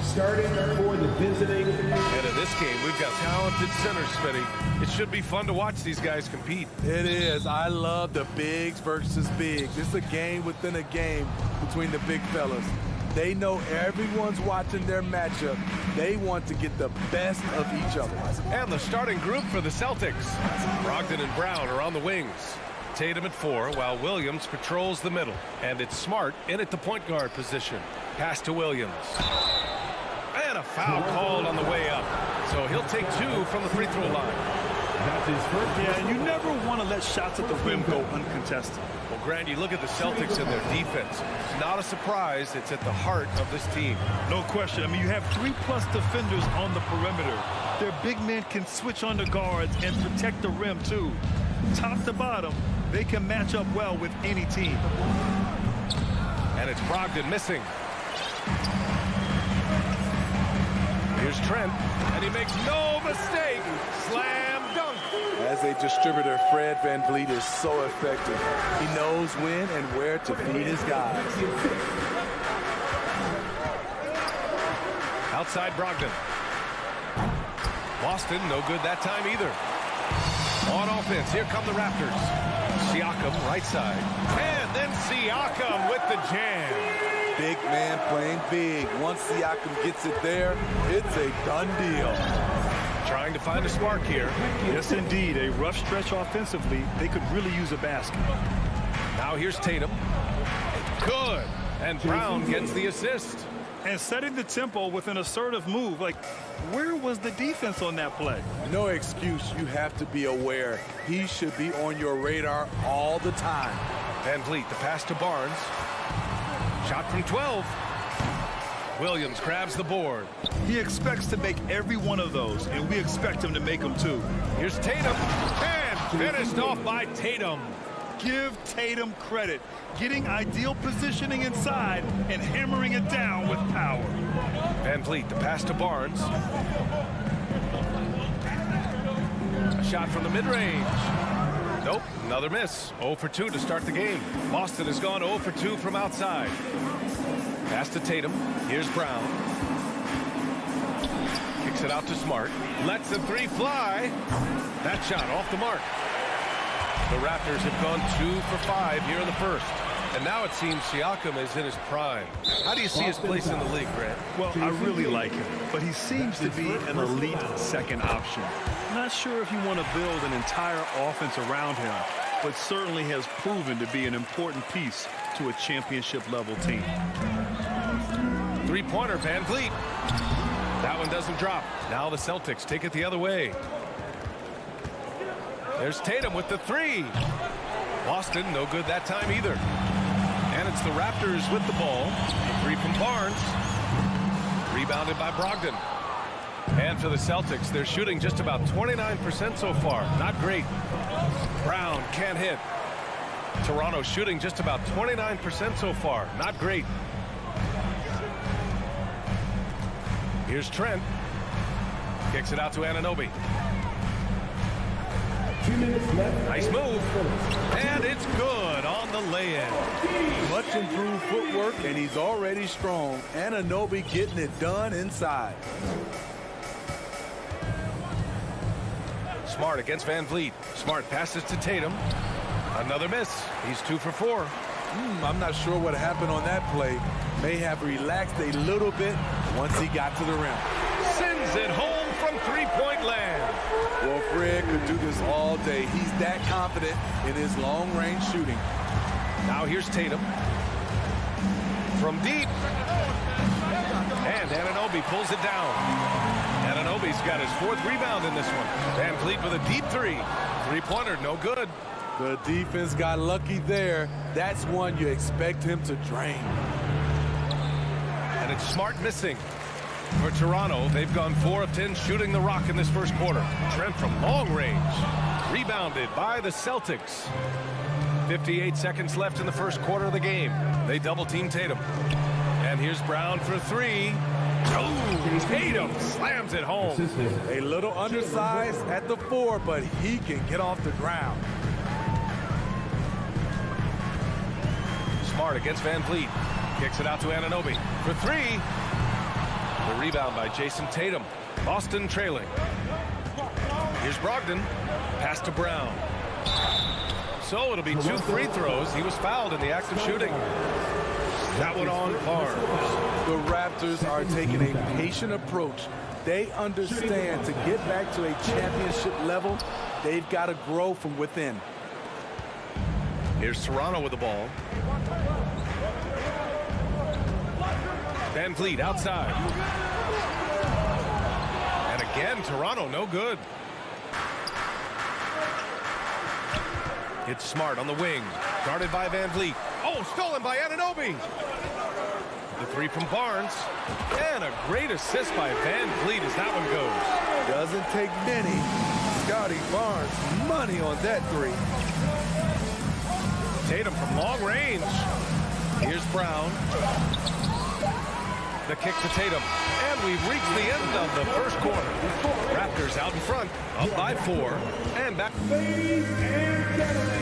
Starting for the visiting. And in this game, we've got talented centers, Smitty. It should be fun to watch these guys compete. It is. I love the bigs versus bigs. It's a game within a game between the big fellas. They know everyone's watching their matchup. They want to get the best of each other. And the starting group for the Celtics. Brogdon and Brown are on the wings. Tatum at 4, while Williams patrols the middle. And it's Smart in at the point guard position. Pass to Williams. And a foul called on the way up. So he'll take 2 from the free throw line. That's his first. Yeah, and you never want to let shots at the rim go uncontested. Well, Grant, you look at the Celtics and their defense. It's not a surprise. It's at the heart of this team. No question. I mean, you have 3+ defenders on the perimeter. Their big men can switch on the guards and protect the rim, too. Top to bottom, they can match up well with any team. And it's Brogdon missing. Here's Trent, and he makes no mistake. Slam dunk. As a distributor, Fred VanVleet is so effective. He knows when and where to feed his guys. Outside Brogdon. Boston, no good that time either. On offense, here come the Raptors. Siakam, right side. And then Siakam with the jam. Big man playing big. Once Siakam gets it there, it's a done deal. Trying to find a spark here. Yes, indeed. A rough stretch offensively. They could really use a basket. Now here's Tatum. Good. And Brown gets the assist. And setting the tempo with an assertive move. Like, where was the defense on that play? No excuse. You have to be aware. He should be on your radar all the time. VanVleet, the pass to Barnes. Shot from 12. Williams grabs the board. He expects to make every one of those, and we expect him to make them too. Here's Tatum. And finished off by Tatum. Give Tatum credit. Getting ideal positioning inside and hammering it down with power. VanVleet, the pass to Barnes. A shot from the mid-range. Nope, another miss. 0 for 2 to start the game. Boston has gone 0 for 2 from outside. Pass to Tatum. Here's Brown. Kicks it out to Smart. Lets the 3 fly. That shot off the mark. The Raptors have gone 2 for 5 here in the first. And now it seems Siakam is in his prime. How do you see his place in the league, Grant? Well, I really like him, but he seems to be an elite second option. Not sure if you want to build an entire offense around him, but certainly has proven to be an important piece to a championship-level team. Three-pointer, VanVleet. That one doesn't drop. Now the Celtics take it the other way. There's Tatum with the 3. Boston, no good that time either. And it's the Raptors with the ball. The 3 from Barnes. Rebounded by Brogdon. And for the Celtics, they're shooting just about 29% so far. Not great. Brown can't hit. Toronto shooting just about 29% so far. Not great. Here's Trent. Kicks it out to Anunoby. 2 minutes left. Nice move. And it's good on the lay-in. Much improved footwork, and he's already strong. Anunoby getting it done inside. Smart against VanVleet. Smart passes to Tatum. Another miss. He's 2 for 4. I'm not sure what happened on that play. May have relaxed a little bit once he got to the rim. Sends it home from three-point land. Well, Fred could do this all day. He's that confident in his long-range shooting. Now here's Tatum. From deep. And Anunoby pulls it down. Anunoby's got his 4th rebound in this one. VanVleet with a deep 3. Three-pointer, no good. The defense got lucky there. That's one you expect him to drain. And it's Smart missing. For Toronto, they've gone 4 of 10 shooting the rock in this first quarter. Trent from long range. Rebounded by the Celtics. 58 seconds left in the first quarter of the game. They double-team Tatum. And here's Brown for 3. Oh, Tatum slams it home. A little undersized at the 4, but he can get off the ground. Smart against VanVleet. Kicks it out to Anunoby for 3. The rebound by Jason Tatum. Boston trailing. Here's Brogdon. Pass to Brown. So it'll be 2 free throws. He was fouled in the act of shooting. That one on Barnes. The Raptors are taking a patient approach. They understand to get back to a championship level, they've got to grow from within. Here's Toronto with the ball. Van Vliet outside. And again, Toronto no good. It's Smart on the wing. Guarded by Van Vliet. Oh, stolen by Anunoby. The 3 from Barnes. And a great assist by Van Vliet as that one goes. Doesn't take many. Scotty Barnes, money on that 3. Tatum from long range. Here's Brown. The kick to Tatum. And we've reached the end of the first quarter. Raptors out in front, up by 4. And back. Ladies and gentlemen,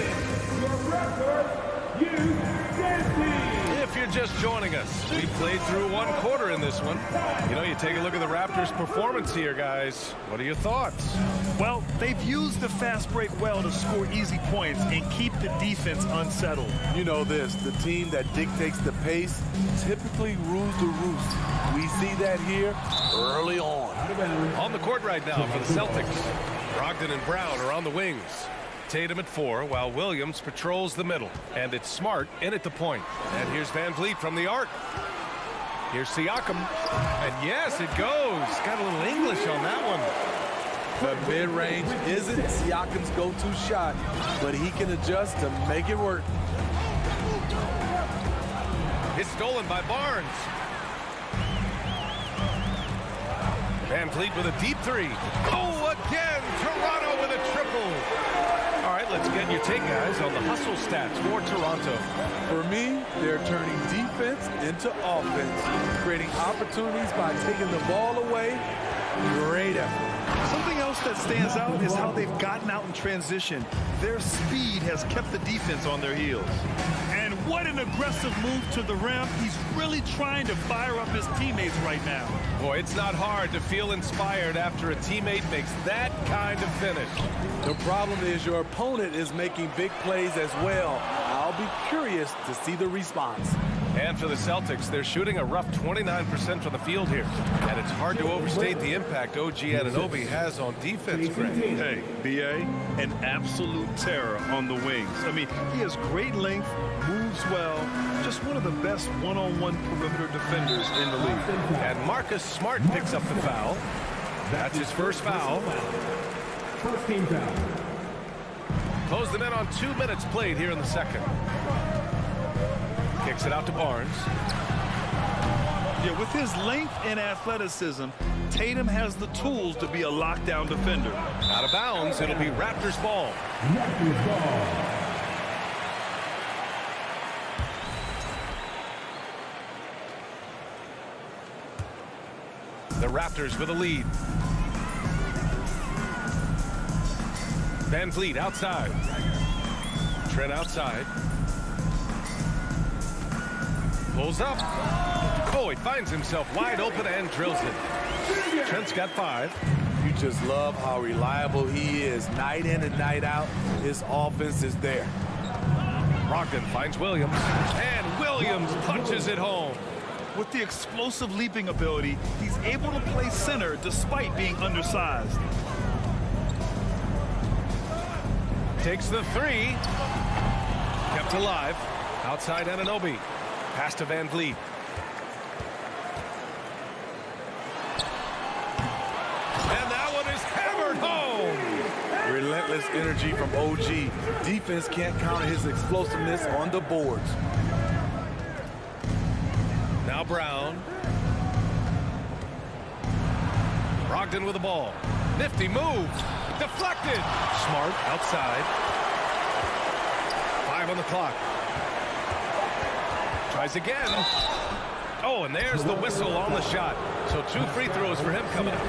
your Raptors youth dance team. If you're just joining us, we played through 1 quarter in this one. You know, you take a look at the Raptors' performance here, guys. What are your thoughts? Well, they've used the fast break well to score easy points and keep the defense unsettled. You know this, the team that dictates the pace typically rules the roost. We see that here early on. On the court right now for the Celtics. Brogdon and Brown are on the wings. Tatum at 4 while Williams patrols the middle. And it's Smart in at the point. And here's Van Vliet from the arc. Here's Siakam. And yes, it goes. Got a little English on that one. The mid-range isn't Siakam's go-to shot, but he can adjust to make it work. It's stolen by Barnes. Van Vliet with a deep 3. Oh, again, Toronto with a triple. All right, let's get your take, guys, on the hustle stats for Toronto. For me, they're turning defense into offense, creating opportunities by taking the ball away. Great effort. Something else that stands out is how they've gotten out in transition. Their speed has kept the defense on their heels. And what an aggressive move to the rim. He's really trying to fire up his teammates right now. Boy, it's not hard to feel inspired after a teammate makes that kind of finish. The problem is your opponent is making big plays as well. I'll be curious to see the response. And for the Celtics, they're shooting a rough 29% from the field here. And it's hard to overstate the impact OG Anunoby has on defense, Greg. Hey, B.A., an absolute terror on the wings. I mean, he has great length, moves well, just one of the best one-on-one perimeter defenders in the league. And Marcus Smart picks up the foul. That's his first foul. First team foul. Close them in on 2 minutes played here in the second. Kicks it out to Barnes. Yeah, with his length and athleticism, Tatum has the tools to be a lockdown defender. Out of bounds, it'll be Raptors ball. Raptors ball. The Raptors with a lead. Van Vliet outside. Trent outside. Pulls up. Oh, he finds himself wide open and drills it. Trent's got 5. You just love how reliable he is. Night in and night out, his offense is there. Brogdon finds Williams. And Williams punches it home. With the explosive leaping ability, he's able to play center despite being undersized. Takes the 3. Kept alive. Outside Anunoby. Pass to Van Vliet. And that one is hammered home. Relentless energy from OG. Defense can't counter his explosiveness on the boards. Now Brown. Brogdon with the ball. Nifty move. Deflected. Smart outside. 5 on the clock. Tries again. Oh, and there's the whistle on the shot. So 2 free throws for him coming up.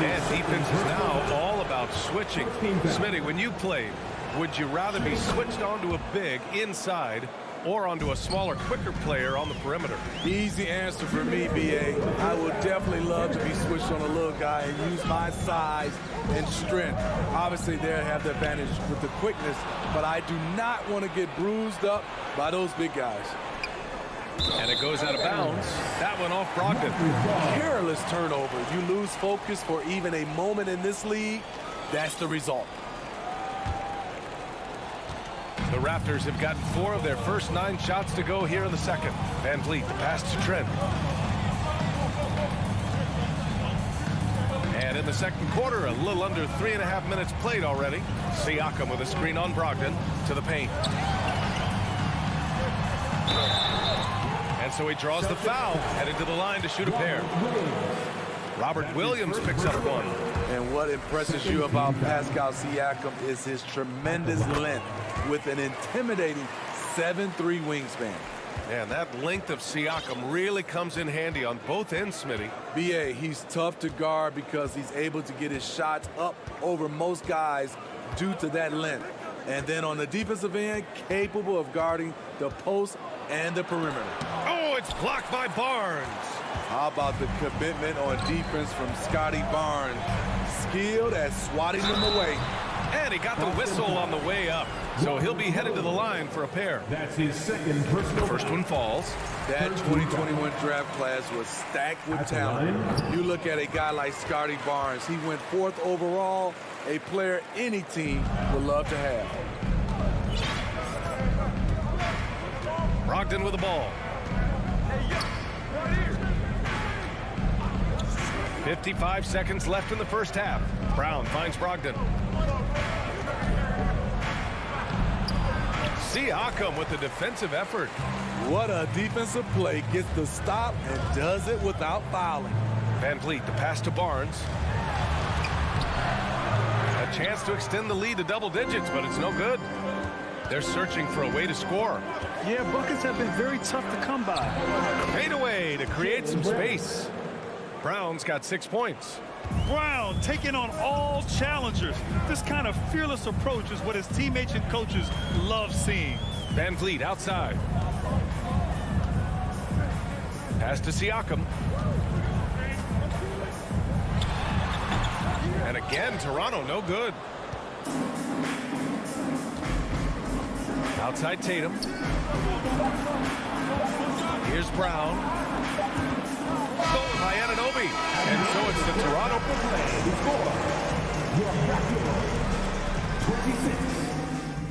And defense is now all about switching. Smitty, when you played, would you rather be switched onto a big inside or onto a smaller, quicker player on the perimeter? Easy answer for me, B.A. I would definitely love to be switched on a little guy and use my size and strength. Obviously, they have the advantage with the quickness, but I do not want to get bruised up by those big guys. And it goes out of bounds. That one off Brogdon. Careless turnover. You lose focus for even a moment in this league. That's the result. The Raptors have gotten 4 of their first 9 shots to go here in the second. Van Vliet, the pass to Trent. And in the second quarter, a little under 3.5 minutes played already. Siakam with a screen on Brogdon to the paint. And so he draws the foul, headed to the line to shoot a pair. Robert Williams picks up one. And what impresses you about Pascal Siakam is his tremendous length with an intimidating 7'3" wingspan. Man, that length of Siakam really comes in handy on both ends, Smitty. B.A., he's tough to guard because he's able to get his shots up over most guys due to that length. And then on the defensive end, capable of guarding the post and the perimeter. Oh, it's blocked by Barnes. How about the commitment on defense from Scotty Barnes? Skilled at swatting them away. And he got the whistle on the way up. So he'll be headed to the line for a pair. That's his second personal. First one falls. That 2021 draft class was stacked with talent. You look at a guy like Scotty Barnes. He went 4th overall, a player any team would love to have. Brogdon with the ball. 55 seconds left in the first half. Brown finds Brogdon. Siakam with the defensive effort. What a defensive play. Gets the stop and does it without fouling. Van Vliet, the pass to Barnes. A chance to extend the lead to double digits, but it's no good. They're searching for a way to score. Yeah, buckets have been very tough to come by. Fade away to create some space. Brown's got 6 points. Brown taking on all challengers. This kind of fearless approach is what his teammates and coaches love seeing. Van Vliet outside. Pass to Siakam. And again, Toronto no good. Outside Tatum. Here's Brown. Stolen by Anunoby. And so it's the Toronto.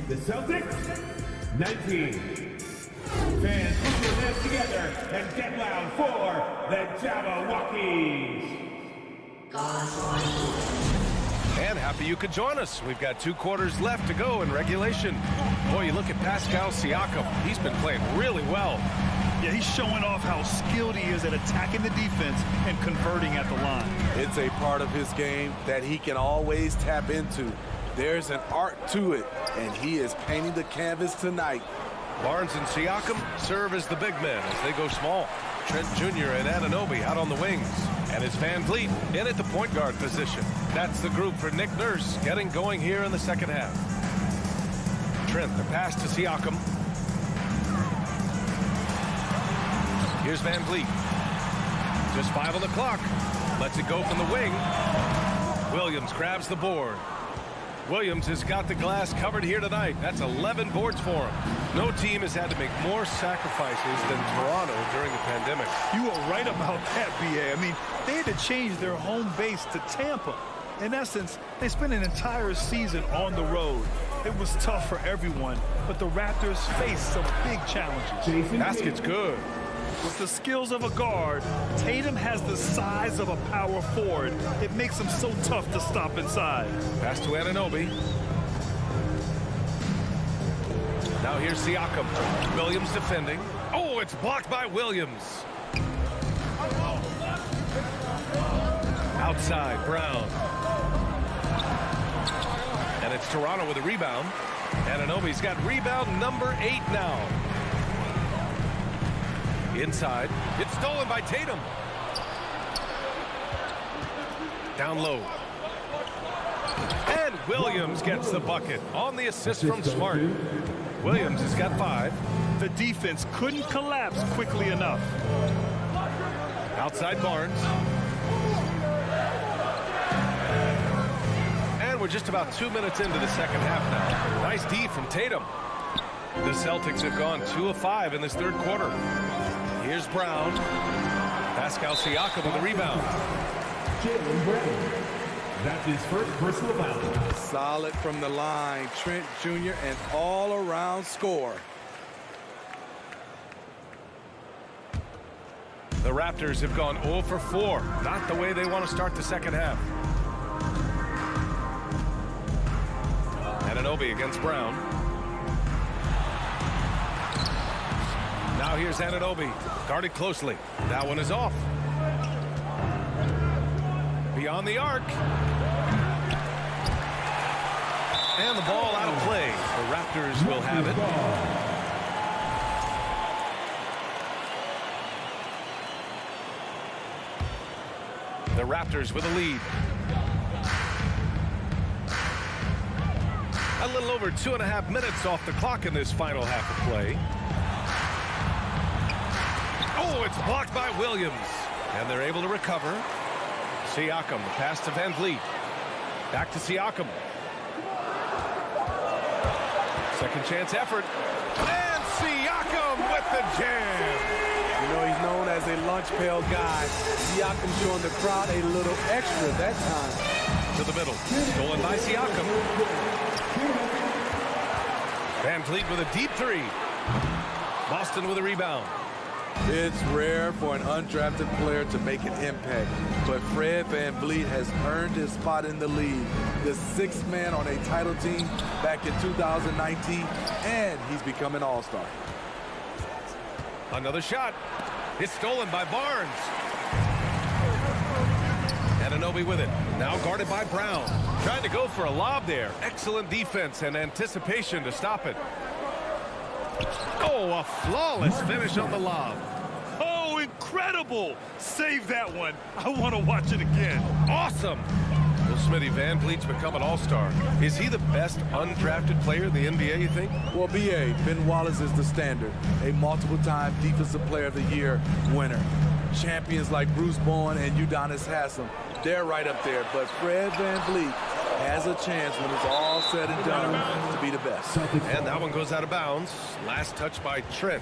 The Celtics, 19. Fans, put your hands together and get loud for the Jabberwockies. And happy you could join us. We've got 2 quarters left to go in regulation. Boy, you look at Pascal Siakam. He's been playing really well. Yeah, he's showing off how skilled he is at attacking the defense and converting at the line. It's a part of his game that he can always tap into. There's an art to it, and he is painting the canvas tonight. Barnes and Siakam serve as the big men as they go small. Trent Jr. and Anunoby out on the wings. And it's Van Vliet in at the point guard position. That's the group for Nick Nurse getting going here in the second half. Trent, the pass to Siakam. Here's Van Vliet. Just 5 on the clock. Lets it go from the wing. Williams grabs the board. Williams has got the glass covered here tonight. That's 11 boards for him. No team has had to make more sacrifices than Toronto during the pandemic. You are right about that, B.A. I mean, they had to change their home base to Tampa. In essence, they spent an entire season on the road. It was tough for everyone, but the Raptors faced some big challenges. Basket's good. With the skills of a guard, Tatum has the size of a power forward. It makes him so tough to stop inside. Pass to Anunoby. Now here's Siakam. Williams defending. Oh, it's blocked by Williams. Outside, Brown. And it's Toronto with a rebound. Anunoby's got rebound number 8 now. Inside. It's stolen by Tatum. Down low. And Williams gets the bucket on the assist from Smart. Williams has got 5. The defense couldn't collapse quickly enough. Outside Barnes. And we're just about 2 minutes into the second half now. Nice D from Tatum. The Celtics have gone 2 of 5 in this third quarter. Here's Brown. Pascal Siakam with the rebound. Jaylen Brown. That's his first personal foul. Solid from the line. Trent Jr. an all-around scorer. The Raptors have gone 0 for 4. Not the way they want to start the second half. Anunoby against Brown. Now here's Anunoby. Guarded closely. That one is off. Beyond the arc. And the ball out of play. The Raptors will have it. The Raptors with a lead. A little over 2.5 minutes off the clock in this final half of play. Oh, it's blocked by Williams. And they're able to recover. Siakam, the pass to Van Vliet. Back to Siakam. Second chance effort. And Siakam with the jam. You know, he's known as a lunch pail guy. Siakam showing the crowd a little extra that time. To the middle. Stolen by Siakam. Van Vliet with a deep three. Boston with a rebound. It's rare for an undrafted player to make an impact, but Fred Van Vliet has earned his spot in the league. The sixth man on a title team back in 2019, and he's become an all-star. Another shot. It's stolen by Barnes. Anunoby with it. Now guarded by Brown. Trying to go for a lob there. Excellent defense and anticipation to stop it. Oh, a flawless finish on the lob. Oh, incredible! Save that one. I want to watch it again. Awesome. Well, Smitty, Van Vliet's become an all-star. Is he the best undrafted player in the NBA, you think? Well, B.A., Ben Wallace is the standard. A multiple-time Defensive Player of the Year winner. Champions like Bruce Bowen and Udonis Haslem, they're right up there. But Fred Van Vliet has a chance when it's all said and done to be the best. And that one goes out of bounds. Last touch by Trent.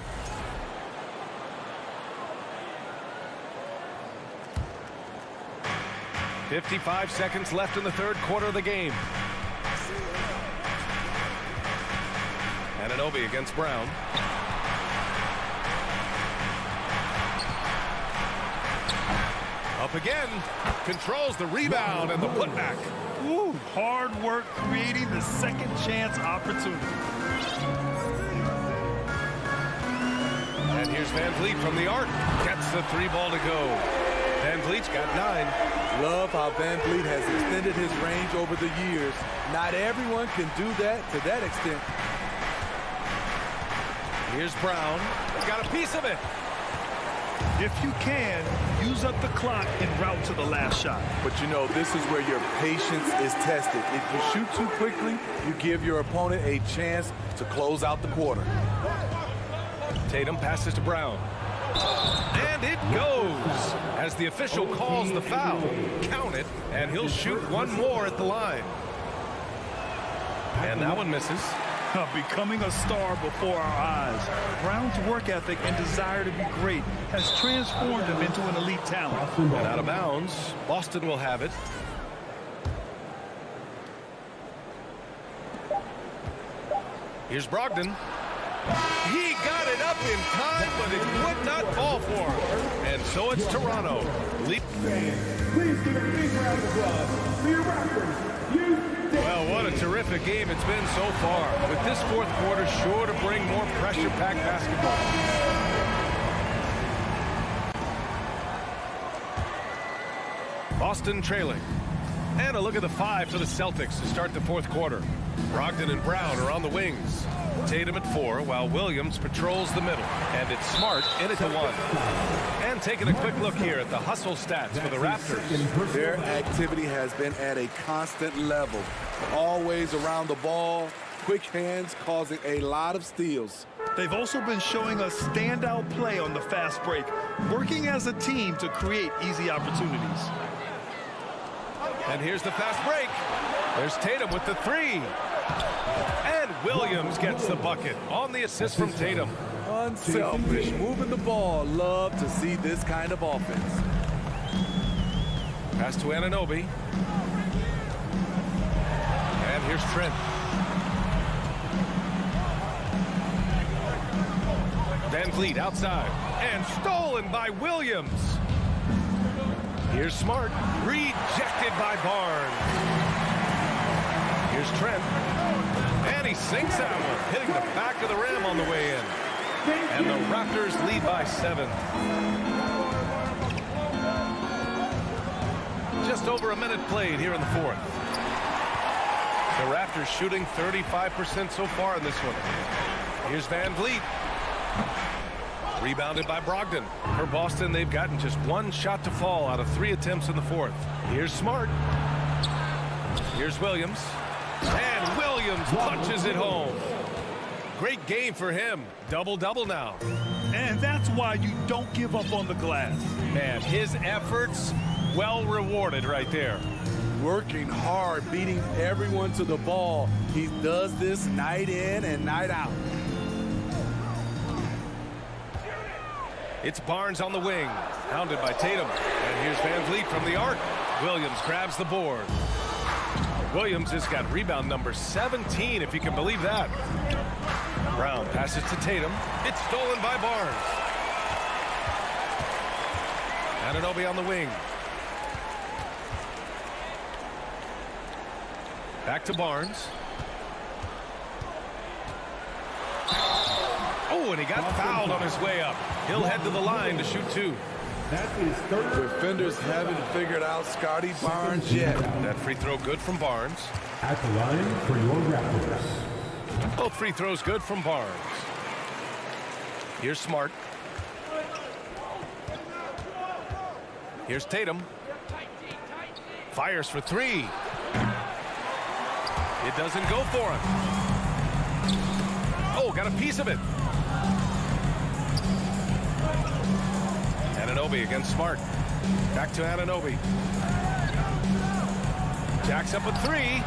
.55 seconds left in the third quarter of the game. Anunoby against Brown. Up again. Controls the rebound and the putback. Ooh, hard work creating the second chance opportunity. And here's Van Vliet from the arc. Gets the three ball to go. Van Vliet's got 9. Love how Van Vliet has extended his range over the years. Not everyone can do that to that extent. Here's Brown. He's got a piece of it. If you can, use up the clock en route to the last shot. But you know, this is where your patience is tested. If you shoot too quickly, you give your opponent a chance to close out the quarter. Tatum passes to Brown. And it goes as the official calls the foul. Count it, and he'll shoot one more at the line. And that one misses. Becoming a star before our eyes. Brown's work ethic and desire to be great has transformed him into an elite talent. And out of bounds, Boston will have it. Here's Brogdon. He got it up in time, but it would not fall for him. And so it's Toronto. Please give a big round of applause for your Raptors. Well, what a terrific game it's been so far. With this fourth quarter sure to bring more pressure-packed basketball. Boston trailing. And a look at the 5 for the Celtics to start the fourth quarter. Brogdon and Brown are on the wings. Tatum at 4, while Williams patrols the middle. And it's Smart in at the 1. And taking a quick look here at the hustle stats for the Raptors. Their activity has been at a constant level. Always around the ball, quick hands causing a lot of steals. They've also been showing us standout play on the fast break, working as a team to create easy opportunities. And here's the fast break. There's Tatum with the three. And Williams gets the bucket on the assist from Tatum. Unselfish, moving the ball. Love to see this kind of offense. Pass to Anunoby. And here's Trent. Van Vliet outside. And stolen by Williams. Here's Smart. Rejected by Barnes. Here's Trent. And he sinks that one, hitting the back of the rim on the way in. And the Raptors lead by 7. Just over a minute played here in the fourth. The Raptors shooting 35% so far in this one. Here's Van Vliet. Rebounded by Brogdon. For Boston, they've gotten just one shot to fall out of 3 attempts in the fourth. Here's Smart. Here's Williams. And Williams punches it home. Great game for him. Double-double now. And that's why you don't give up on the glass. Man, his efforts well rewarded right there. Working hard, beating everyone to the ball. He does this night in and night out. It's Barnes on the wing, hounded by Tatum. And here's Van Vliet from the arc. Williams grabs the board. Williams has got rebound number 17, if you can believe that. Brown passes to Tatum. It's stolen by Barnes. Anunoby on the wing. Back to Barnes. Oh, and he got fouled on his way up. He'll head to the line to shoot 2. That is third. Defenders haven't figured out Scotty Barnes yet. That free throw good from Barnes. At the line for your Raptors. Both free throws good from Barnes. Here's Smart. Here's Tatum. Fires for 3. It doesn't go for him. Oh, got a piece of it. Anunoby against Smart. Back to Anunoby. Jacks up a 3.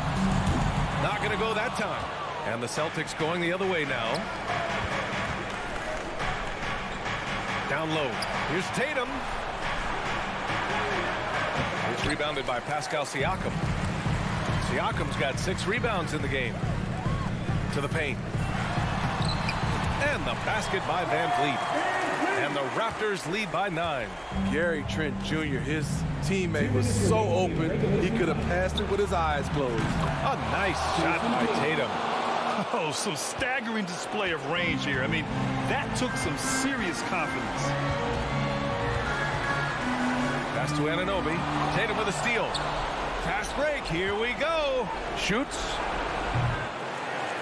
Not going to go that time. And the Celtics going the other way now. Down low. Here's Tatum. It's rebounded by Pascal Siakam. Siakam's got 6 rebounds in the game. To the paint. And the basket by Van Vliet. And the Raptors lead by 9. Gary Trent Jr., his teammate, was so open, he could have passed it with his eyes closed. A nice shot by Tatum. Oh, some staggering display of range here. I mean, that took some serious confidence. Pass to Anunoby. Tatum with a steal. Fast break. Here we go. Shoots.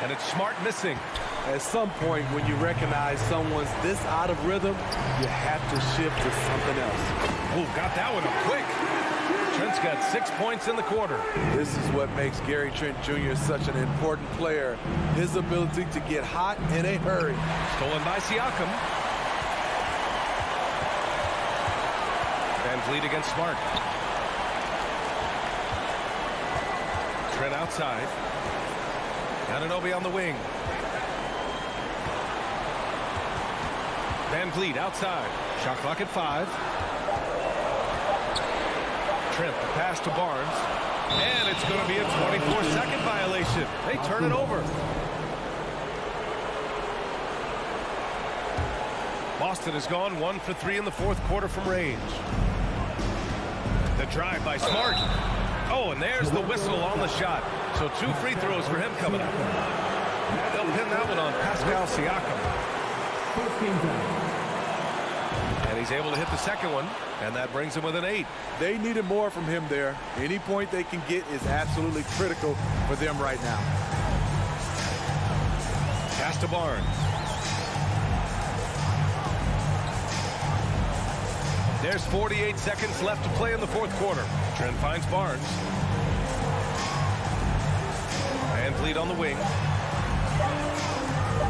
And it's Smart missing. At some point, when you recognize someone's this out of rhythm, you have to shift to something else. Oh, got that one up quick. Trent's got 6 points in the quarter. This is what makes Gary Trent Jr. such an important player. His ability to get hot in a hurry. Stolen by Siakam. Van Vliet against Smart. Trent outside. Anunoby on the wing. Van Vliet outside. Shot clock at 5. Trent, the pass to Barnes. And it's going to be a 24-second violation. They turn it over. Boston has gone 1 for 3 in the fourth quarter from range. The drive by Smart. Oh, and there's the whistle on the shot. So 2 free throws for him coming up. They'll pin that one on Pascal Siakam. And he's able to hit the second one, and that brings him with an 8. They needed more from him there. Any point they can get is absolutely critical for them right now. Pass to Barnes. There's 48 seconds left to play in the fourth quarter. Trent finds Barnes. Van Vliet on the wing.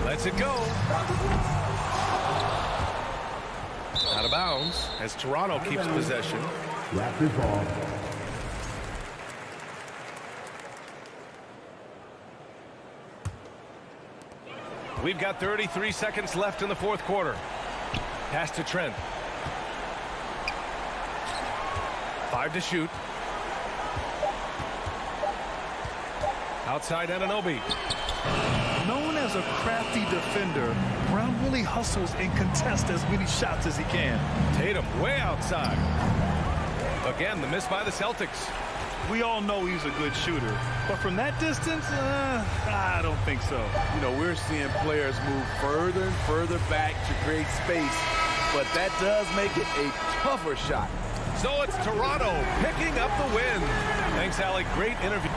Lets it go. Out of bounds as Toronto keeps possession. Raptors ball. We've got 33 seconds left in the fourth quarter. Pass to Trent. 5 to shoot. Outside Anunoby. Known as a crafty defender, Brown really hustles and contests as many shots as he can. Tatum way outside. Again, the miss by the Celtics. We all know he's a good shooter, but from that distance, I don't think so. You know, we're seeing players move further and further back to create space, but that does make it a tougher shot. So it's Toronto picking up the win. Thanks, Alec. Great interview.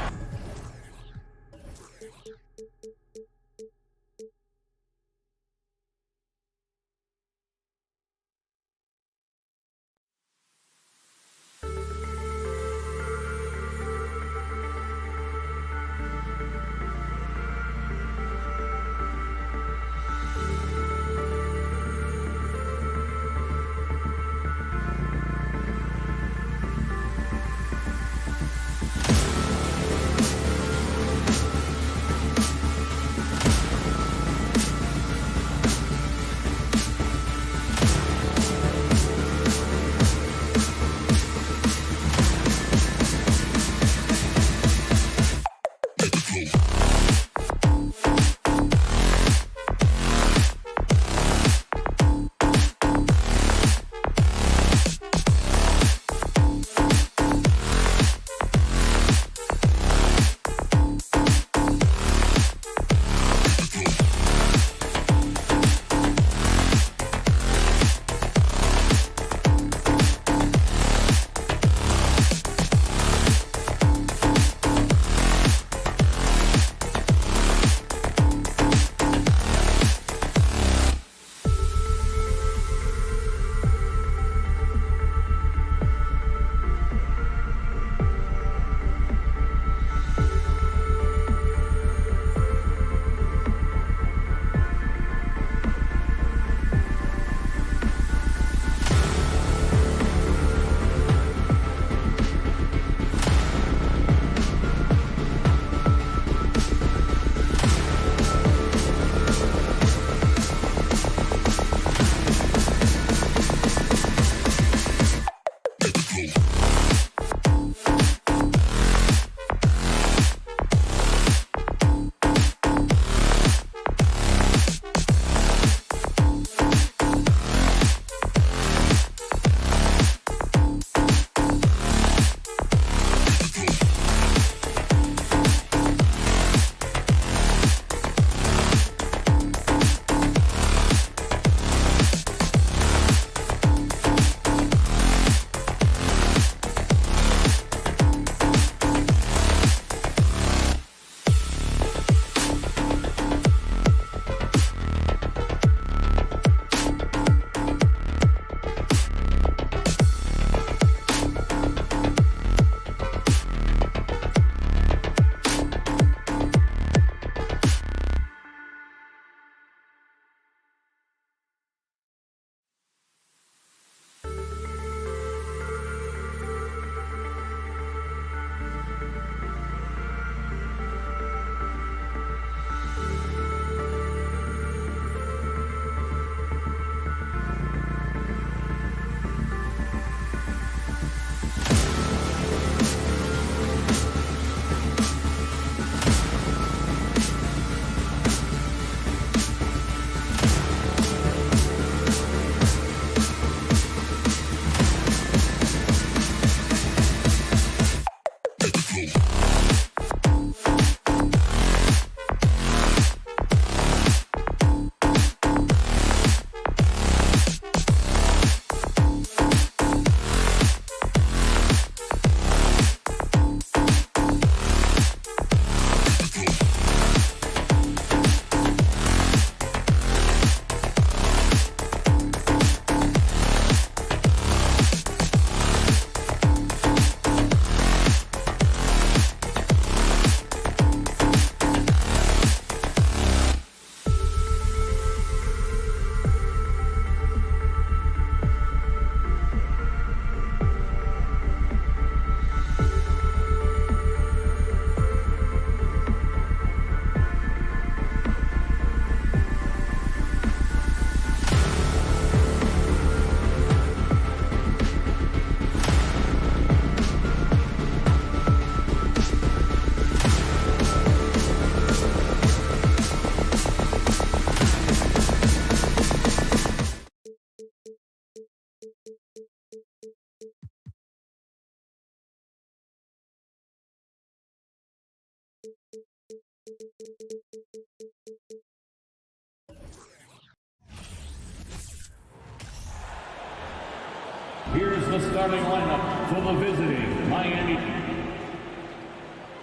the starting lineup for the visiting Miami Heat.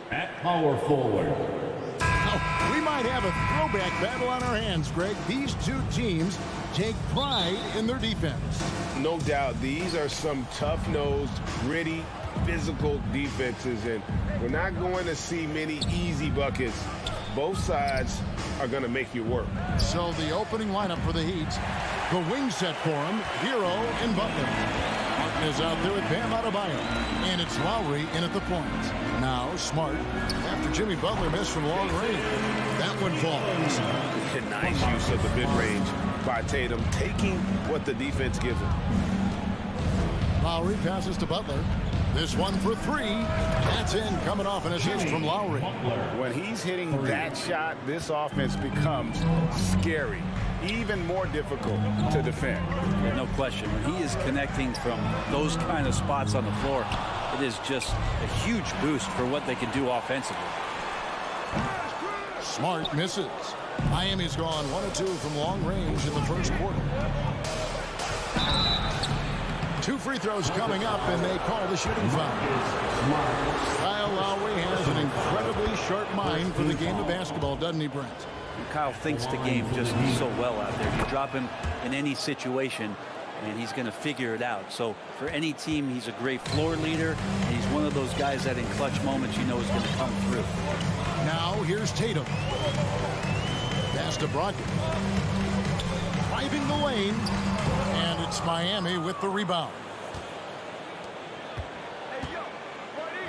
At power forward, We might have a throwback battle on our hands, Greg. These two teams take pride in their defense. No doubt, these are some tough-nosed, gritty, physical defenses, and we're not going to see many easy buckets. Both sides are going to make you work. So the opening lineup for the Heat, the wing set for him, Hero and Butler. Martin is out there with Bam Adebayo, and it's Lowry in at the point. Now Smart, after Jimmy Butler missed from long range. That one falls. Nice use of the mid-range by Tatum, taking what the defense gives him. Lowry passes to Butler. This one for three. That's in, coming off an assist from Lowry. When he's hitting that shot, this offense becomes scary, even more difficult to defend. No question. When he is connecting from those kind of spots on the floor, it is just a huge boost for what they can do offensively. Smart misses. Miami's gone 1 of 2 from long range in the first quarter. 2 free throws coming up, and they call the shooting foul. Kyle Lowry has an incredibly sharp mind for the game of basketball, doesn't he, Brent? And Kyle thinks the game just so well out there. You drop him in any situation, and he's going to figure it out. So for any team, he's a great floor leader, and he's one of those guys that in clutch moments you know is going to come through. Now here's Tatum. Pass to Brogdon. Driving the lane, and it's Miami with the rebound.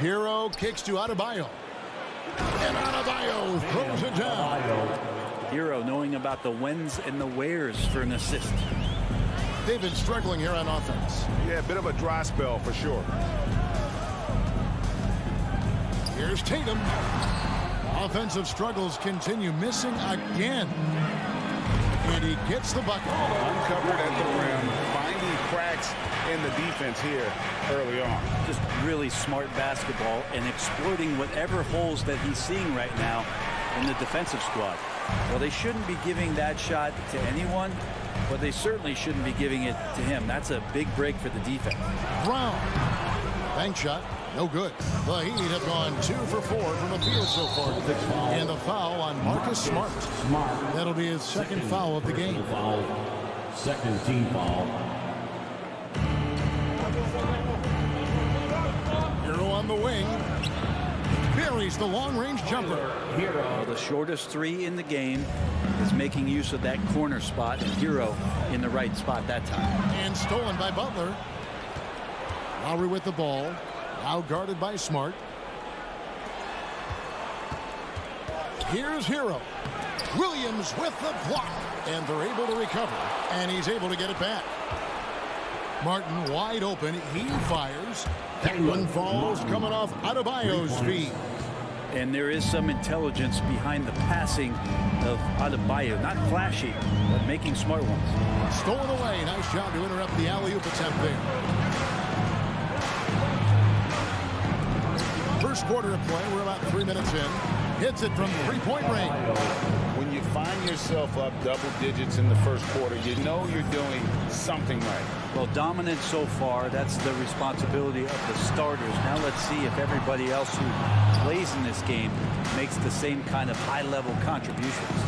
Hero kicks to Adebayo. And Adebayo throws it down. Hero knowing about the whens and the wheres for an assist. They've been struggling here on offense. Yeah, a bit of a dry spell for sure. Here's Tatum. Offensive struggles continue, missing again. And he gets the bucket. Uncovered at the rim, finding cracks in the defense here early on. Just really smart basketball and exploiting whatever holes that he's seeing right now in the defensive squad. Well, they shouldn't be giving that shot to anyone, but they certainly shouldn't be giving it to him. That's a big break for the defense. Brown. Bank shot. No good. The Heat have gone 2 for 4 from the field so far. And the foul on Marcus Smart. That'll be his second foul of the game. Second team foul. Hero on the wing. Buries the long-range jumper. Well, the shortest 3 in the game is making use of that corner spot, and Hero in the right spot that time. And stolen by Butler. Lowry with the ball. Now guarded by Smart. Here's Hero. Williams with the block. And they're able to recover. And he's able to get it back. Martin wide open. He fires. That one falls coming off Adebayo's feet. And there is some intelligence behind the passing of Adebayo. Not flashy, but making smart ones. Stolen away. Nice job to interrupt the alley-oop attempt there. First quarter of play. We're about 3 minutes in. Hits it from three-point range. When you find yourself up double digits in the first quarter, you know you're doing something right. Well, dominant so far. That's the responsibility of the starters. Now let's see if everybody else who plays in this game makes the same kind of high-level contributions.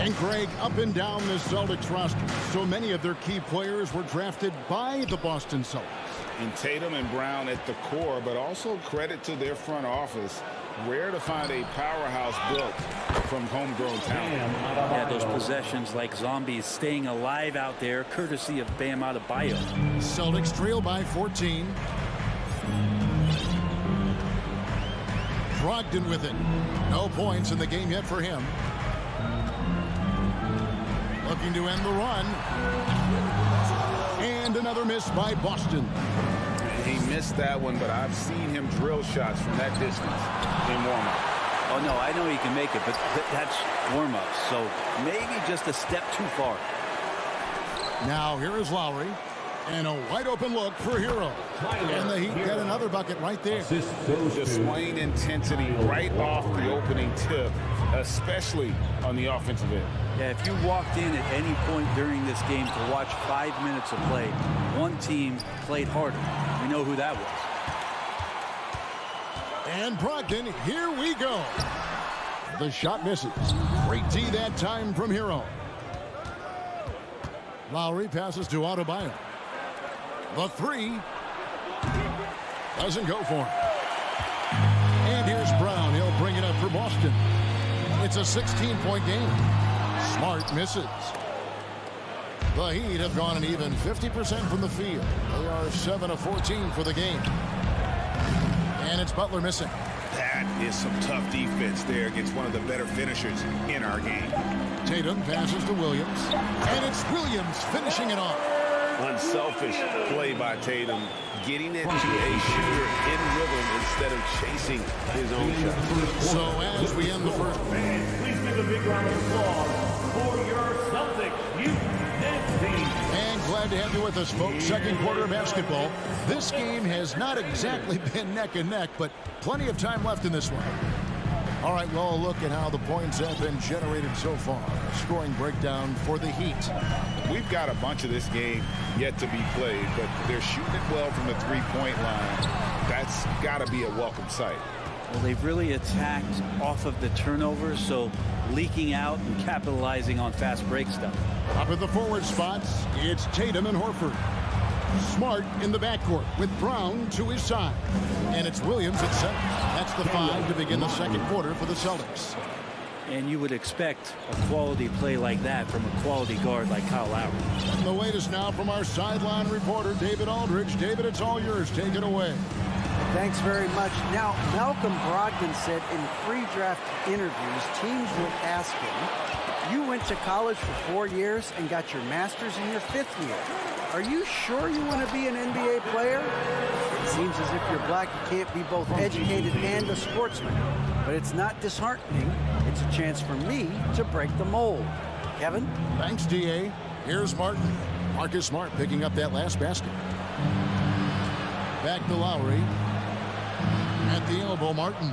And Greg, up and down the Celtics roster, so many of their key players were drafted by the Boston Celtics. And Tatum and Brown at the core, but also credit to their front office. Rare to find a powerhouse built from homegrown talent. Yeah, those possessions like zombies staying alive out there, courtesy of Bam Adebayo. Celtics trail by 14. Brogdon with it. No points in the game yet for him. Looking to end the run. And another miss by Boston. He missed that one, but I've seen him drill shots from that distance in warm-up. Oh, no, I know he can make it, but that's warm-up, so maybe just a step too far. Now here is Lowry. And a wide-open look for Hero. And the Heat get another bucket right there. Displaying intensity right off the opening tip, especially on the offensive end. Yeah, if you walked in at any point during this game to watch 5 minutes of play, one team played harder. We know who that was. And Brogdon, here we go. The shot misses. Great D that time from Hero. Lowry passes to Adebayo. The three doesn't go for him. And here's Brown. He'll bring it up for Boston. It's a 16-point game. Smart misses. The Heat have gone an even 50% from the field. They are 7 of 14 for the game. And it's Butler missing. That is some tough defense there against one of the better finishers in our game. Tatum passes to Williams. And it's Williams finishing it off. Unselfish play by Tatum, getting it to a shooter in rhythm instead of chasing his own shot. So as we end the first. Fans, please give a big round of applause for your Celtics youth dance team. And glad to have you with us, folks. Second quarter of basketball. This game has not exactly been neck and neck, but plenty of time left in this one. All right, well, look at how the points have been generated so far. A scoring breakdown for the Heat. We've got a bunch of this game yet to be played, but they're shooting it well from the three-point line. That's got to be a welcome sight. Well, they've really attacked off of the turnovers, so leaking out and capitalizing on fast break stuff. Up at the forward spots, it's Tatum and Horford. Smart in the backcourt with Brown to his side. And it's Williams at center. That's the 5 to begin the second quarter for the Celtics. And you would expect a quality play like that from a quality guard like Kyle Lowry. And the latest now from our sideline reporter, David Aldridge. David, it's all yours. Take it away. Thanks very much. Now, Malcolm Brogdon said in pre-draft interviews, teams will ask him, you went to college for 4 years and got your master's in your 5th year. Are you sure you want to be an NBA player? It seems as if you're black, you can't be both educated and a sportsman. But it's not disheartening. It's a chance for me to break the mold. Kevin? Thanks, D.A. Here's Martin. Marcus Smart picking up that last basket. Back to Lowry. At the elbow, Martin.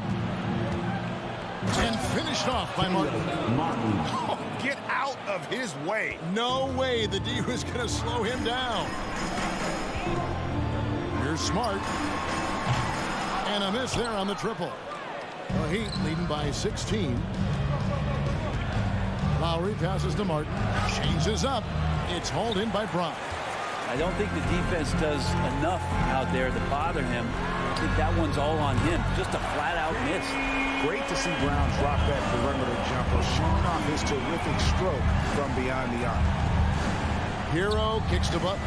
And finished off by Martin. Oh, get out of his way. No way the D was going to slow him down. Here's Smart. And a miss there on the triple. The Heat leading by 16. Lowry passes to Martin. Changes up. It's hauled in by Brown. I don't think the defense does enough out there to bother him. I think that one's all on him. Just a flat-out miss. Great to see Brown drop that perimeter jumper, showing off his terrific stroke from beyond the arc. Hero kicks to Butler.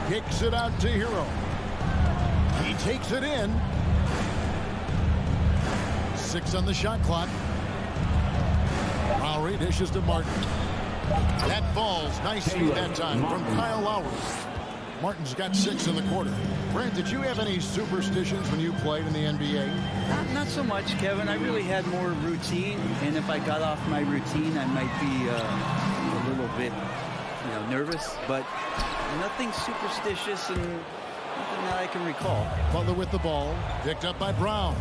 Kicks it out to Hero. He takes it in. 6 on the shot clock. Lowry dishes to Martin. That falls nicely that time from Kyle Lowry. Martin's got 6 in the quarter. Brent, did you have any superstitions when you played in the NBA? Not so much, Kevin. I really had more routine, and if I got off my routine, I might be a little bit, nervous. But nothing superstitious and nothing that I can recall. Butler with the ball, picked up by Brown.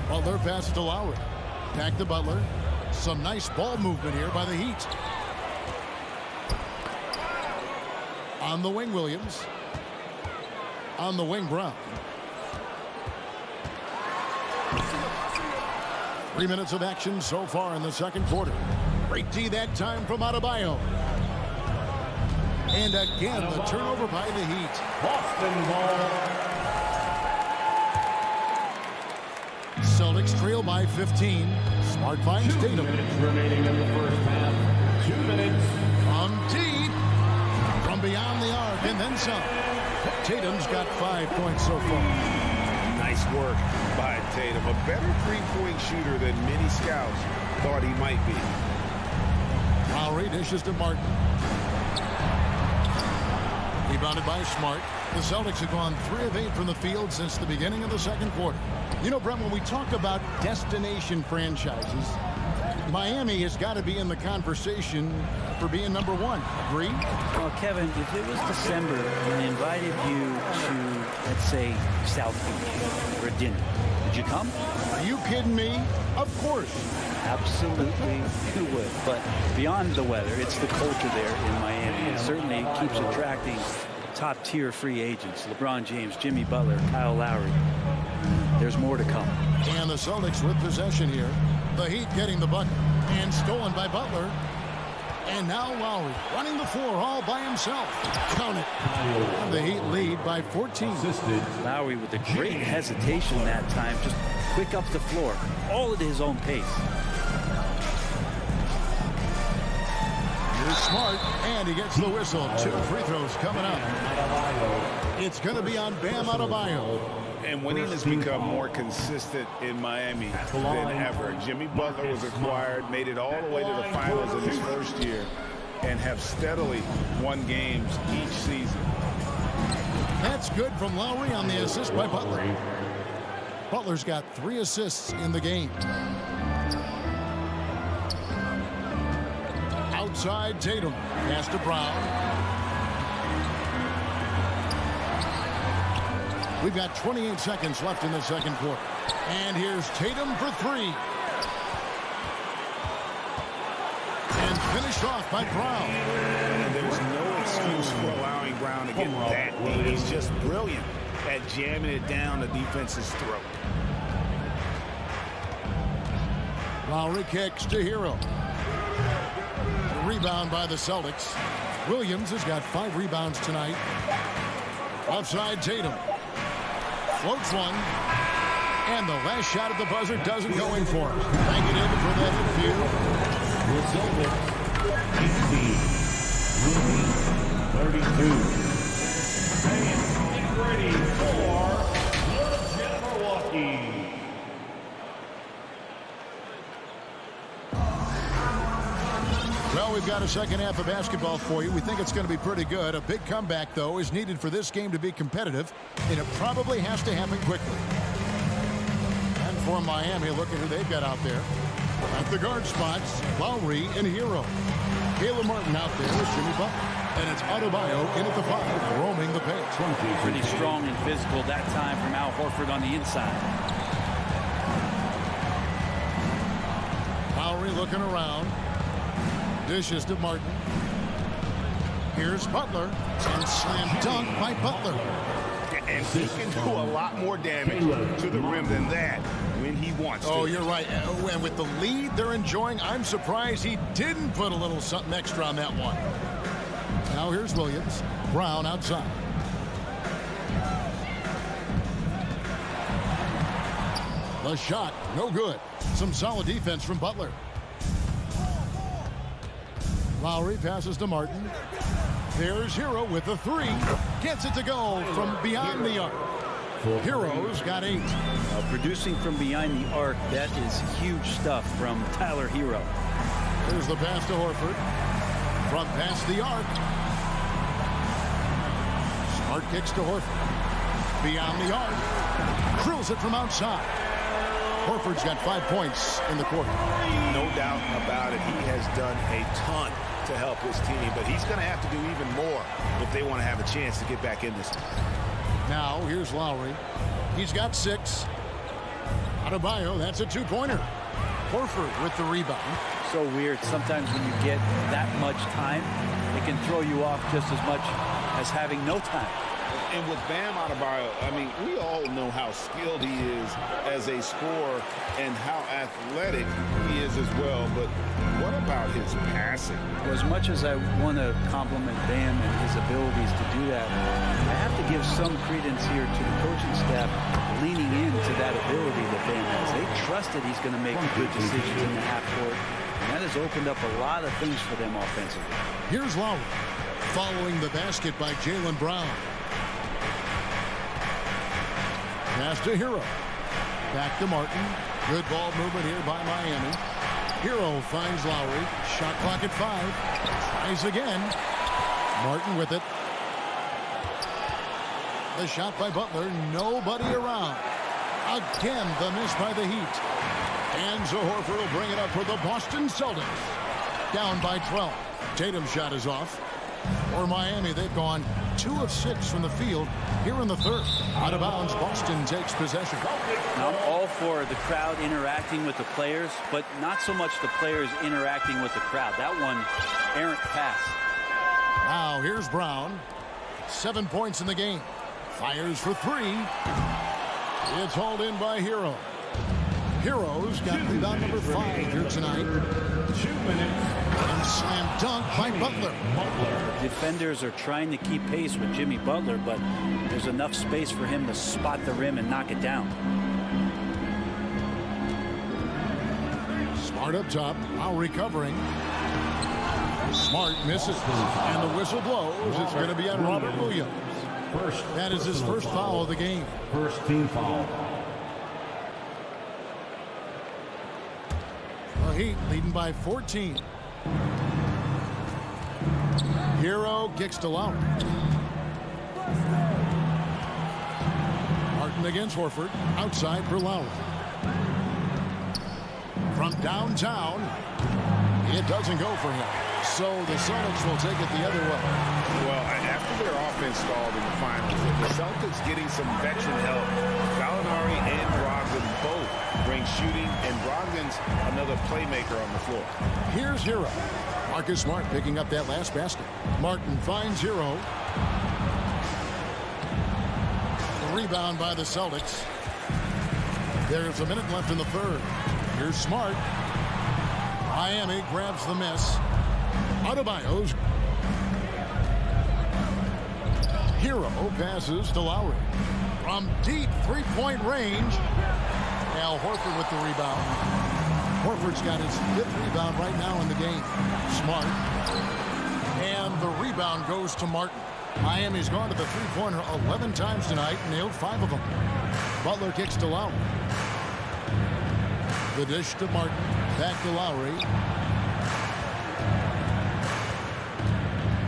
Butler passes to Lowry. Back to Butler. Some nice ball movement here by the Heat. On the wing, Williams. On the wing, Brown. 3 minutes of action so far in the second quarter. Great D that time from Adebayo. And again, the turnover by the Heat. Boston ball. Celtics trail by 15. Smart finds 2 Tatum. minutes remaining in the first half. 2 minutes. From deep. From beyond the arc and then some. Tatum's got 5 points so far. Nice work by Tatum. A better three-point shooter than many scouts thought he might be. Lowry dishes to Martin. Rebounded by Smart. The Celtics have gone 3 of 8 from the field since the beginning of the second quarter. You know, Brent, when we talk about destination franchises, Miami has got to be in the conversation for being number one. Agree? Well, Kevin, if it was December and they invited you to, let's say, South Beach for dinner, would you come? Are you kidding me? Of course. Absolutely, you would. But beyond the weather, it's the culture there in Miami. And certainly it keeps attracting top-tier free agents. LeBron James, Jimmy Butler, Kyle Lowry. There's more to come. And the Celtics with possession here. The Heat getting the bucket. And stolen by Butler. And now Lowry running the floor all by himself. Count it. And the Heat lead by 14. Lowry with a great hesitation that time. Just quick up the floor. All at his own pace. Here's Smart. And he gets the whistle. 2 free throws coming up. It's going to be on Bam Adebayo. And winning has become more consistent in Miami than ever. Jimmy Butler was acquired, made it all the way to the finals in his first year, and have steadily won games each season. That's good from Lowry on the assist by Butler. Butler's got 3 assists in the game. Outside Tatum. Pass to Brown. We've got 28 seconds left in the second quarter. And here's Tatum for 3. And finished off by Brown. And there's no excuse for allowing Brown to get that deep. He's just brilliant at jamming it down the defense's throat. Lowry kicks to Hero. Rebound by the Celtics. Williams has got 5 rebounds tonight. Offside Tatum. Floats one. And the last shot at the buzzer doesn't go in for him. Negative for that interview. The Celtics, 18, 32. And get ready for the Milwaukee. Well, we've got a second half of basketball for you. We think it's going to be pretty good. A big comeback, though, is needed for this game to be competitive, and it probably has to happen quickly. And for Miami, look at who they've got out there. At the guard spots, Lowry and Hero. Caleb Martin out there with Jimmy Butler. And it's Adebayo in at the 5, roaming the pace. Pretty strong and physical that time from Al Horford on the inside. Lowry looking around. Dishes to Martin. Here's Butler. And slam dunk by Butler. And he can do a lot more damage to the rim than that when he wants to. Oh, you're right. And with the lead they're enjoying, I'm surprised he didn't put a little something extra on that one. Now here's Williams. Brown outside. The shot, no good. Some solid defense from Butler. Lowry passes to Martin. There's Hero with the 3. Gets it to go from beyond the arc. Hero's got 8. Producing from behind the arc, that is huge stuff from Tyler Hero. There's the pass to Horford. From past the arc. Smart kicks to Horford. Beyond the arc. Drills it from outside. Horford's got 5 points in the quarter. No doubt about it. He has done a ton to help his team, but he's going to have to do even more if they want to have a chance to get back in this one. Now, here's Lowry. He's got 6. Adebayo, that's a 2-pointer. Horford with the rebound. So weird. Sometimes when you get that much time, it can throw you off just as much as having no time. And with Bam Adebayo, I mean, we all know how skilled he is as a scorer and how athletic he is as well. But what about his passing? Well, as much as I want to compliment Bam and his abilities to do that, I have to give some credence here to the coaching staff leaning into that ability that Bam has. They trust that he's going to make good decisions in the half court, and that has opened up a lot of things for them offensively. Here's Lowry, following the basket by Jaylen Brown. Pass to Hero. Back to Martin. Good ball movement here by Miami. Hero finds Lowry. Shot clock at 5. Tries again. Martin with it. The shot by Butler. Nobody around. Again, the miss by the Heat. And so Horford will bring it up for the Boston Celtics. Down by 12. Tatum's shot is off. For Miami, they've gone 2 of 6 from the field here in the third. Out of bounds, Boston takes possession. Now, I'm all for the crowd interacting with the players, but not so much the players interacting with the crowd. That one, errant pass. Now here's Brown. 7 points in the game. Fires for 3. It's hauled in by Hero. Hero's got rebound number 5 here tonight. 2 minutes. And slam dunk by Butler. Defenders are trying to keep pace with Jimmy Butler, but there's enough space for him to spot the rim and knock it down. Smart up top. Now recovering. Smart misses. And the whistle blows. It's going to be on Robert Williams. That is his first foul of the game. First team foul. The Heat leading by 14. Hero kicks to Lowry. Martin against Horford. Outside for Lowry. From downtown, it doesn't go for him. So the Celtics will take it the other way. Well, after their offense stalled in the finals, the Celtics getting some veteran help. Gallinari and Brogdon both bring shooting, and Brogdon's another playmaker on the floor. Here's Hero. Marcus Smart picking up that last basket. Martin finds Hero. The rebound by the Celtics. There's a minute left in the third. Here's Smart. Miami grabs the miss. Adebayo's. Hero passes to Lowry. From deep three-point range. Al Horford with the rebound. Horford's got his 5th rebound right now in the game. Smart. And the rebound goes to Martin. Miami's gone to the three-pointer 11 times tonight, nailed 5 of them. Butler kicks to Lowry. The dish to Martin. Back to Lowry.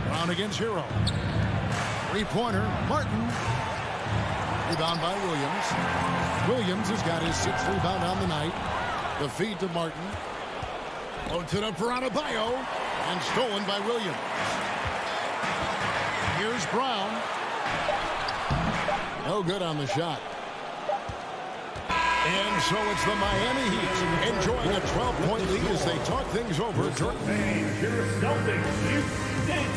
Brown against Hero. Three-pointer. Martin. Rebound by Williams. Williams has got his 6th rebound on the night. The feed to Martin. Loads it up for Adebayo. And stolen by Williams. Here's Brown. No good on the shot. And so it's the Miami Heat enjoying a 12-point lead as they talk things over.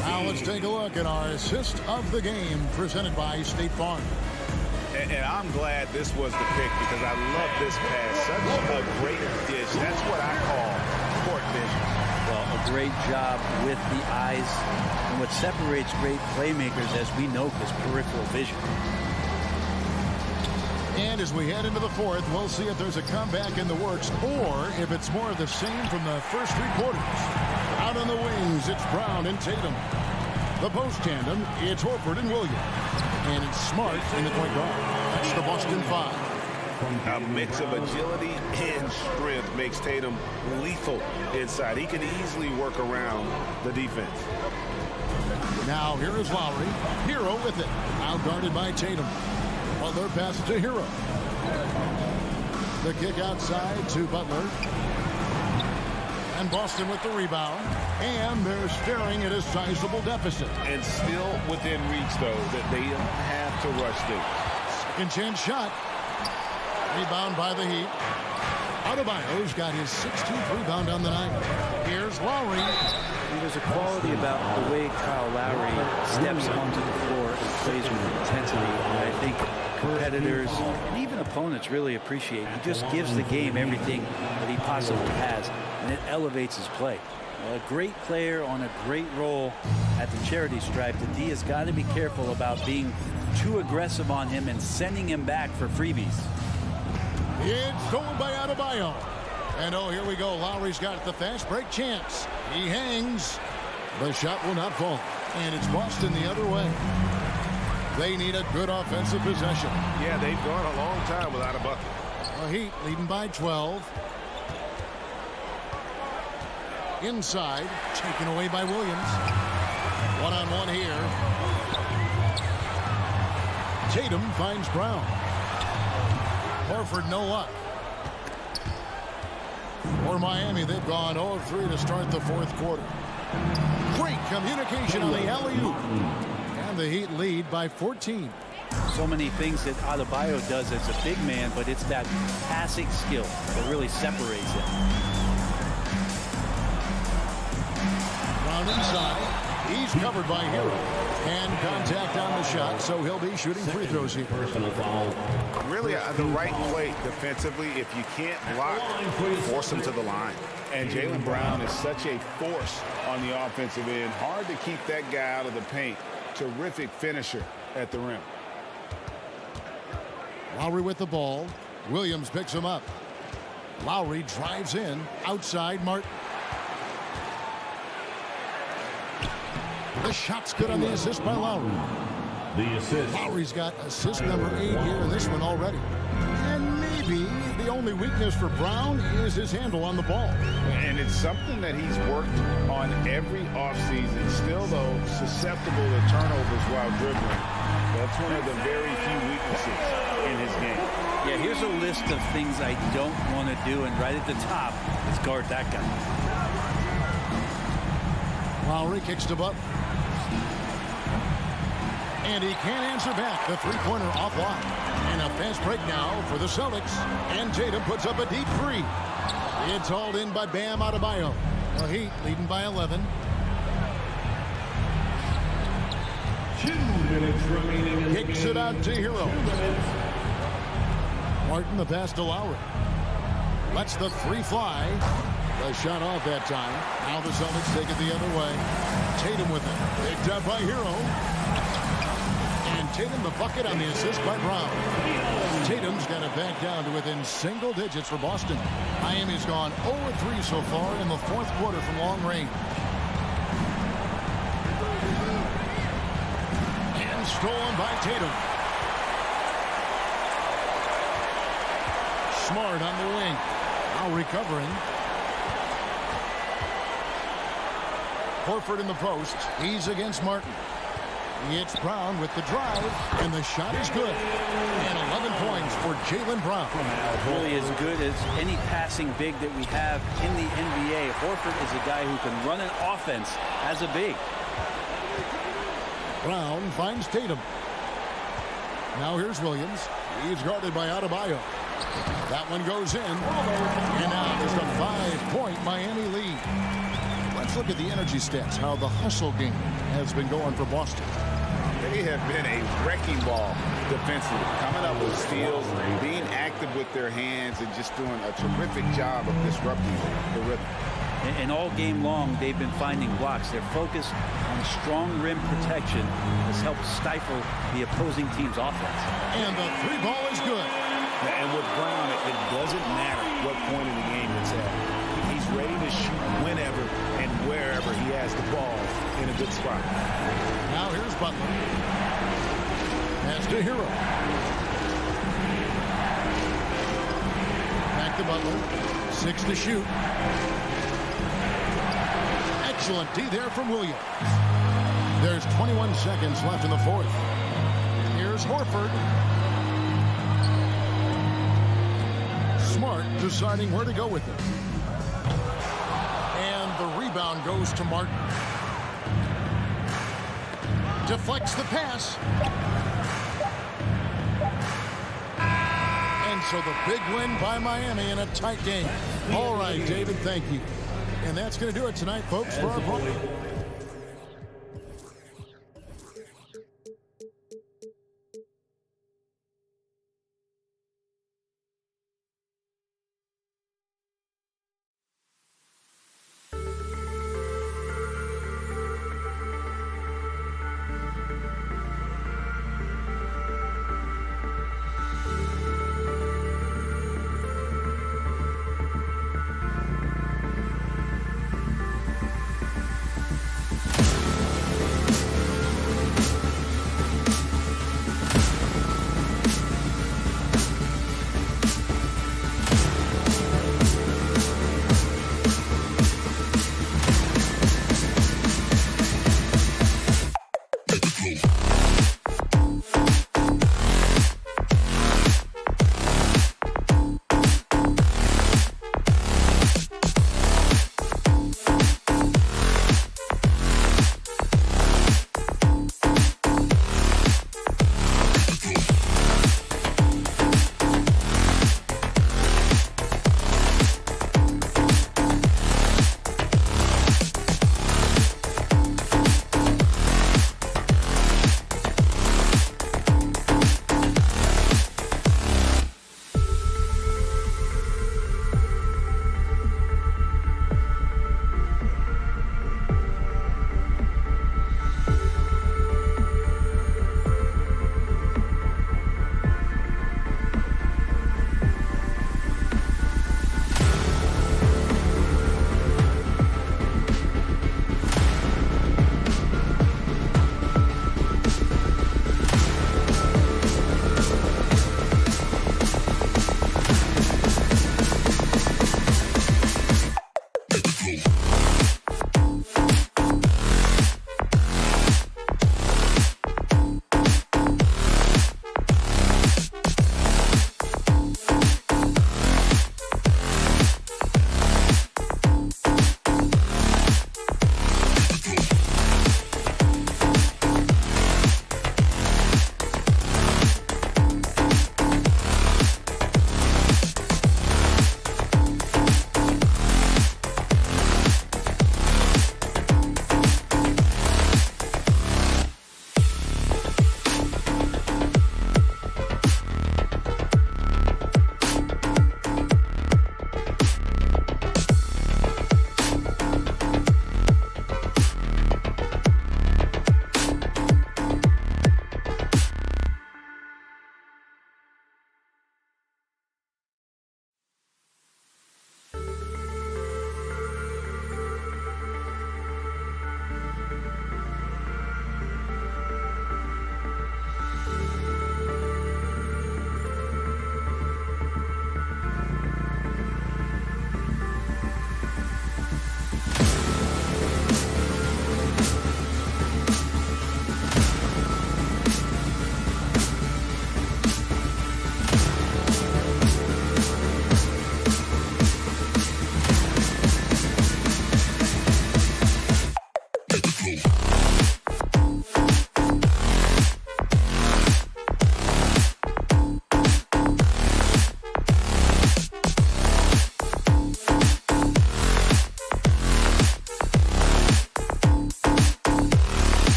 Now let's take a look at our assist of the game presented by State Farm. And I'm glad this was the pick because I love this pass. Such a great dish. That's what I call court vision. Well, a great job with the eyes. And what separates great playmakers, as we know, is peripheral vision. And as we head into the fourth, we'll see if there's a comeback in the works or if it's more of the same from the first 3 quarters. Out on the wings, it's Brown and Tatum. The post tandem, it's Horford and Williams. And it's Smart in the point guard. That's the Boston 5. A mix of agility and strength makes Tatum lethal inside. He can easily work around the defense. Now here is Lowry. Hero with it. Out guarded by Tatum. Butler passes to Hero. The kick outside to Butler. And Boston with the rebound. And they're staring at a sizable deficit. And still within reach, though, that they don't have to rush things. Second chance shot. Rebound by the Heat. Adebayo's got his 16th rebound on the night. Here's Lowry. There's a quality about the way Kyle Lowry steps onto the floor and plays with intensity. And I think competitors and even opponents really appreciate. He just gives the game everything that he possibly has, and it elevates his play. Well, a great player on a great role at the charity stripe. The D has got to be careful about being too aggressive on him and sending him back for freebies. It's stolen by Adebayo. And oh, here we go. Lowry's got the fast break chance. He hangs. The shot will not fall. And it's Boston the other way. They need a good offensive possession. Yeah, they've gone a long time without a bucket. The Heat leading by 12. Inside, taken away by Williams. One-on-one here. Tatum finds Brown. Horford, no luck. For Miami, they've gone 0 of 3 to start the fourth quarter. Great communication on the alley-oop. And the Heat lead by 14. So many things that Adebayo does as a big man, but it's that passing skill that really separates him. Round inside. He's covered by Hero. And contact on the shot, so he'll be shooting free throws here. Personal foul. Really, the right play defensively. If you can't block, force him to the line. And Jaylen Brown is such a force on the offensive end. Hard to keep that guy out of the paint. Terrific finisher at the rim. Lowry with the ball. Williams picks him up. Lowry drives in. Outside, Martin. The shot's good on the assist by Lowry. The assist. Lowry's got assist number 8 here in this one already. And maybe the only weakness for Brown is his handle on the ball. And it's something that he's worked on every offseason. Still, though, susceptible to turnovers while dribbling. That's one of the very few weaknesses in his game. Yeah, here's a list of things I don't want to do, and right at the top is guard that guy. Lowry kicks to Butler. And he can't answer back. The three-pointer offline. And a fast break now for the Celtics. And Tatum puts up a deep three. It's hauled in by Bam Adebayo. The Heat leading by 11. 2 minutes remaining in the Kicks game. it out to Hero. 2 minutes. Martin the pass to Lowry. Lets the three fly. The shot off that time. Now the Celtics take it the other way. Tatum with it. Picked up by Hero. And Tatum the bucket on the assist by Brown. Tatum's got it back down to within single digits for Boston. Miami's gone 0-3 so far in the fourth quarter from long range. And stolen by Tatum. Smart on the wing. Now recovering. Horford in the post. He's against Martin. It's Brown with the drive, and the shot is good. And 11 points for Jaylen Brown. Really as good as any passing big that we have in the NBA. Horford is a guy who can run an offense as a big. Brown finds Tatum. Now here's Williams. He's guarded by Adebayo. That one goes in. And now just a 5-point Miami lead. Let's look at the energy stats, how the hustle game has been going for Boston. They have been a wrecking ball defensively, coming up with steals, being active with their hands, and just doing a terrific job of disrupting the rhythm. And all game long, they've been finding blocks. Their focus on strong rim protection has helped stifle the opposing team's offense. And the three ball is good. And with Brown, it doesn't matter what point in the game it's at. He's ready to shoot whenever and wherever he has the ball in a good spot. Now here's Butler. Pass to Hero. Back to Butler. 6 to shoot. Excellent D there from Williams. There's 21 seconds left in the fourth. Here's Horford. Smart deciding where to go with it. And the rebound goes to Martin. Deflects the pass. And so the big win by Miami in a tight game. All right, David, thank you. And that's going to do it tonight, folks, for our program.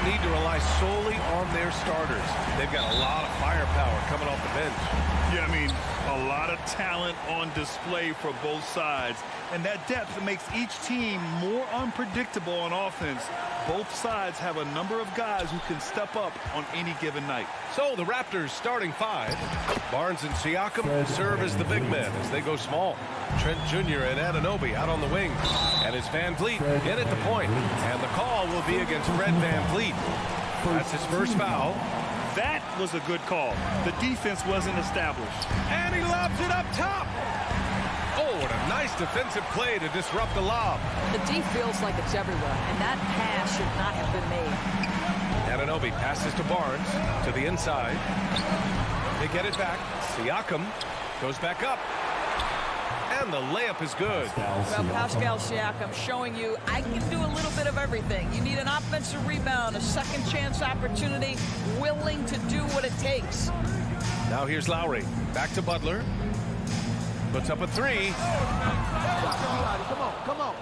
don't need to rely solely on their starters. They've got a lot of firepower coming off the bench. Yeah, I mean, a lot of talent on display for both sides. And that depth makes each team more unpredictable on offense. Both sides have a number of guys who can step up on any given night. So the Raptors starting five. Barnes and Siakam serve as the big men as they go small. Trent Jr. and Anunoby out on the wing. And it's Van Vliet in at the point. And the call will be against Fred Van Vliet. That's his first foul. That was a good call. The defense wasn't established. And he lobs it up top. Oh, what a nice defensive play to disrupt the lob. The D feels like it's everywhere, and that pass should not have been made. Anunoby passes to Barnes to the inside. They get it back. Siakam goes back up. And the layup is good. Well, Pascal Siakam showing you I can do a little bit of everything. You need an offensive rebound, a second chance opportunity, willing to do what it takes. Now here's Lowry. Back to Butler. Puts up a three. Come on.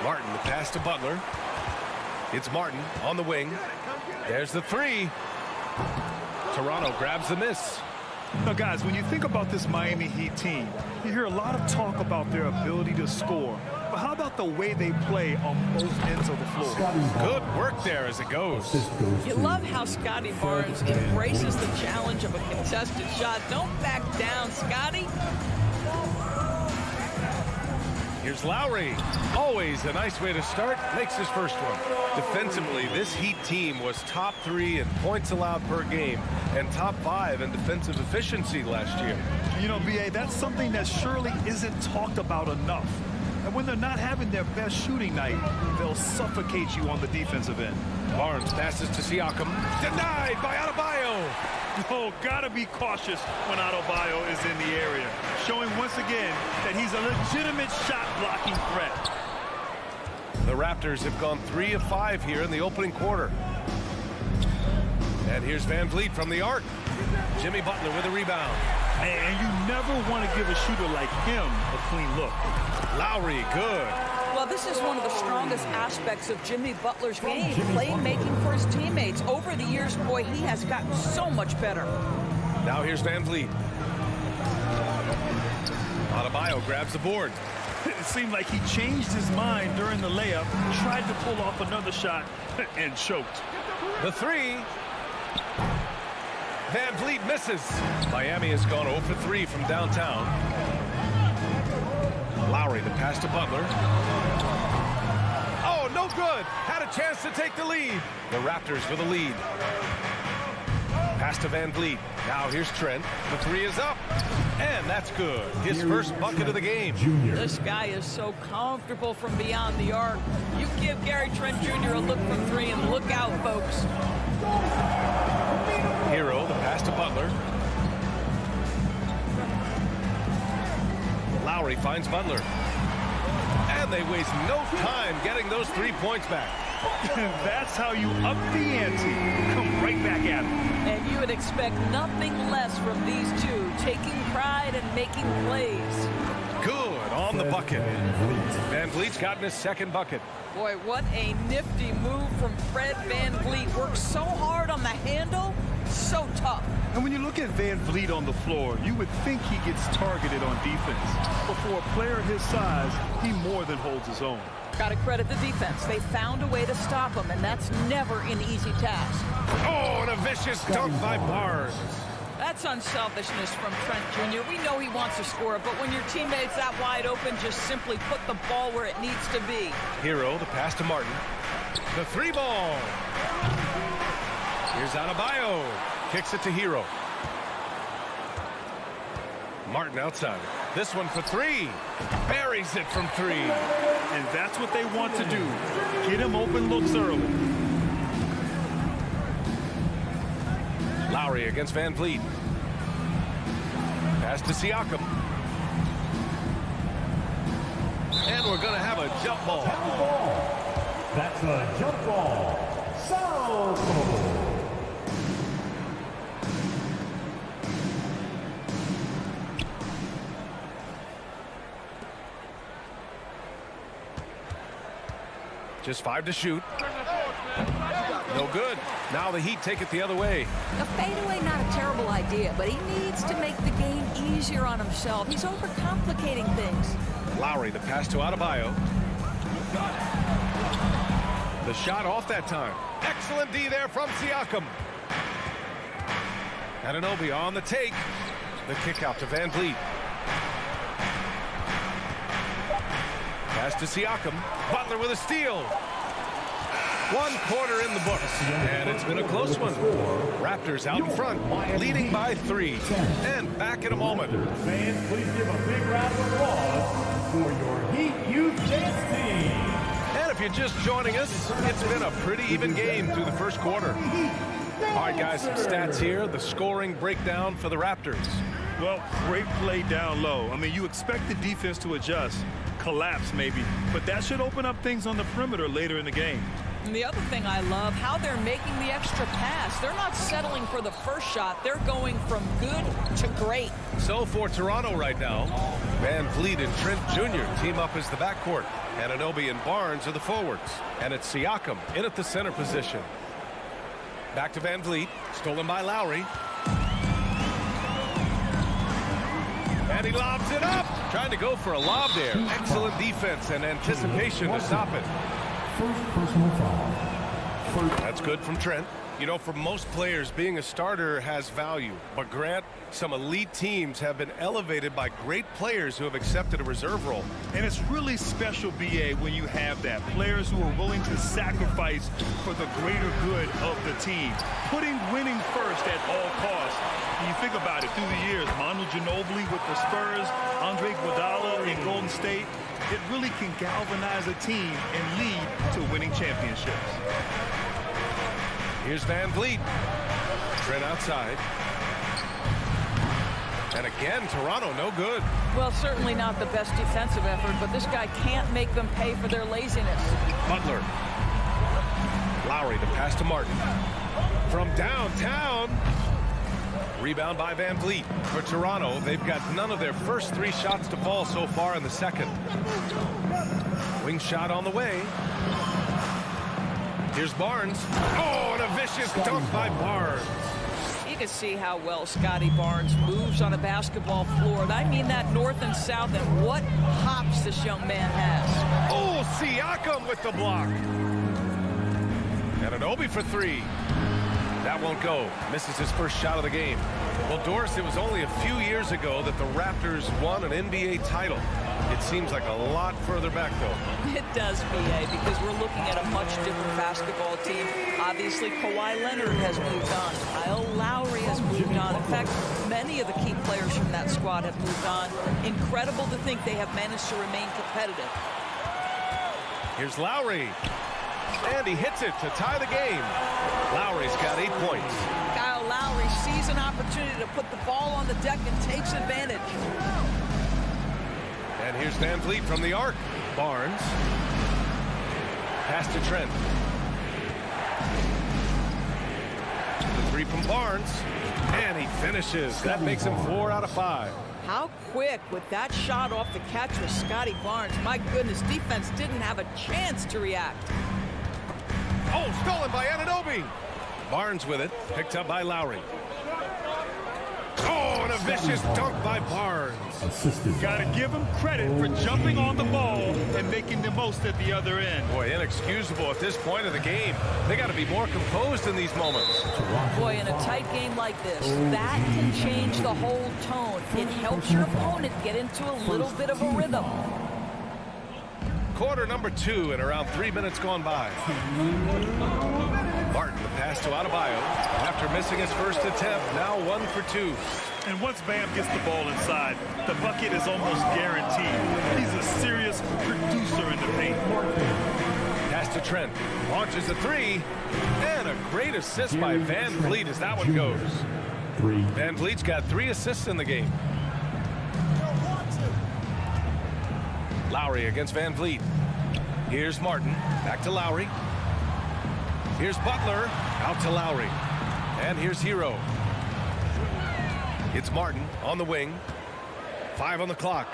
Martin, the pass to Butler. It's Martin on the wing. There's the three. Toronto grabs the miss. Now, guys, when you think about this Miami Heat team, you hear a lot of talk about their ability to score. But how about the way they play on both ends of the floor? Good work there as it goes. You love how Scotty Barnes embraces the challenge of a contested shot. Don't back down, Scotty. Here's Lowry. Always a nice way to start. Makes his first one. Defensively, this Heat team was top 3 in points allowed per game and top 5 in defensive efficiency last year. You know, B.A., that's something that surely isn't talked about enough. And when they're not having their best shooting night, they'll suffocate you on the defensive end. Barnes passes to Siakam. Denied by Adebayo. Oh, gotta be cautious when Adebayo is in the area, showing once again that he's a legitimate shot-blocking threat. The Raptors have gone 3 of 5 here in the opening quarter. And here's Van Vliet from the arc. Jimmy Butler with a rebound. And you never want to give a shooter like him a clean look. Lowry, good. Well, this is one of the strongest aspects of Jimmy Butler's game, playmaking for his teammates. Over the years, boy, he has gotten so much better. Now here's Van Vliet. Adebayo grabs the board. It seemed like he changed his mind during the layup, tried to pull off another shot, and choked. The three. Van Vliet misses. Miami has gone 0 for 3 from downtown. Lowry, the pass to Butler. Oh, no good. Had a chance to take the lead. The Raptors with a lead. Pass to Van Vliet. Now here's Trent. The three is up. And that's good. His first bucket of the game. This guy is so comfortable from beyond the arc. You give Gary Trent Jr. a look from 3 and look out, folks. Hero, the pass to Butler. Lowry finds Butler. And they waste no time getting those 3 points back. That's how you up the ante. Come right back at him. And you would expect nothing less from these two, taking pride and making plays. Good on the bucket. Van Vliet's gotten his second bucket. Boy, what a nifty move from Fred Van Vliet. Works so hard on the handle, so tough. And when you look at Van Vliet on the floor, you would think he gets targeted on defense. But for a player his size, he more than holds his own. Got to credit the defense. They found a way to stop him, and that's never an easy task. Oh, and a vicious dunk by Barnes. That's unselfishness from Trent Jr. We know he wants to score, but when your teammate's that wide open, just simply put the ball where it needs to be. Hero, the pass to Martin. The 3 ball. Here's Adebayo. Kicks it to Hero. Martin outside. This one for 3. Buries it from 3. And that's what they want to do. Get him open looks early. Lowry against Van Vliet. Pass to Siakam. And we're going to have a jump ball. That's a jump ball. South. Just 5 to shoot. No good. Now the Heat take it the other way. A fadeaway, not a terrible idea, but he needs to make the game easier on himself. He's overcomplicating things. Lowry, the pass to Adebayo. The shot off that time. Excellent D there from Siakam. Anunoby on the take. The kick out to Van Vliet. Pass to Siakam. Butler with a steal. 1 quarter in the books, and it's been a close one. Raptors out in front, leading by 3. And back in a moment. Fans, please give a big round of applause for your Heat Youth Dance Team. And if you're just joining us, it's been a pretty even game through the first quarter. All right, guys, some stats here. The scoring breakdown for the Raptors. Well, great play down low. I mean, you expect the defense to adjust, collapse maybe, but that should open up things on the perimeter later in the game. And the other thing I love, how they're making the extra pass. They're not settling for the first shot. They're going from good to great. So for Toronto right now, Van Vliet and Trent Jr. team up as the backcourt. Anunoby and Barnes are the forwards. And it's Siakam in at the center position. Back to Van Vliet, stolen by Lowry. And he lobs it up. Trying to go for a lob there. Excellent defense and anticipation to stop it. First personal foul. That's good from Trent. You know, for most players, being a starter has value. But Grant, some elite teams have been elevated by great players who have accepted a reserve role. And it's really special, B.A., when you have that. Players who are willing to sacrifice for the greater good of the team. Putting winning first at all costs. When you think about it, through the years, Manu Ginobili with the Spurs, Andre Iguodala in Golden State, it really can galvanize a team and lead to winning championships. Here's Van Vliet. Trent outside. And again, Toronto no good. Well, certainly not the best defensive effort, but this guy can't make them pay for their laziness. Butler. Lowry, the pass to Martin. From downtown. Rebound by Van Vliet. For Toronto, they've got none of their first 3 shots to fall so far in the second. Wing shot on the way. Here's Barnes. Oh, and a vicious dunk by Barnes. You can see how well Scotty Barnes moves on a basketball floor. I mean that north and south, and what hops this young man has. Oh, Siakam with the block. Anunoby for 3. That won't go. Misses his first shot of the game. Well, Doris, it was only a few years ago that the Raptors won an NBA title. It seems like a lot further back, though. It does, B.A., because we're looking at a much different basketball team. Obviously, Kawhi Leonard has moved on. Kyle Lowry has moved on. In fact, many of the key players from that squad have moved on. Incredible to think they have managed to remain competitive. Here's Lowry. And he hits it to tie the game. Lowry's got 8 points. Kyle Lowry sees an opportunity to put the ball on the deck and takes advantage. And here's Van Vliet from the arc. Barnes. Pass to Trent. The 3 from Barnes. And he finishes. That makes him 4 out of 5. How quick with that shot off the catch with Scotty Barnes. My goodness, defense didn't have a chance to react. Oh, stolen by Anunoby. Barnes with it, picked up by Lowry. Oh, and a vicious dunk by Barnes. Gotta give him credit for jumping on the ball and making the most at the other end. Boy, inexcusable at this point of the game. They got to be more composed in these moments. Boy, in a tight game like this, that can change the whole tone. It helps your opponent get into a little bit of a rhythm. Quarter number 2 and around 3 minutes gone by. Martin, the pass to Adebayo. After missing his first attempt, now 1 for 2. And once Bam gets the ball inside, the bucket is almost guaranteed. He's a serious producer in the paint. Pass to Trent. Launches a 3. And a great assist by Van Vliet as that one goes. Van Vliet's got 3 assists in the game. Lowry against Van Vliet. Here's Martin. Back to Lowry. Here's Butler. Out to Lowry. And here's Hero. It's Martin on the wing. 5 on the clock.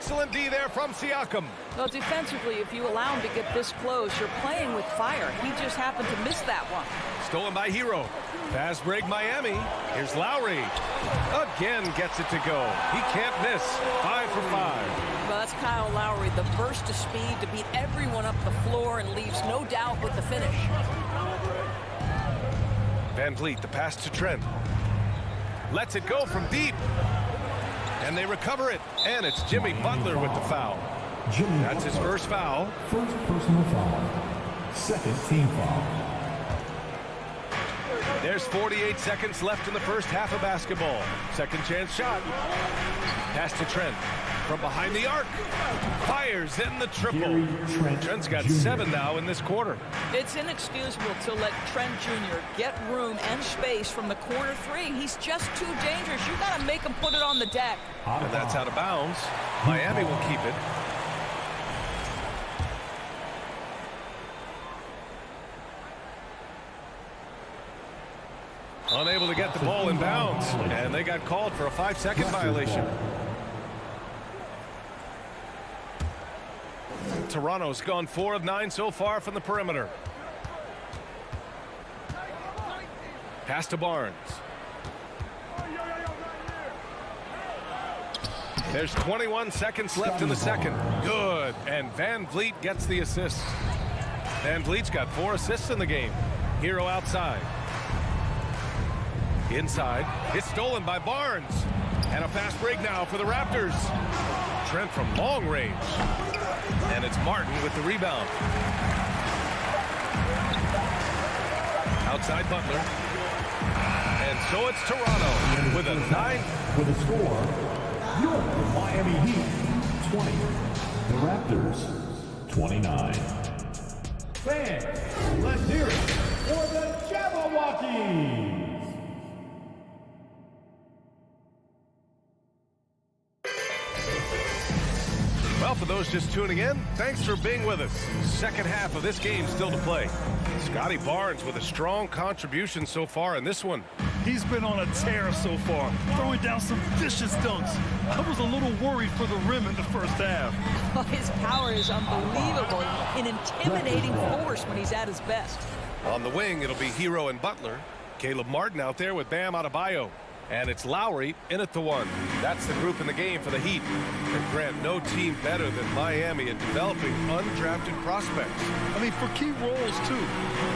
Excellent D there from Siakam. Well, defensively, if you allow him to get this close, you're playing with fire. He just happened to miss that one. Stolen by Hero. Fast break Miami. Here's Lowry. Again gets it to go. He can't miss. 5 for 5. Well, that's Kyle Lowry, the burst of speed to beat everyone up the floor and leaves no doubt with the finish. Van Vliet, the pass to Trent. Lets it go from deep. And they recover it. And it's Jimmy Butler with the foul. That's his first foul. First personal foul. Second team foul. There's 48 seconds left in the first half of basketball. Second chance shot. Pass to Trent. From behind the arc. Fires in the triple. Trent's got 7 now in this quarter. It's inexcusable to let Trent Jr. get room and space from the corner three. He's just too dangerous. You got to make him put it on the deck. And that's out of bounds. Miami will keep it. Unable to get the ball in bounds. And they got called for a 5-second violation. Toronto's gone 4 of 9 so far from the perimeter. Pass to Barnes. There's 21 seconds left in the second. Good. And Van Vliet gets the assist. Van Vliet's got 4 assists in the game. Hero outside. Inside. It's stolen by Barnes. And a fast break now for the Raptors. Trent from long range. And it's Martin with the rebound. Outside Butler. And so it's Toronto with a 9. With a score, your Miami Heat 20. The Raptors 29. Fans, let's hear it for the Jabberwockies. Well, for those just tuning in, thanks for being with us. Second half of this game still to play. Scotty Barnes with a strong contribution so far in this one. He's been on a tear so far, throwing down some vicious dunks. I was a little worried for the rim in the first half. Oh, his power is unbelievable. An intimidating force when he's at his best. On the wing, it'll be Hero and Butler. Caleb Martin out there with Bam Adebayo. And it's Lowry in at the 1. That's the group in the game for the Heat. And Grant, no team better than Miami at developing undrafted prospects. I mean, for key roles, too.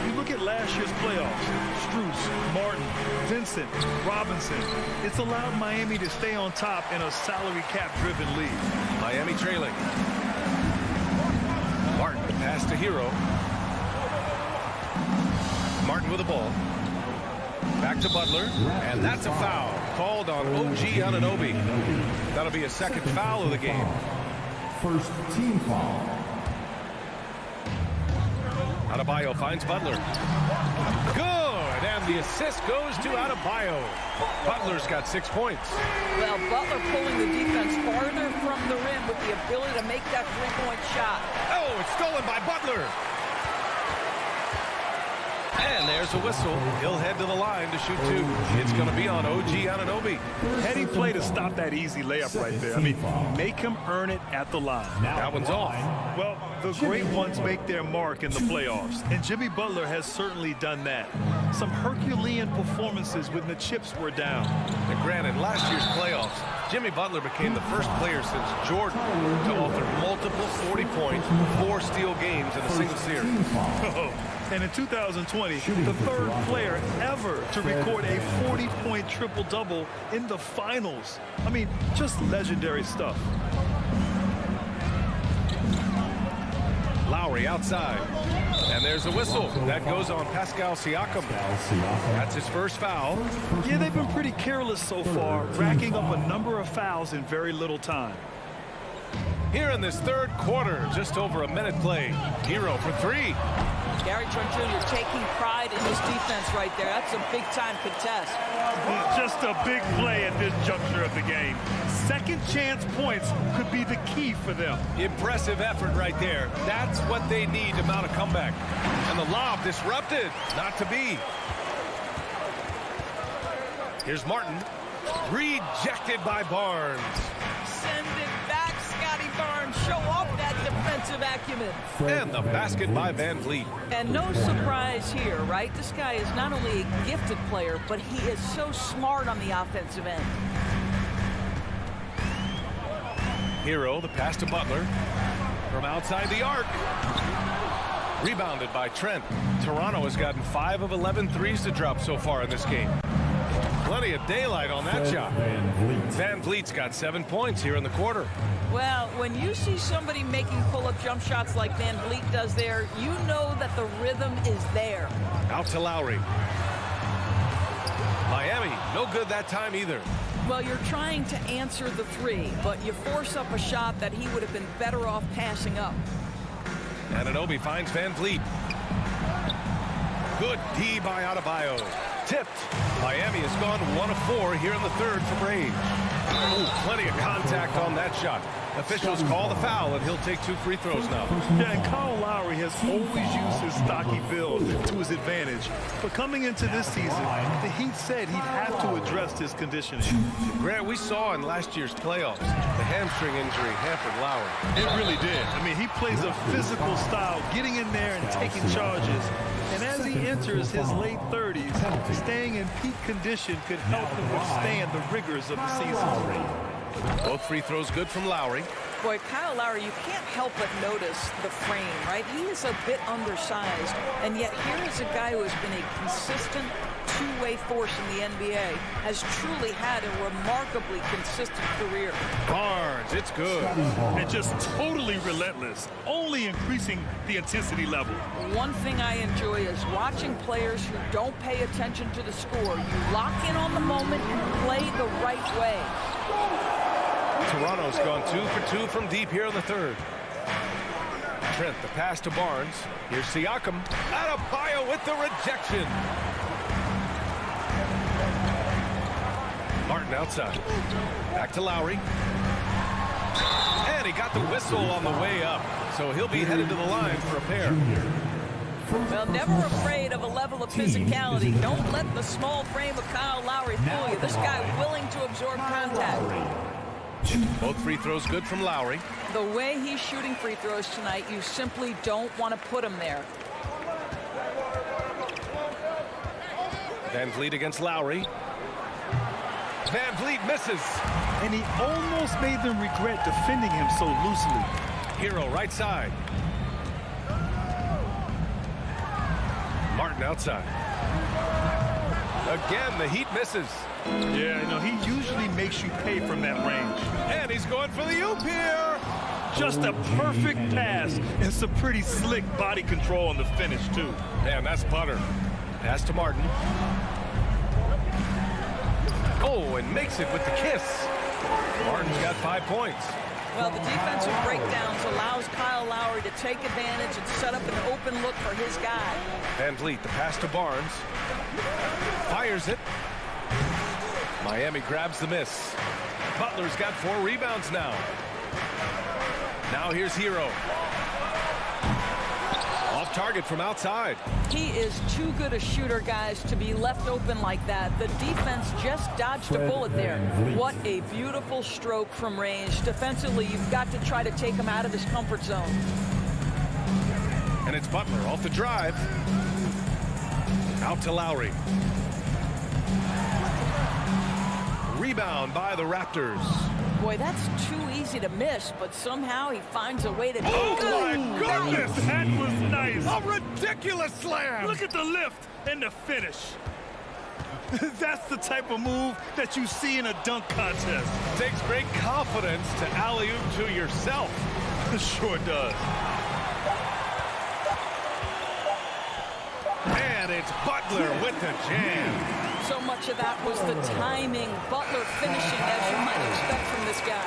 You look at last year's playoffs. Strus, Martin, Vincent, Robinson. It's allowed Miami to stay on top in a salary cap-driven league. Miami trailing. Martin, pass to Hero. Martin with the ball. Back to Butler, and that's a foul called on OG Anunoby. That'll be a second foul of the game. First team foul. Adebayo finds Butler. Good, and the assist goes to Adebayo. Butler's got 6 points. Well, Butler pulling the defense farther from the rim with the ability to make that three-point shot. Oh, it's stolen by Butler. And there's a whistle. He'll head to the line to shoot 2. It's going to be on OG Anunoby. Heady play to stop that easy layup right there. I mean, make him earn it at the line. That one's off. Well, the great ones make their mark in the playoffs, and Jimmy Butler has certainly done that. Some Herculean performances when the chips were down. And granted, last year's playoffs, Jimmy Butler became the first player since Jordan to offer multiple 40-point, 4-steal games in a single series. And in 2020, the third player ever to record a 40-point triple-double in the finals. I mean, just legendary stuff. Lowry outside. And there's a whistle. That goes on Pascal Siakam. That's his first foul. Yeah, they've been pretty careless so far, racking up a number of fouls in very little time. Here in this third quarter, just over a minute played. Hero for 3. Gary Trent Jr. taking pride in his defense right there. That's a big-time contest. Just a big play at this juncture of the game. Second chance points could be the key for them. Impressive effort right there. That's what they need to mount a comeback. And the lob disrupted. Not to be. Here's Martin. Rejected by Barnes. Send it back, Scotty defensive acumen. And the basket by Van Vliet. And no surprise here, right? This guy is not only a gifted player, but he is so smart on the offensive end. Hero, the pass to Butler. From outside the arc. Rebounded by Trent. Toronto has gotten 5 of 11 threes to drop so far in this game. Plenty of daylight on that shot. Van Vliet's got 7 points here in the quarter. Well, when you see somebody making pull-up jump shots like Van Vliet does there, you know that the rhythm is there. Out to Lowry. Miami, no good that time either. Well, you're trying to answer the three, but you force up a shot that he would have been better off passing up. Anunoby finds Van Vliet. Good D by Adebayo. Tipped. Miami has gone 1 of 4 here in the third from range. Ooh, plenty of contact on that shot. Officials call the foul, and he'll take 2 free throws now. Yeah, and Kyle Lowry has always used his stocky build to his advantage. But coming into this season, the Heat said he'd have to address his conditioning. Grant, we saw in last year's playoffs, the hamstring injury hampered Lowry. It really did. I mean, he plays a physical style, getting in there and taking charges. And as he enters his late 30s, staying in peak condition could help him withstand the rigors of the season. Both free throws good from Lowry. Boy, Kyle Lowry, you can't help but notice the frame, right? He is a bit undersized, and yet here is a guy who has been a consistent two-way force in the NBA, has truly had a remarkably consistent career. Barnes, it's good. And just totally relentless, only increasing the intensity level. One thing I enjoy is watching players who don't pay attention to the score. You lock in on the moment and play the right way. Toronto's gone 2 for 2 from deep here in the third. Trent, the pass to Barnes. Here's Siakam. Adebayo with the rejection. Martin outside. Back to Lowry. And he got the whistle on the way up. So he'll be headed to the line for a pair. Well, never afraid of a level of physicality. Don't let the small frame of Kyle Lowry fool you. This guy willing to absorb contact. Both free throws good from Lowry. The way he's shooting free throws tonight, you simply don't want to put him there. Van Vliet against Lowry. Van Vliet misses. And he almost made them regret defending him so loosely. Hero right side. Martin outside. Again, the Heat misses. Yeah, you know, he usually makes you pay from that range. And he's going for the oop here. Just a perfect pass and some pretty slick body control on the finish, too. Man, that's butter. Pass to Martin. Oh, and makes it with the kiss. Martin's got 5 points. Well, the defensive breakdowns allows Kyle Lowry to take advantage and set up an open look for his guy. Van Vliet, the pass to Barnes. Fires it. Miami grabs the miss. Butler's got 4 rebounds now. Now here's Hero. Off target from outside. He is too good a shooter, guys, to be left open like that. The defense just dodged a bullet there. What a beautiful stroke from range. Defensively, you've got to try to take him out of his comfort zone. And it's Butler off the drive. Out to Lowry. Rebound by the Raptors. Boy, that's too easy to miss, but somehow he finds a way to do Oh, it. my goodness! That was nice. A ridiculous slam! Look at the lift and the finish. That's the type of move that you see in a dunk contest. Takes great confidence to alley-oop to yourself. Sure does. And it's Butler with the jam. So much of that was the timing. Butler finishing, as you might expect from this guy.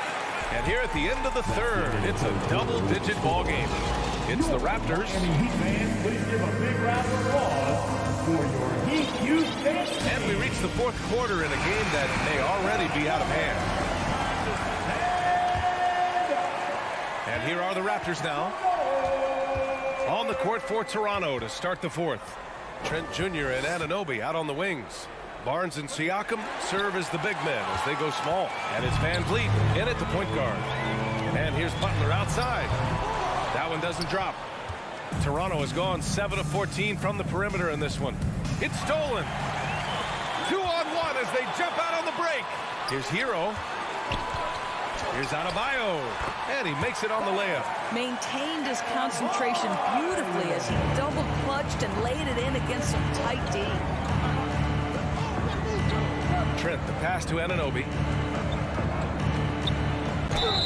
And here at the end of the third, it's a double-digit ball game. It's the Raptors. Heat fans, please give a big round of applause for your Heat fans. And we reach the fourth quarter in a game that may already be out of hand. And here are the Raptors now. On the court for Toronto to start the fourth. Trent Jr. and Anunoby out on the wings. Barnes and Siakam serve as the big men as they go small. And it's Van Vliet in at the point guard. And here's Butler outside. That That one doesn't drop. Toronto has gone 7 of 14 from the perimeter in this one. It's stolen. 2-on-1 as they jump out on the break. Here's Hero. Here's Adebayo. And he makes it on the layup. Maintained his concentration beautifully as he double clutched and laid it in against some tight D. Trent, the pass to Anunoby.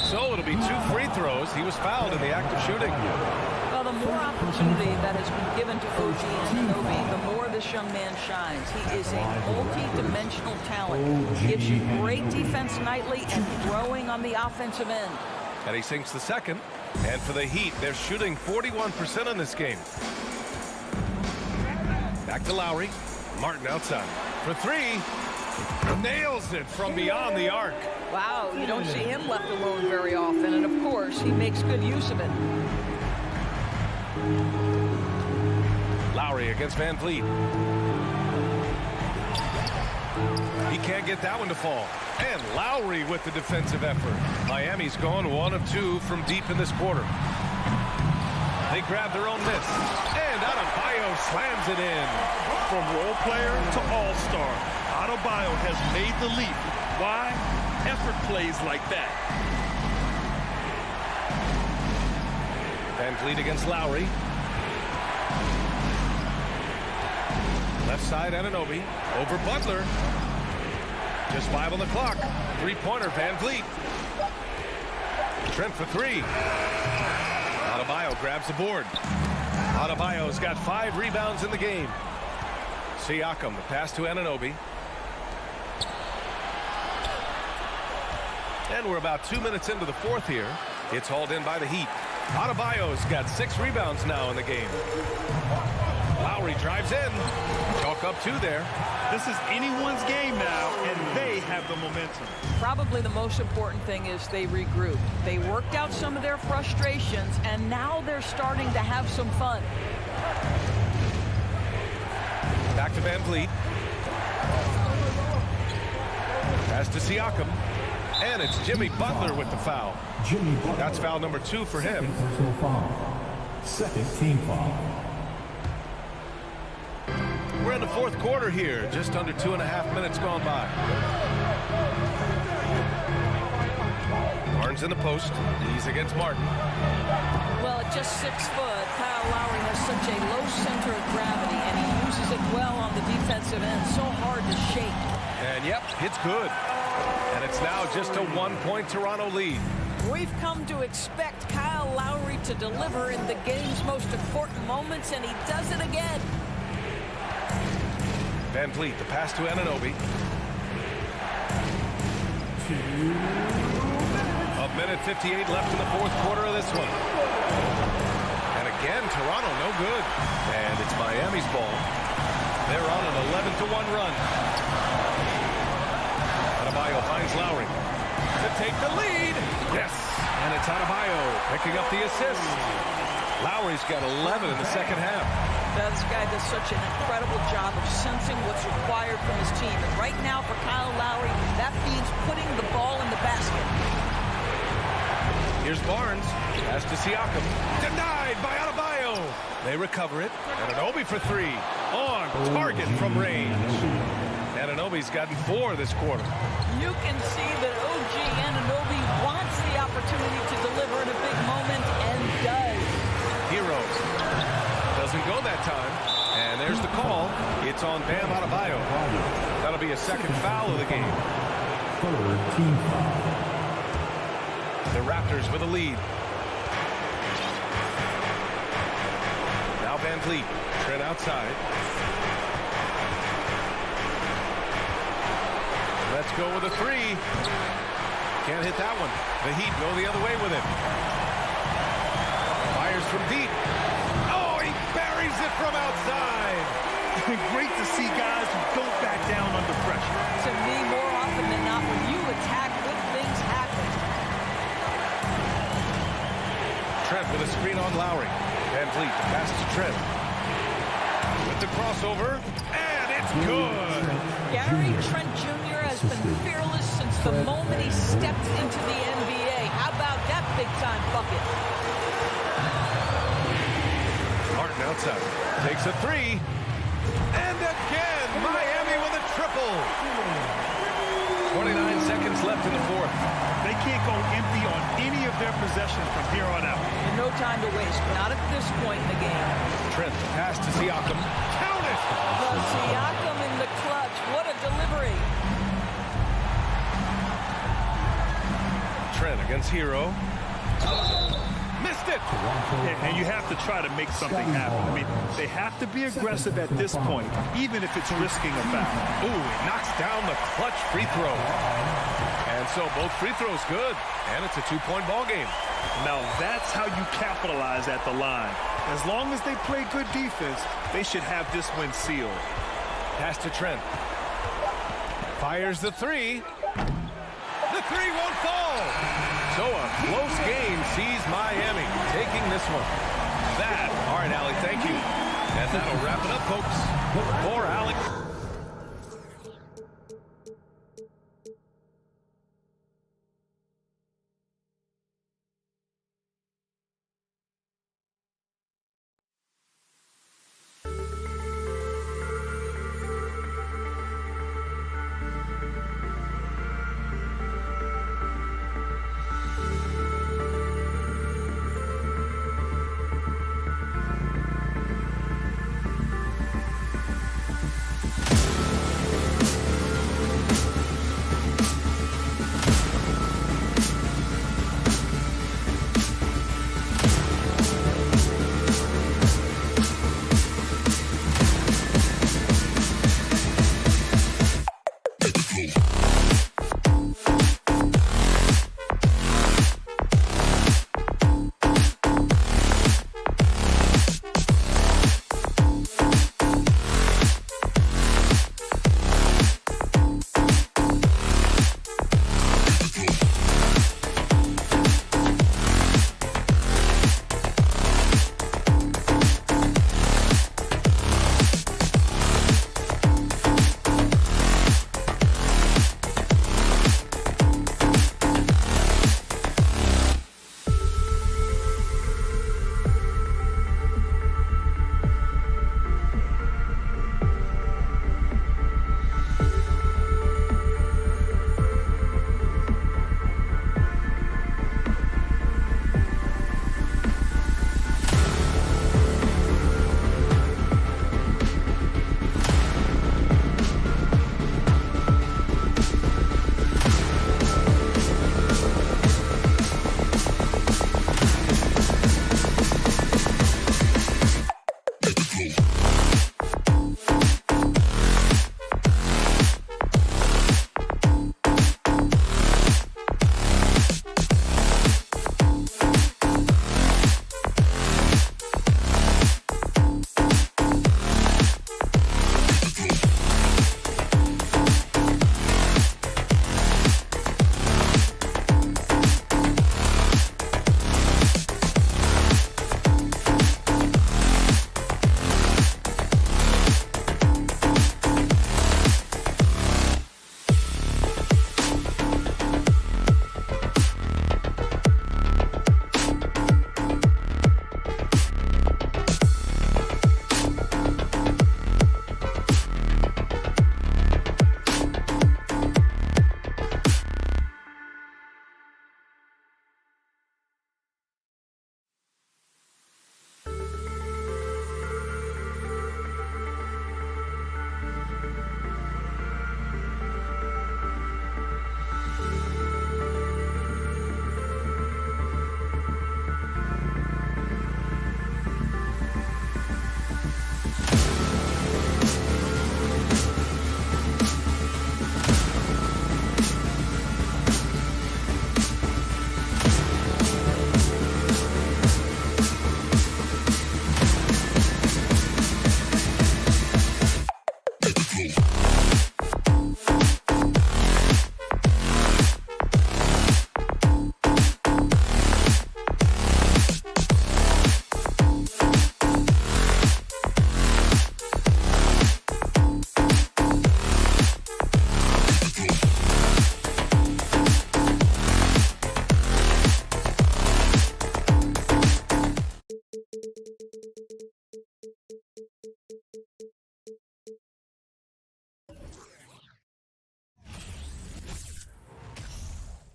So it'll be 2 free throws. He was fouled in the act of shooting. Well, the more opportunity that has been given to OG Anunoby, the more this young man shines. He is a multi-dimensional talent. Gives you great defense nightly and throwing on the offensive end. And he sinks the second. And for the Heat, they're shooting 41% in this game. Back to Lowry. Martin outside. For 3. Nails it from beyond the arc. Wow, you don't see him left alone very often. And, of course, he makes good use of it. Lowry against Van Vliet. He can't get that one to fall. And Lowry with the defensive effort. Miami's gone 1 of 2 from deep in this quarter. They grab their own miss. And Adebayo slams it in. From role player to all-star, Adebayo has made the leap. Why? Effort plays like that. Van Vliet against Lowry. Left side, Anunoby. Over Butler. Just 5 on the clock. 3-pointer, Van Vliet. Trent for 3. Adebayo grabs the board. Adebayo's got 5 rebounds in the game. Siakam, the pass to Anunoby. And we're about 2 minutes into the fourth here. It's hauled in by the Heat. Adebayo's got 6 rebounds now in the game. Lowry drives in. Chalk up 2 there. This is anyone's game now, and they have the momentum. Probably the most important thing is they regroup. They worked out some of their frustrations, and now they're starting to have some fun. Back to Van Vliet. Pass to Siakam. And it's Jimmy Butler with the foul. That's foul number 2 for him. Second team foul. We're in the fourth quarter here. Just under 2.5 minutes gone by. Barnes in the post. He's against Martin. Well, at just 6 foot, Kyle Lowry has such a low center of gravity, and he uses it well on the defensive end. So hard to shake. And yep, it's good. And it's now just a 1-point Toronto lead. We've come to expect Kyle Lowry to deliver in the game's most important moments, and he does it again. Van Vliet, the pass to Anunoby. A minute 58 left in the fourth quarter of this one. And again, Toronto no good. And it's Miami's ball. They're on an 11-1 run. Adebayo finds Lowry to take the lead. Yes, and it's Adebayo picking up the assist. Lowry's got 11 in the second half. This guy does such an incredible job of sensing what's required from his team. And right now for Kyle Lowry, that means putting the ball in the basket. Here's Barnes. Pass to Siakam. Denied by Adebayo. They recover it. Anunoby for 3. On target from range. Anunoby's gotten 4 this quarter. You can see that OG Anunoby wants the opportunity to deliver in a big moment and does. Heroes. Doesn't go that time. And there's the call. It's on Bam Adebayo. That'll be a second foul of the game. Third team foul. The Raptors with a lead. Now Van Vliet. Trent outside. Let's go with a 3. Can't hit that one. The Heat go the other way with it. Fires from deep. Oh, he buries it from outside. Great to see guys who don't back down under pressure. To me, more often than not, when you attack, good things happen. Trent with a screen on Lowry. Van Vliet, the pass to Trent. With the crossover, and it's good. Gary Trent Jr. has been fearless since the moment he stepped into the NBA. How about that big-time bucket? outside. Takes a three. And again, Miami with a triple. 29 seconds left in the fourth. They can't go empty on any of their possessions from here on out. And no time to waste. Not at this point in the game. Trent, the pass to Siakam. Count it! The Siakam in the clutch. What a delivery. Trent against Hero. Missed it! And you have to try to make something happen. I mean, they have to be aggressive at this point, even if it's risking a foul. Ooh, he knocks down the clutch free throw. And so both free throws good. And it's a two-point ball game. Now that's how you capitalize at the line. As long as they play good defense, they should have this win sealed. Pass to Trent. Fires the three. The three won't fall. So a close game sees Miami taking this one. All right, Allie, thank you. And that'll wrap it up, folks. For Alex.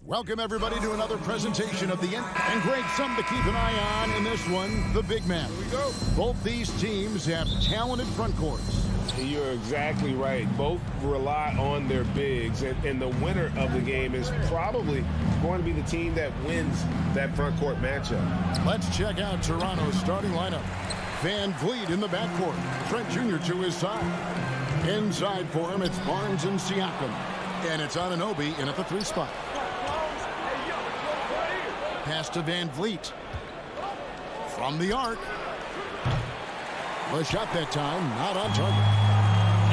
Welcome, everybody, to another presentation of the And Greg, something to keep an eye on in this one, the big man. Here we go. Both these teams have talented front courts. You're exactly right. Both rely on their bigs, and the winner of the game is probably going to be the team that wins that front court matchup. Let's check out Toronto's starting lineup. Van Vliet in the backcourt. Trent Jr. to his side. Inside for him, it's Barnes and Siakam. And it's Anunoby in at the 3 spot. Pass to Van Vliet. From the arc. The shot that time, not on target.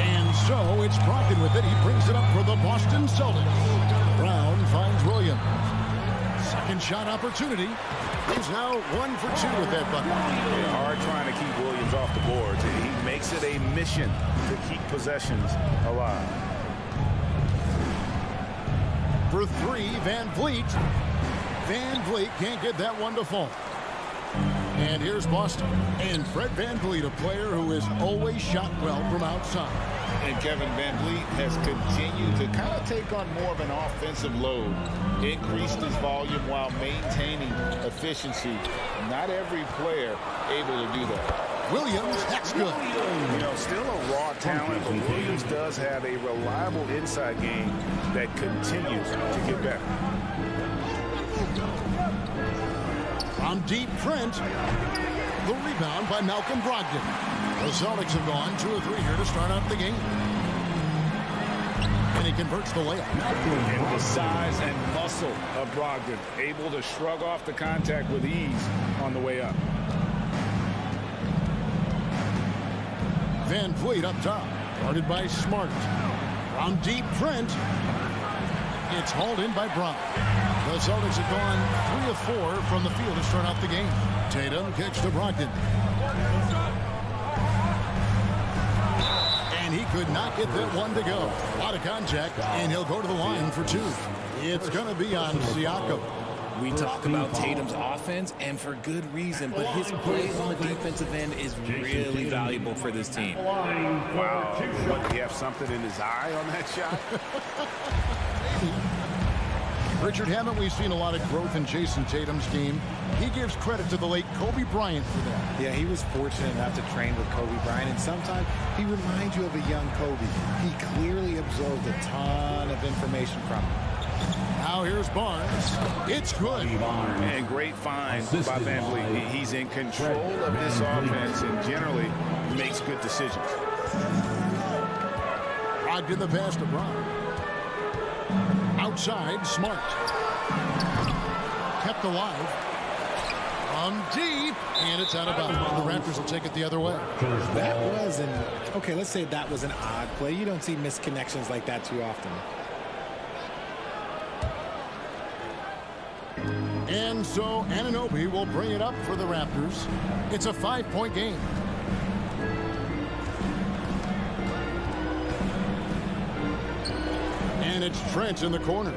And so it's Brogdon with it. He brings it up for the Boston Celtics. Brown finds Williams. Second shot opportunity. He's now 1 for 2 with that bucket. Hard trying to keep Williams off the boards. He makes it a mission to keep possessions alive. For 3, Van Vliet. Van Vliet can't get that one to fall. And here's Boston. And Fred Van Vliet, a player who has always shot well from outside. And Kevin Van Vliet has continued to kind of take on more of an offensive load. Increased his volume while maintaining efficiency. Not every player able to do that. Williams, that's good. You know, still a raw talent, but Williams does have a reliable inside game that continues to get better. On deep, Trent. The rebound by Malcolm Brogdon. The Celtics have gone 2 of 3 here to start out the game. And he converts the layup. And the size and muscle of Brogdon, able to shrug off the contact with ease on the way up. Van Vliet up top. Guarded by Smart. On deep, Trent. It's hauled in by Brown. The Celtics have gone 3 of 4 from the field to start off the game. Tatum kicks to Brogdon. And he could not get that one to go. A lot of contact, and he'll go to the line for 2. It's going to be on Siakam. We talk about Tatum's offense, and for good reason, but his play on the defensive end is really valuable for this team. Wow. What, did he have something in his eye on that shot? Richard, haven't we seen a lot of growth in Jason Tatum's game? He gives credit to the late Kobe Bryant for that. Yeah, he was fortunate enough to train with Kobe Bryant, and sometimes he reminds you of a young Kobe. He clearly absorbed a ton of information from him. Now here's Barnes. It's good. And great find by Van Vliet. He's in control of this offense and generally makes good decisions. Brogdon the pass to Brown. Outside, Smart. Kept alive. Deep, and it's out of bounds. The Raptors will take it the other way. That was let's say that was an odd play. You don't see misconnections like that too often. And so Anunoby will bring it up for the Raptors. It's a 5-point game. And it's Trent in the corner.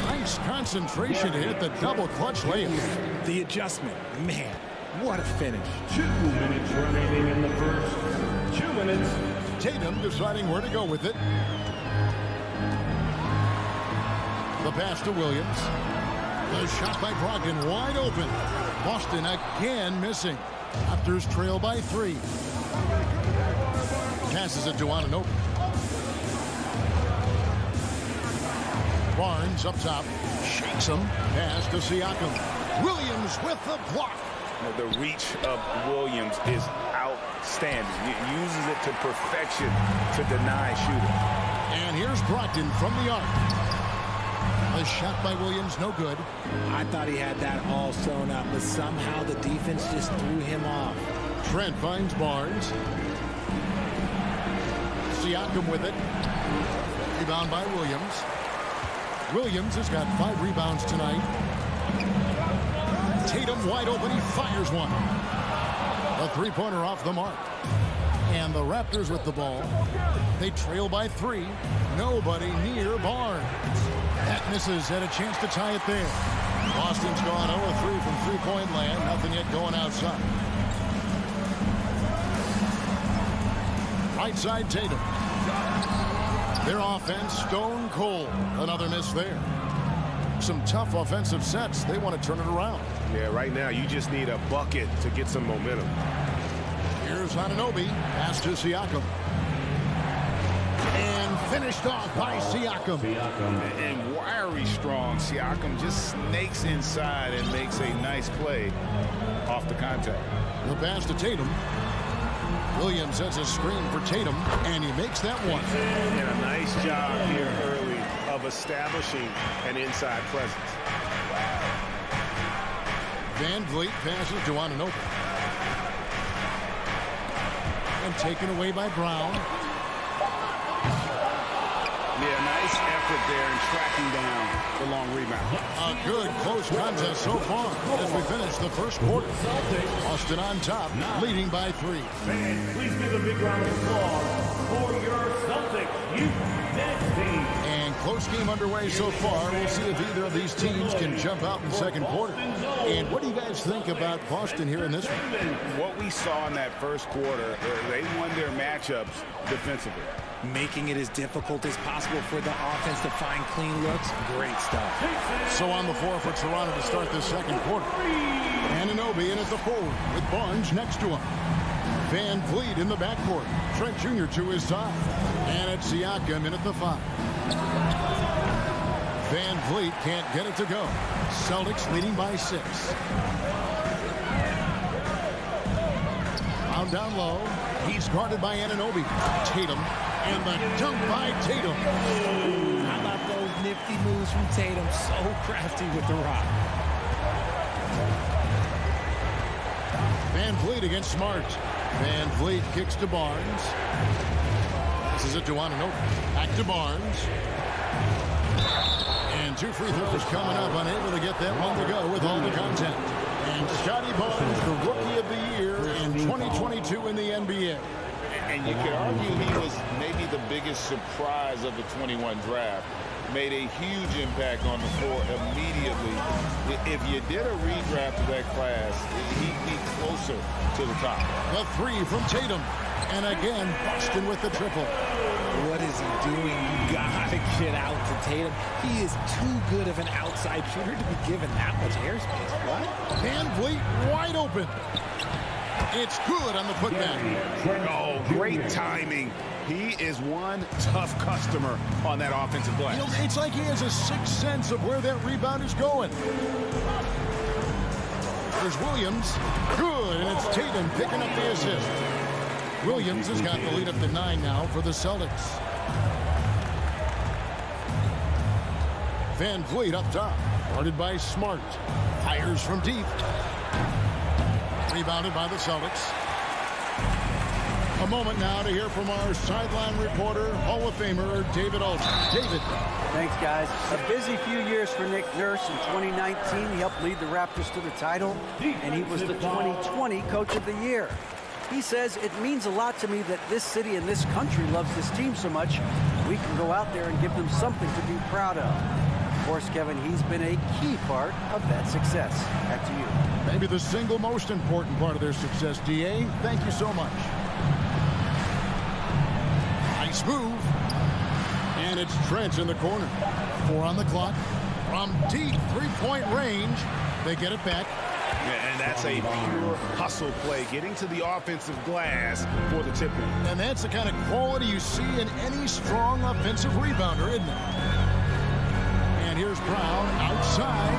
Nice concentration to hit the double clutch layup. The adjustment, man, what a finish. 2 minutes remaining in the first. 2 minutes. Tatum deciding where to go with it. The pass to Williams. The shot by Brogdon wide open. Boston again missing. Raptors trail by 3. Passes it to Anunoby. Barnes up top. Shakes him. Pass to Siakam. Williams with the block. The reach of Williams is outstanding. He uses it to perfection to deny shooting. And here's Brogdon from the arc. A shot by Williams, no good. I thought he had that all sewn up, but somehow the defense just threw him off. Trent finds Barnes. Siakam with it. Rebound by Williams. Williams has got 5 rebounds tonight. Tatum wide open. He fires one. A 3-pointer off the mark. And the Raptors with the ball. They trail by 3. Nobody near Barnes. That misses. Had a chance to tie it there. Boston's gone 0-3 from 3-point land. Nothing yet going outside. Right side Tatum. Their offense stone cold. Another miss there. Some tough offensive sets. They want to turn it around. Yeah, right now you just need a bucket to get some momentum. Here's Anunoby. Pass to Siakam. And finished off by Siakam. And wiry strong. Siakam just snakes inside and makes a nice play off the contact. The pass to Tatum. Williams sets a screen for Tatum, and he makes that one. And a nice job here early of establishing an inside presence. Van Vliet passes to Anunoby. And taken away by Brown. Yeah, nice effort there in tracking down the long rebound. A good close contest so far as we finish the first quarter. Boston on top, leading by 3. Fans, please give a big round of applause for your Celtics youth men's team. And close game underway so far. We'll see if either of these teams can jump out in the second quarter. And what do you guys think about Boston here in this one? What we saw in that first quarter, they won their matchups defensively. Making it as difficult as possible for the offense to find clean looks. Great stuff. So on the floor for Toronto to start this second quarter. Anunoby in at the forward with Barnes next to him. Van Vliet in the backcourt. Trent Jr. to his side. And it's Siakam in at the 5. Van Vliet can't get it to go. Celtics leading by 6. Found down low. He's guarded by Anunoby. Tatum. And the dunk by Tatum. How about those nifty moves from Tatum? So crafty with the rock. Van Vliet against Smart. Van Vliet kicks to Barnes. This is it to Anunoby. Back to Barnes. And 2 free throws coming up. Unable to get that one to go with all the contact. And Scotty Barnes, the Rookie of the Year in 2022 in the NBA. And you could argue he was maybe the biggest surprise of the 21 draft. Made a huge impact on the floor immediately. If you did a redraft of that class, he'd be closer to the top. The 3 from Tatum. And again, Boston with the triple. What is he doing? You gotta get out to Tatum. He is too good of an outside shooter to be given that much airspace. What? Van Vliet wide open. It's good on the putback. Oh, great timing. He is one tough customer on that offensive glass. It's like he has a sixth sense of where that rebound is going. There's Williams. Good, and it's Tatum picking up the assist. Williams has got the lead up to 9 now for the Celtics. Van Vliet up top. Guarded by Smart. Fires from deep. Rebounded by the Celtics. A moment now to hear from our sideline reporter, Hall of Famer David Aldridge. David. Thanks, guys. A busy few years for Nick Nurse. In 2019, he helped lead the Raptors to the title, and he was the 2020 Coach of the Year. He says, it means a lot to me that this city and this country loves this team so much. We can go out there and give them something to be proud of. Of course, Kevin, he's been a key part of that success. Back to you. Maybe the single most important part of their success, D.A. Thank you so much. Nice move. And it's Trent in the corner. 4 on the clock. From deep three-point range, they get it back. Yeah, and that's a pure hustle play, getting to the offensive glass for the tip-in. And that's the kind of quality you see in any strong offensive rebounder, isn't it? And here's Brown outside.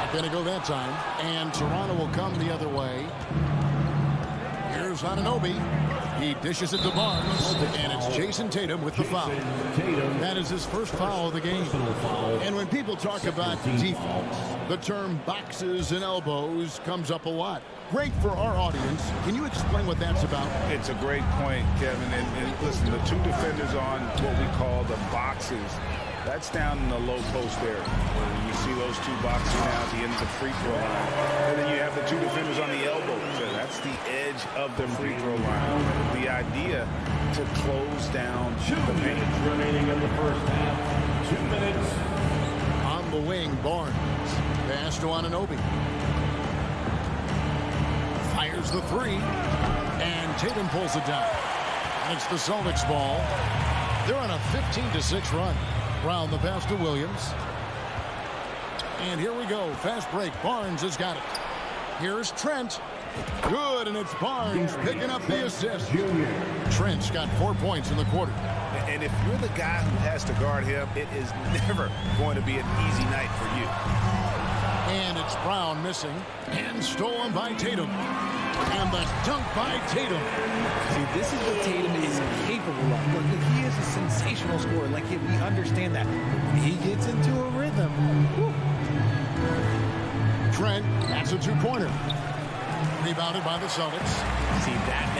Not going to go that time. And Toronto will come the other way. Here's Anunoby. He dishes it to Barnes, and it's Jason Tatum with the foul. That is his first foul of the game. And when people talk about defense, the term boxes and elbows comes up a lot. Great for our audience. Can you explain what that's about? It's a great point, Kevin. And listen, the 2 defenders on what we call the boxes, that's down in the low post area. You see those 2 boxing now at the end of the free throw line. And then you have the 2 defenders on the elbow. So that's the edge of the free throw line. The idea to close down 2 minutes remaining in the first half. 2 minutes. On the wing, Barnes. Pass to Anunoby. Fires the 3. And Tatum pulls it down. And it's the Celtics ball. They're on a 15-6 run. Brown the pass to Williams. And here we go. Fast break. Barnes has got it. Here's Trent. Good, and it's Barnes picking up the assist. Trent's got 4 points in the quarter. And if you're the guy who has to guard him, it is never going to be an easy night for you. And it's Brown missing. And stolen by Tatum. And the dunk by Tatum. See, this is what Tatum is capable of. Look, he is a sensational scorer. Like, we understand that. When he gets into a rhythm, whew. Trent, that's a two-pointer. Rebounded by the Celtics. See, that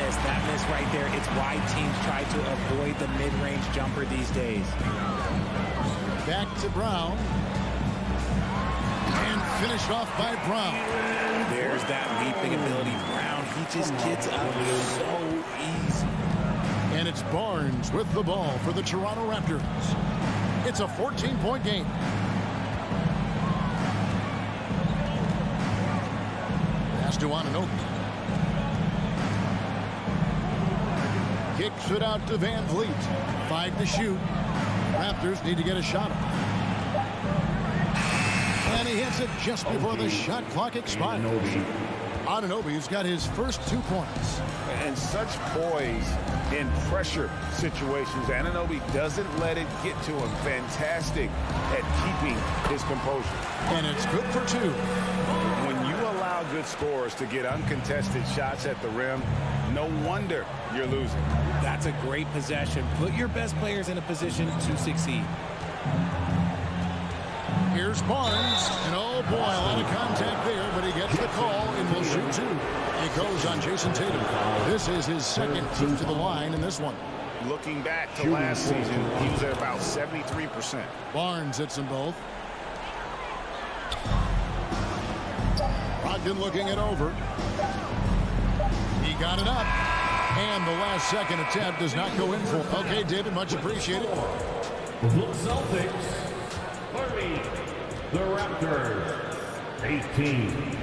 miss right there. It's why teams try to avoid the mid-range jumper these days. Back to Brown. And finished off by Brown. There's that leaping ability. Brown, he just gets up so easy. And it's Barnes with the ball for the Toronto Raptors. It's a 14-point game. Pass to Anunoby. Kicks it out to Van Vliet. 5 to shoot. Raptors need to get a shot up. And he hits it just before the shot clock expires. Anunoby's got his first 2 points. And such poise in pressure situations. Anunoby doesn't let it get to him. Fantastic at keeping his composure. And it's good for 2. When you allow good scorers to get uncontested shots at the rim, no wonder you're losing. That's a great possession. Put your best players in a position to succeed. Here's Barnes, and oh boy, a lot of contact there, but he gets the call and will shoot 2. It goes on Jason Tatum. This is his second trip to the line in this one. Looking back to last season, he was at about 73%. Barnes hits them both. Brogdon looking it over. He got it up. And the last second attempt does not go in for. Okay, David, much appreciated. The Celtics 30, the Raptors 18.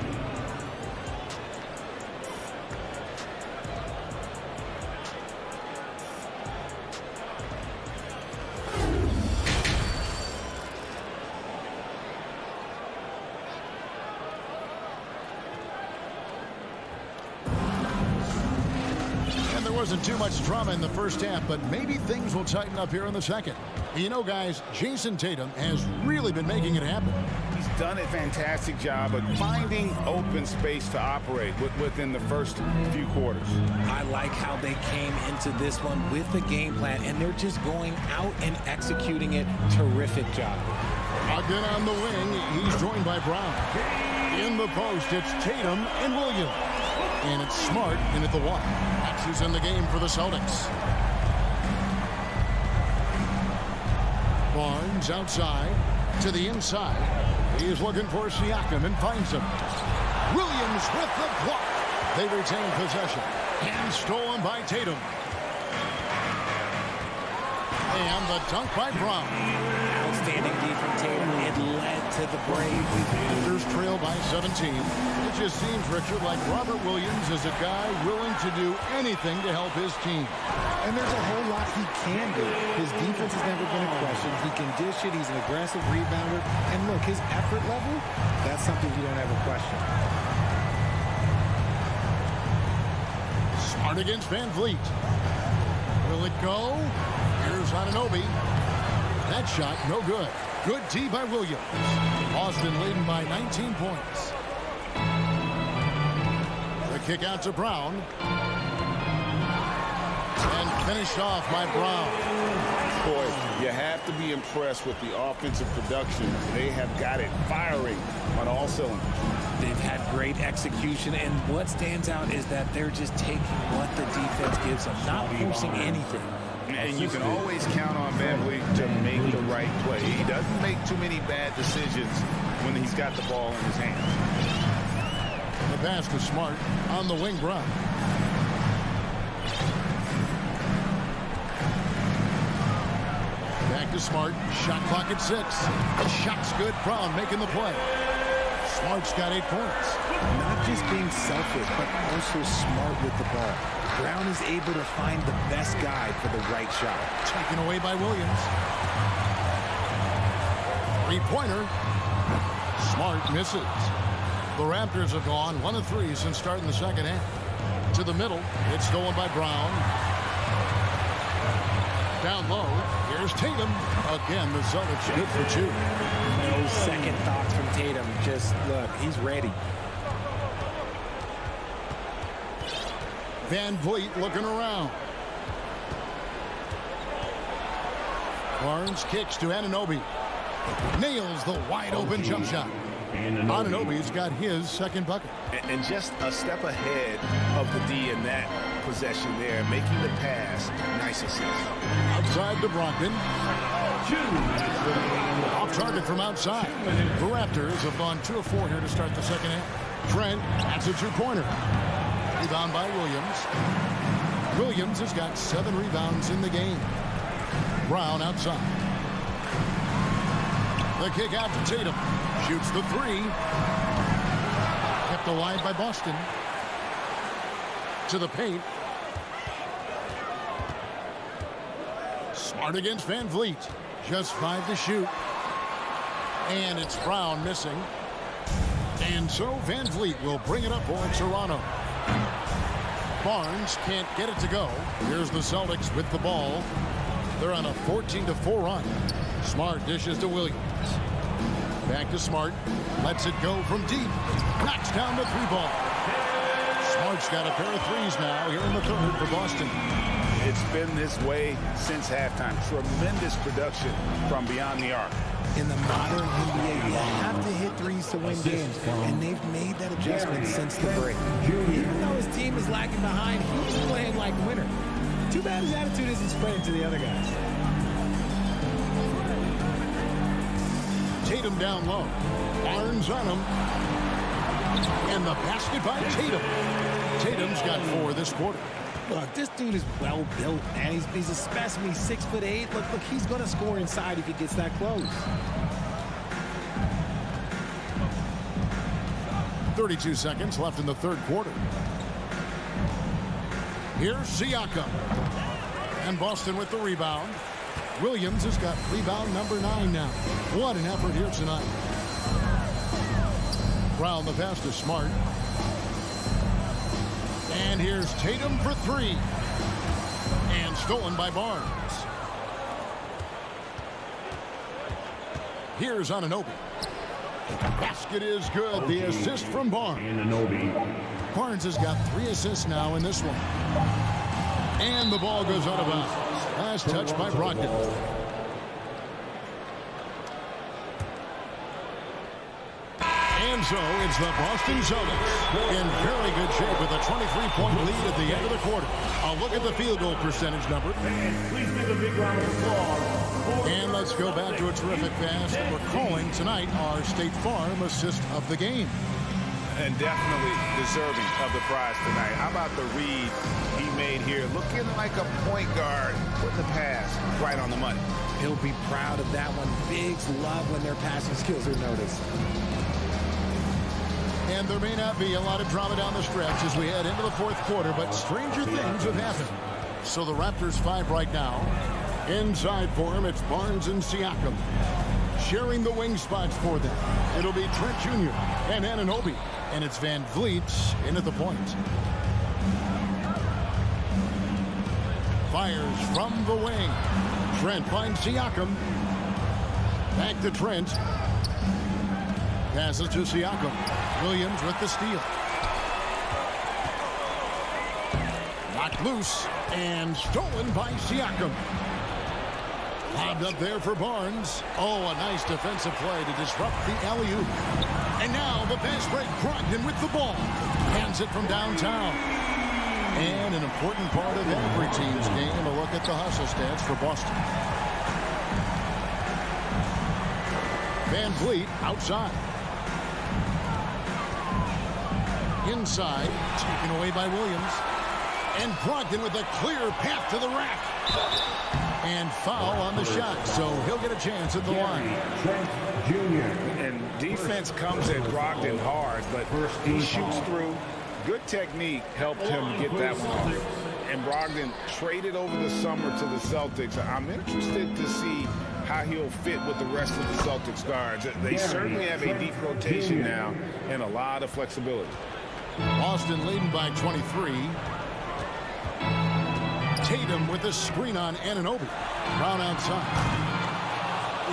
Wasn't too much drama in the first half, but maybe things will tighten up here in the second. You know, guys, Jason Tatum has really been making it happen. He's done a fantastic job of finding open space to operate within the first few quarters. I like how they came into this one with the game plan, and they're just going out and executing it. Terrific job. Again on the wing, he's joined by Brown. In the post, it's Tatum and Williams. And it's Smart in at the one. Who's in the game for the Celtics. Barnes outside to the inside. He is looking for Siakam and finds him. Williams with the block. They retain possession. And stolen by Tatum. And the dunk by Brown. Outstanding D from Tatum. It led to the break. Raptors trail by 17. It just seems, Richard, like Robert Williams is a guy willing to do anything to help his team. And there's a whole lot he can do. His defense has never been a question. He can dish it. He's an aggressive rebounder. And look, his effort level, that's something you don't ever question. Smart against Van Vliet. Will it go? Here's Anunoby. That shot, no good. Good D by Williams. Boston leading by 19 points. The kick out to Brown. And finished off by Brown. Boy, you have to be impressed with the offensive production. They have got it firing on all cylinders. They've had great execution, and what stands out is that they're just taking what the defense gives them, not forcing anything. And you can always count on Van Vliet to make the right play. He doesn't make too many bad decisions when he's got the ball in his hands. The pass to Smart on the wing. Brown. Back to Smart. Shot clock at 6. The shot's good. Brown making the play. Smart's got 8 points. Not just being selfish, but also smart with the ball. Brown is able to find the best guy for the right shot. Taken away by Williams. Three-pointer. Smart misses. The Raptors have gone 1 of 3 since starting the second half. To the middle. It's stolen by Brown. Down low. Here's Tatum. Again, the Celtics good for 2. No second thoughts from Tatum. Just look, he's ready. Van Vliet looking around. Barnes kicks to Anunoby. Nails the wide-open jump shot. Anunoby's got his second bucket. And just a step ahead of the D in that possession there, making the pass. Nice assist. Outside to Brogdon. Off target from outside. The Raptors have gone 2 of 4 here to start the second half. Trent, that's a 2-pointer. Rebound by Williams. Williams has got 7 rebounds in the game. Brown outside. The kick out to Tatum. Shoots the 3. Kept alive by Boston. To the paint. Smart against Van Vliet. Just 5 to shoot. And it's Brown missing. And so Van Vliet will bring it up for Toronto. Barnes can't get it to go. Here's the Celtics with the ball. They're on a 14-4 run. Smart dishes to Williams. Back to Smart. Lets it go from deep. Knocks down the 3-ball. Smart's got a pair of 3s now here in the third for Boston. It's been this way since halftime. Tremendous production from beyond the arc. In the modern NBA, you have to hit 3s to win games, and they've made that adjustment since the break. Even though his team is lagging behind, he's playing like a winner. Too bad his attitude isn't spreading to the other guys. Tatum down low. Barnes on him. And the basket by Tatum. Tatum's got 4 this quarter. Look, this dude is well built, man. He's a specimen. He's 6'8". Look, he's going to score inside if he gets that close. 32 seconds left in the third quarter. Here's Siakam. And Boston with the rebound. Williams has got rebound number 9 now. What an effort here tonight. Brown the pass to Smart. And here's Tatum for 3. And stolen by Barnes. Here's Anunoby. Basket is good. The assist from Barnes. Barnes has got 3 assists now in this one. And the ball goes out of bounds. Last touch by Brogdon. And so it's the Boston Celtics in very good shape with a 23-point lead at the end of the quarter. I'll look at the field goal percentage number. Please give a big round of applause. And let's go back to a terrific pass that we're calling tonight our State Farm assist of the game. And definitely deserving of the prize tonight. How about the read he made here? Looking like a point guard, putting the pass right on the money. He'll be proud of that one. Bigs love when their passing skills are noticed. And there may not be a lot of drama down the stretch as we head into the fourth quarter, but stranger things have happened. So the Raptors 5 right now. Inside for him, it's Barnes and Siakam. Sharing the wing spots for them. It'll be Trent Jr. and Anunoby. And it's Van Vliet in at the point. Fires from the wing. Trent finds Siakam. Back to Trent. Passes to Siakam. Williams with the steal. Knocked loose and stolen by Siakam. Lobbed up there for Barnes. Oh, a nice defensive play to disrupt the alley-oop. And now the fast break. Brogdon with the ball. Hands it from downtown. And an important part of every team's game, a look at the hustle stats for Boston. Van Vliet outside. Inside, taken away by Williams. And Brogdon with a clear path to the rack. And foul on the shot, so he'll get a chance at the line. Trent Jr. And defense comes at Brogdon hard, but he shoots through. Good technique helped him get that one off. And Brogdon traded over the summer to the Celtics. I'm interested to see how he'll fit with the rest of the Celtics guards. They certainly have a deep rotation now and a lot of flexibility. Boston leading by 23. Tatum with the screen on Anunoby. Brown outside.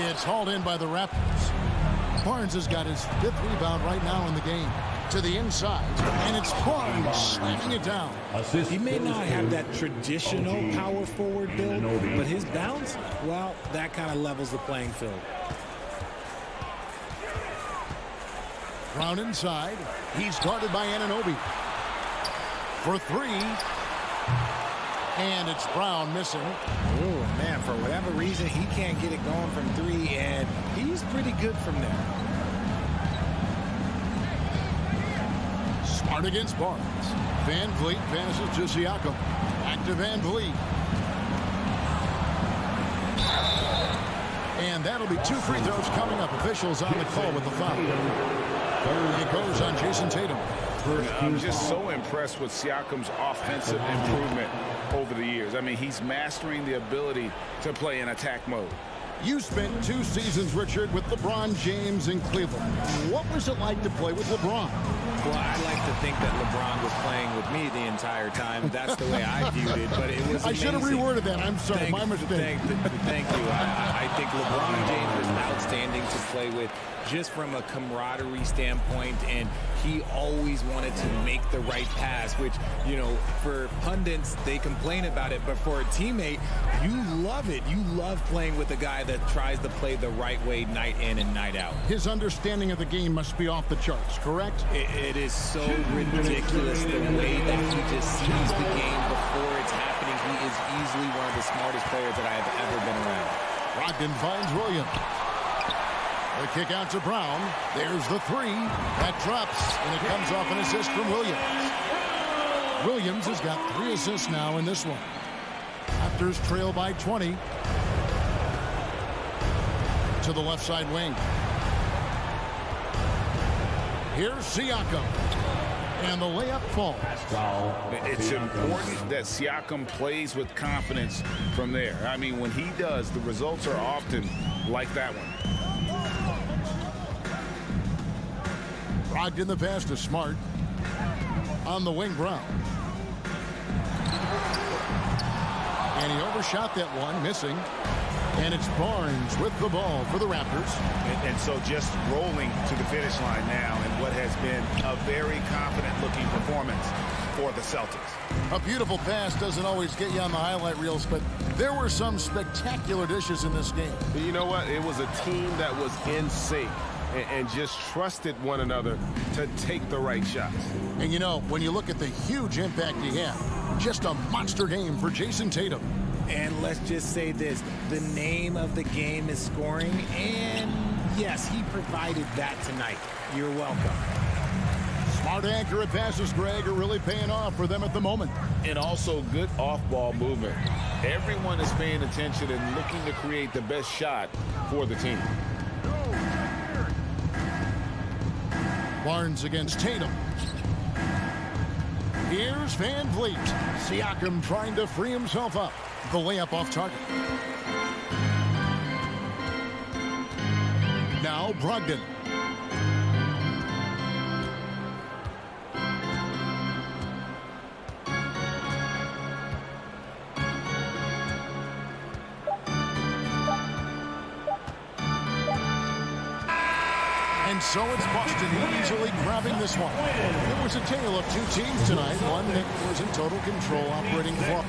It's hauled in by the Raptors. Barnes has got his 5th rebound right now in the game. To the inside, and it's Barnes slamming it down. He may not have that traditional power forward build, but his bounce, well, that kind of levels the playing field. Brown inside. He's guarded by Anunoby. For 3. And it's Brown missing. Oh, man, for whatever reason, he can't get it going from 3, and he's pretty good from there. Smart against Barnes. Van Vliet passes to Siakam. Back to Van Vliet. And that'll be 2 free throws coming up. Officials on the call with the foul. It goes on Jason Tatum. I'm just so impressed with Siakam's offensive improvement over the years. I mean, he's mastering the ability to play in attack mode. You spent 2 seasons, Richard, with LeBron James in Cleveland. What was it like to play with LeBron? Well, I like to think that LeBron was playing with me the entire time. That's the way I viewed it, but it was amazing. I should have reworded that. I'm sorry, my mistake. Thank you. I think LeBron James was outstanding to play with just from a camaraderie standpoint, and he always wanted to make the right pass, which, you know, for pundits, they complain about it, but for a teammate, you love it. You love playing with a guy that tries to play the right way night in and night out. His understanding of the game must be off the charts, correct? It is so ridiculous the way that he just sees the game before it's happening. He is easily one of the smartest players that I have ever been around. Brogdon finds Williams. The kick out to Brown. There's the 3. That drops, and it comes off an assist from Williams. Williams has got 3 assists now in this one. Raptors trail by 20. To the left side wing. Here's Siakam. And the layup falls. It's important that Siakam plays with confidence from there. I mean, when he does, the results are often like that one. Brogdon the pass to Smart. On the wing, Brown. And he overshot that one, missing. And it's Barnes with the ball for the Raptors. And so just rolling to the finish line now in what has been a very confident-looking performance for the Celtics. A beautiful pass doesn't always get you on the highlight reels, but there were some spectacular dishes in this game. You know what? It was a team that was in sync and just trusted one another to take the right shots. And you know, when you look at the huge impact he had, just a monster game for Jason Tatum. And let's just say this, the name of the game is scoring, and yes, he provided that tonight. You're welcome. Smart, accurate passes, Greg, are really paying off for them at the moment. And also good off-ball movement. Everyone is paying attention and looking to create the best shot for the team. Barnes against Tatum. Here's Van Vliet. Siakam trying to free himself up. The layup off target. Now Brogdon. And so it's Boston easily grabbing this one. It was a tale of 2 teams tonight. One that was in total control, operating the clock.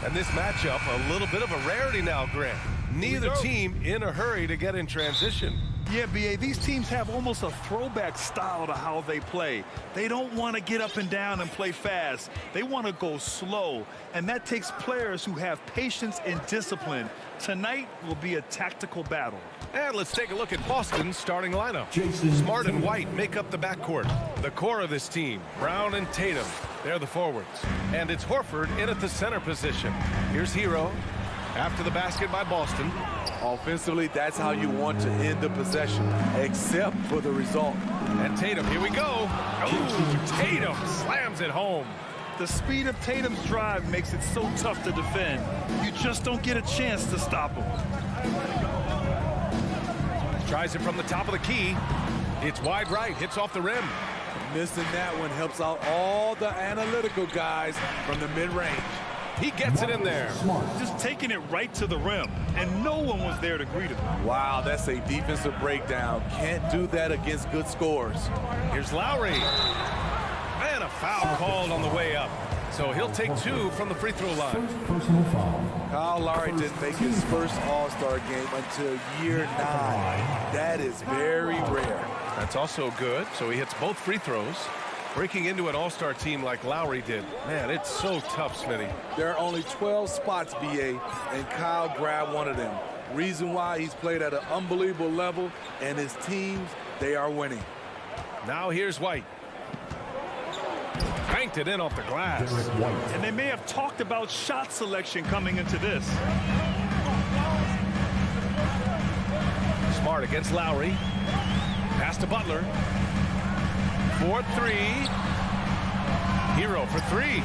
And this matchup, a little bit of a rarity now, Grant. Neither team in a hurry to get in transition. Yeah, B.A., these teams have almost a throwback style to how they play. They don't want to get up and down and play fast. They want to go slow, and that takes players who have patience and discipline. Tonight will be a tactical battle. And let's take a look at Boston's starting lineup. Smart and White make up the backcourt. The core of this team, Brown and Tatum, they're the forwards. And it's Horford in at the center position. Here's Hero after the basket by Boston. Offensively, that's how you want to end the possession, except for the result. And Tatum, here we go. Oh, Tatum slams it home. The speed of Tatum's drive makes it so tough to defend. You just don't get a chance to stop him. Tries it from the top of the key. It's wide right, hits off the rim. Missing that one helps out all the analytical guys from the mid-range. He gets it in there. Just taking it right to the rim, and no one was there to greet him. Wow, that's a defensive breakdown. Can't do that against good scores. Here's Lowry. And a foul called on the way up. So he'll take 2 from the free throw line. Personal foul. Kyle Lowry didn't make his first All-Star game until year 9. That is very rare. That's also good. So he hits both free throws. Breaking into an All-Star team like Lowry did. Man, it's so tough, Smitty. There are only 12 spots, BA, and Kyle grabbed one of them. Reason why he's played at an unbelievable level, and his teams, they are winning. Now here's White. Banked it in off the glass. And they may have talked about shot selection coming into this. Smart against Lowry. Pass to Butler. 4-3. Hero for 3.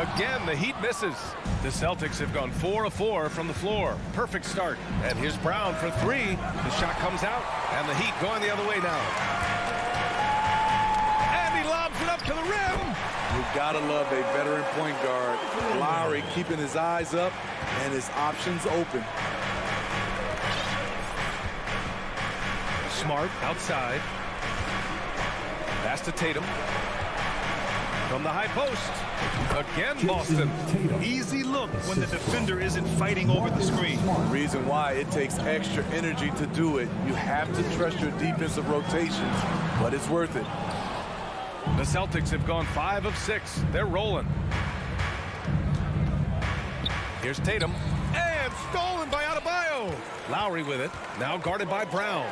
Again, the Heat misses. The Celtics have gone 4 of 4 from the floor. Perfect start. And here's Brown for 3. The shot comes out, and the Heat going the other way now. And he lobs it up to the rim. You gotta love a veteran point guard. Lowry keeping his eyes up and his options open. Smart outside. Pass to Tatum. From the high post. Again, Boston. Easy look when the defender isn't fighting over the screen. Reason why it takes extra energy to do it. You have to trust your defensive rotations, but it's worth it. The Celtics have gone 5 of 6. They're rolling. Here's Tatum. And stolen by Adebayo. Lowry with it. Now guarded by Brown.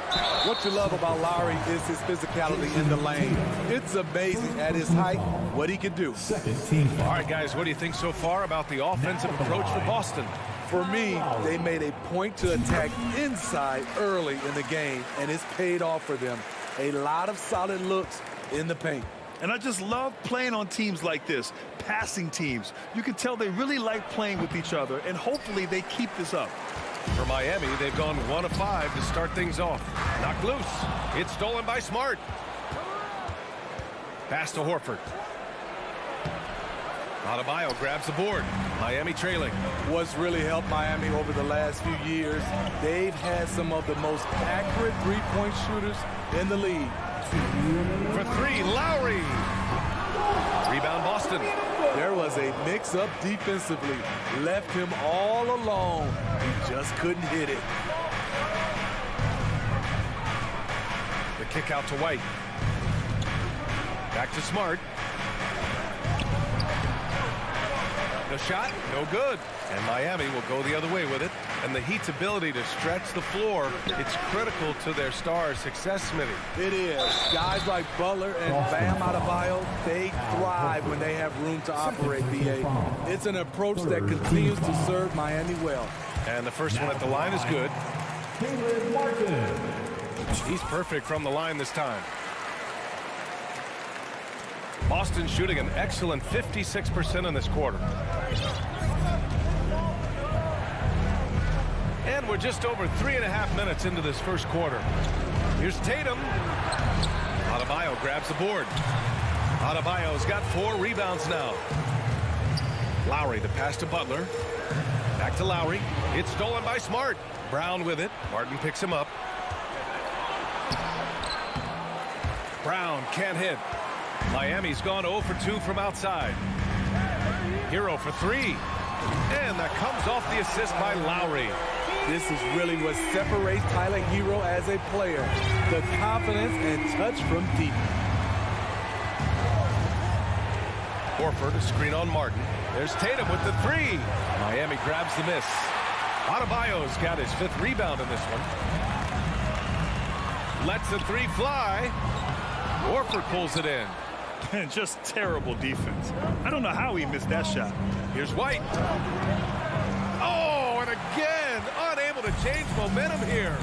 What you love about Lowry is his physicality in the lane. It's amazing at his height what he can do. All right, guys, what do you think so far about the offensive approach for Boston? For me, they made a point to attack inside early in the game, and it's paid off for them. A lot of solid looks in the paint. And I just love playing on teams like this, passing teams. You can tell they really like playing with each other, and hopefully they keep this up. For Miami, they've gone 1 of 5 to start things off. Knocked loose. It's stolen by Smart. Pass to Horford. Adebayo grabs the board. Miami trailing. What's really helped Miami over the last few years, they've had some of the most accurate three-point shooters in the league. For 3, Lowry. Rebound Boston. There was a mix-up defensively. Left him all alone. He just couldn't hit it. The kick out to White. Back to Smart. The shot, no good. And Miami will go the other way with it. And the Heat's ability to stretch the floor, it's critical to their star success, Smitty. It is. Guys like Butler and Bam Adebayo, they thrive when they have room to operate, B.A. It's an approach that continues to serve Miami well. And the first one at the line is good. He's perfect from the line this time. Boston shooting an excellent 56% in this quarter. And we're just over 3.5 minutes into this first quarter. Here's Tatum. Adebayo grabs the board. Adebayo's got 4 rebounds now. Lowry, the pass to Butler. Back to Lowry. It's stolen by Smart. Brown with it. Martin picks him up. Brown can't hit. Miami's gone 0 for 2 from outside. Hero for 3. And that comes off the assist by Lowry. This is really what separates Tyler Hero as a player. The confidence and touch from deep. Horford, a screen on Martin. There's Tatum with the 3. Miami grabs the miss. Adebayo's got his 5th rebound in this one. Lets the 3 fly. Horford pulls it in. And just terrible defense. I don't know how he missed that shot. Here's White. Oh, and again, unable to change momentum here.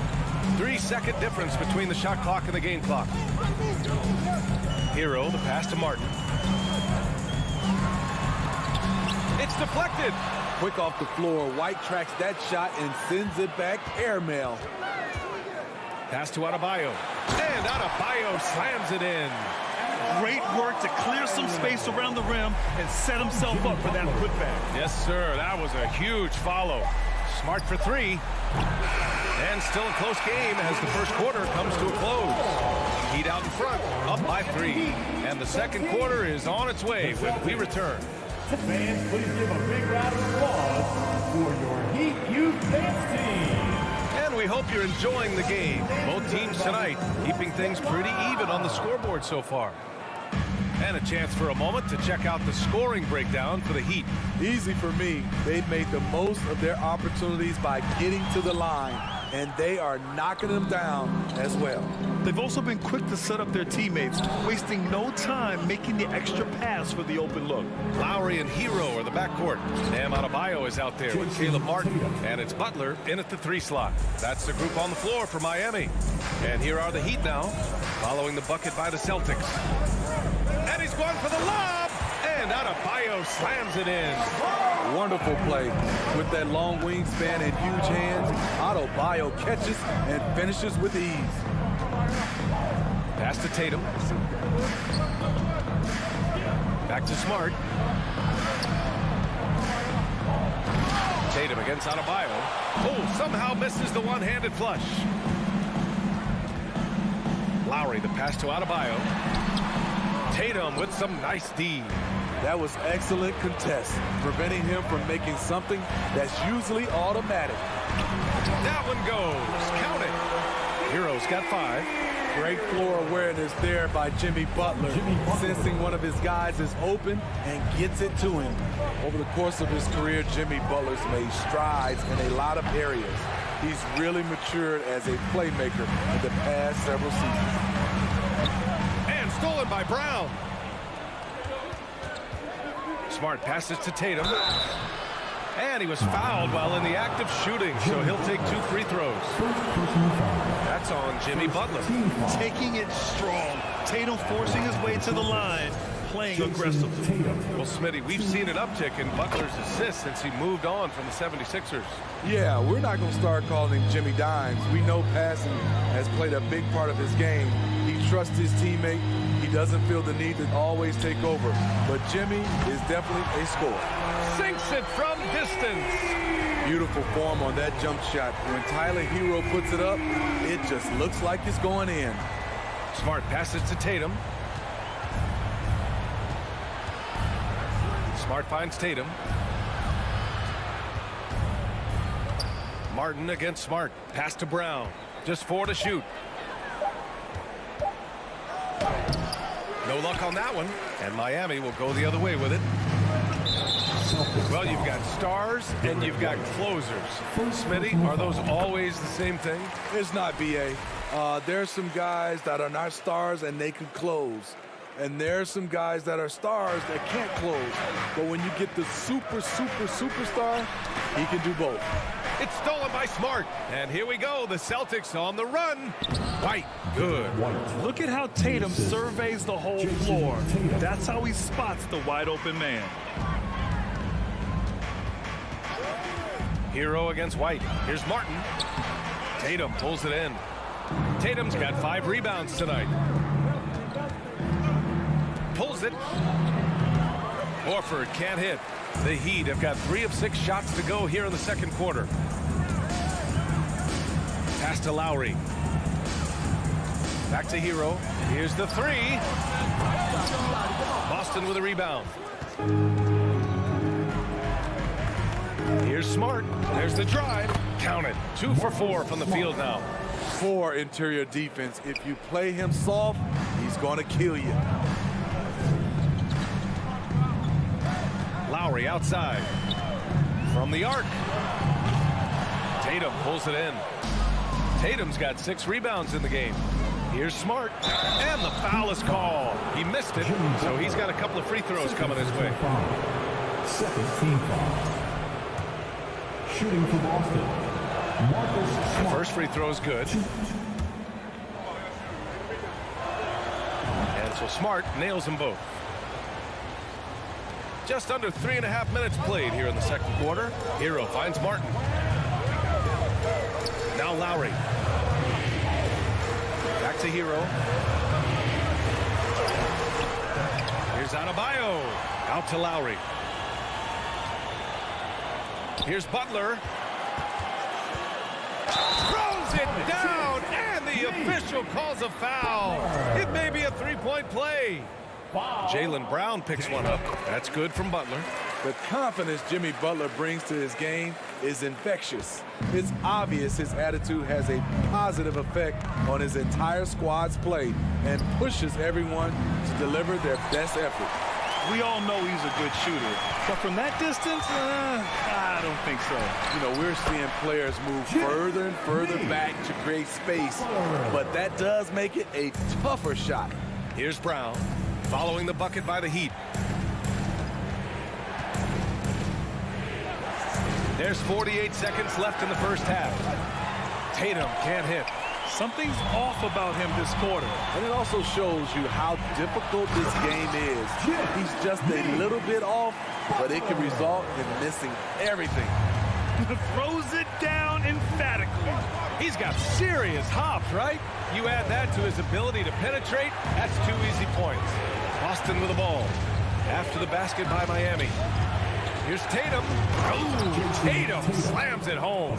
3-second difference between the shot clock and the game clock. Hero, the pass to Martin. It's deflected. Quick off the floor. White tracks that shot and sends it back airmail. Pass to Adebayo. And Adebayo slams it in. Great work to clear some space around the rim and set himself up for that putback. Yes, sir. That was a huge follow. Smart for 3. And still a close game as the first quarter comes to a close. Heat out in front, up by 3. And the second quarter is on its way when we return. Fans, please give a big round of applause for your Heat Youth Dance Team. And we hope you're enjoying the game. Both teams tonight keeping things pretty even on the scoreboard so far. And a chance for a moment to check out the scoring breakdown for the Heat. Easy for me. They've made the most of their opportunities by getting to the line, and they are knocking them down as well. They've also been quick to set up their teammates, wasting no time making the extra pass for the open look. Lowry and Hero are the backcourt. Bam Adebayo is out there with Caleb Martin, and it's Butler in at the 3 slot. That's the group on the floor for Miami. And here are the Heat now, following the bucket by the Celtics. And he's going for the lob, and Adebayo slams it in. Wonderful play. With that long wingspan and huge hands, Adebayo catches and finishes with ease. Pass to Tatum. Back to Smart. Tatum against Adebayo. Oh, somehow misses the one-handed flush. Lowry, the pass to Adebayo. Tatum with some nice D. That was excellent contest, preventing him from making something that's usually automatic. That one goes. Count it. Hero's got 5. Great floor awareness there by Jimmy Butler, sensing one of his guys is open and gets it to him. Over the course of his career, Jimmy Butler's made strides in a lot of areas. He's really matured as a playmaker in the past several seasons. And stolen by Brown. Smart passes to Tatum. And he was fouled while in the act of shooting, so he'll take 2 free throws. That's on Jimmy Butler. Taking it strong. Tatum forcing his way to the line, playing aggressively. Well, Smitty, we've seen an uptick in Butler's assists since he moved on from the 76ers. Yeah, we're not going to start calling him Jimmy Dimes. We know passing has played a big part of his game. He trusts his teammate. He doesn't feel the need to always take over. But Jimmy is definitely a scorer. Sinks it from distance. Beautiful form on that jump shot. When Tyler Hero puts it up, it just looks like it's going in. Smart passes to Tatum. Smart finds Tatum. Martin against Smart. Pass to Brown. Just 4 to shoot. No luck on that one. And Miami will go the other way with it. Well, you've got stars and you've got closers. Smitty, are those always the same thing? It's not, B.A. There's some guys that are not stars and they can close. And there's some guys that are stars that can't close. But when you get the superstar, he can do both. It's stolen by Smart. And here we go. The Celtics on the run. White. Good. Look at how Tatum surveys the whole floor. That's how he spots the wide open man. Hero against White. Here's Martin. Tatum pulls it in. Tatum's got 5 rebounds tonight. Pulls it. Horford can't hit. The Heat have got 3 of 6 shots to go here in the second quarter. Pass to Lowry. Back to Hero. Here's the 3. Boston with a rebound. Here's Smart. There's the drive. Count it. 2 for 4 from the field now. For interior defense, if you play him soft, he's going to kill you. Lowry outside. From the arc. Tatum pulls it in. Tatum's got 6 rebounds in the game. Here's Smart. And the foul is called. He missed it, so he's got a couple of free throws coming his way. Second team foul. Shooting for Boston, Marcus Smart. First free throw is good. And so Smart nails them both. Just under 3.5 minutes played here in the second quarter. Hero finds Martin. Now Lowry. Back to Hero. Here's Adebayo. Out to Lowry. Here's Butler. Throws it down, and the official calls a foul. It may be a 3-point play. Jaylen Brown picks one up. That's good from Butler. The confidence Jimmy Butler brings to his game is infectious. It's obvious his attitude has a positive effect on his entire squad's play and pushes everyone to deliver their best effort. We all know he's a good shooter, but from that distance, I don't think so. You know, we're seeing players move further and further back to create space, but that does make it a tougher shot. Here's Brown, following the bucket by the Heat. There's 48 seconds left in the first half. Tatum can't hit. Something's off about him this quarter. And it also shows you how difficult this game is. He's just a little bit off, but it can result in missing everything. Throws it down emphatically. He's got serious hops, right? You add that to his ability to penetrate, that's 2 easy points. Boston with the ball. After the basket by Miami. Here's Tatum. Oh, Tatum slams it home.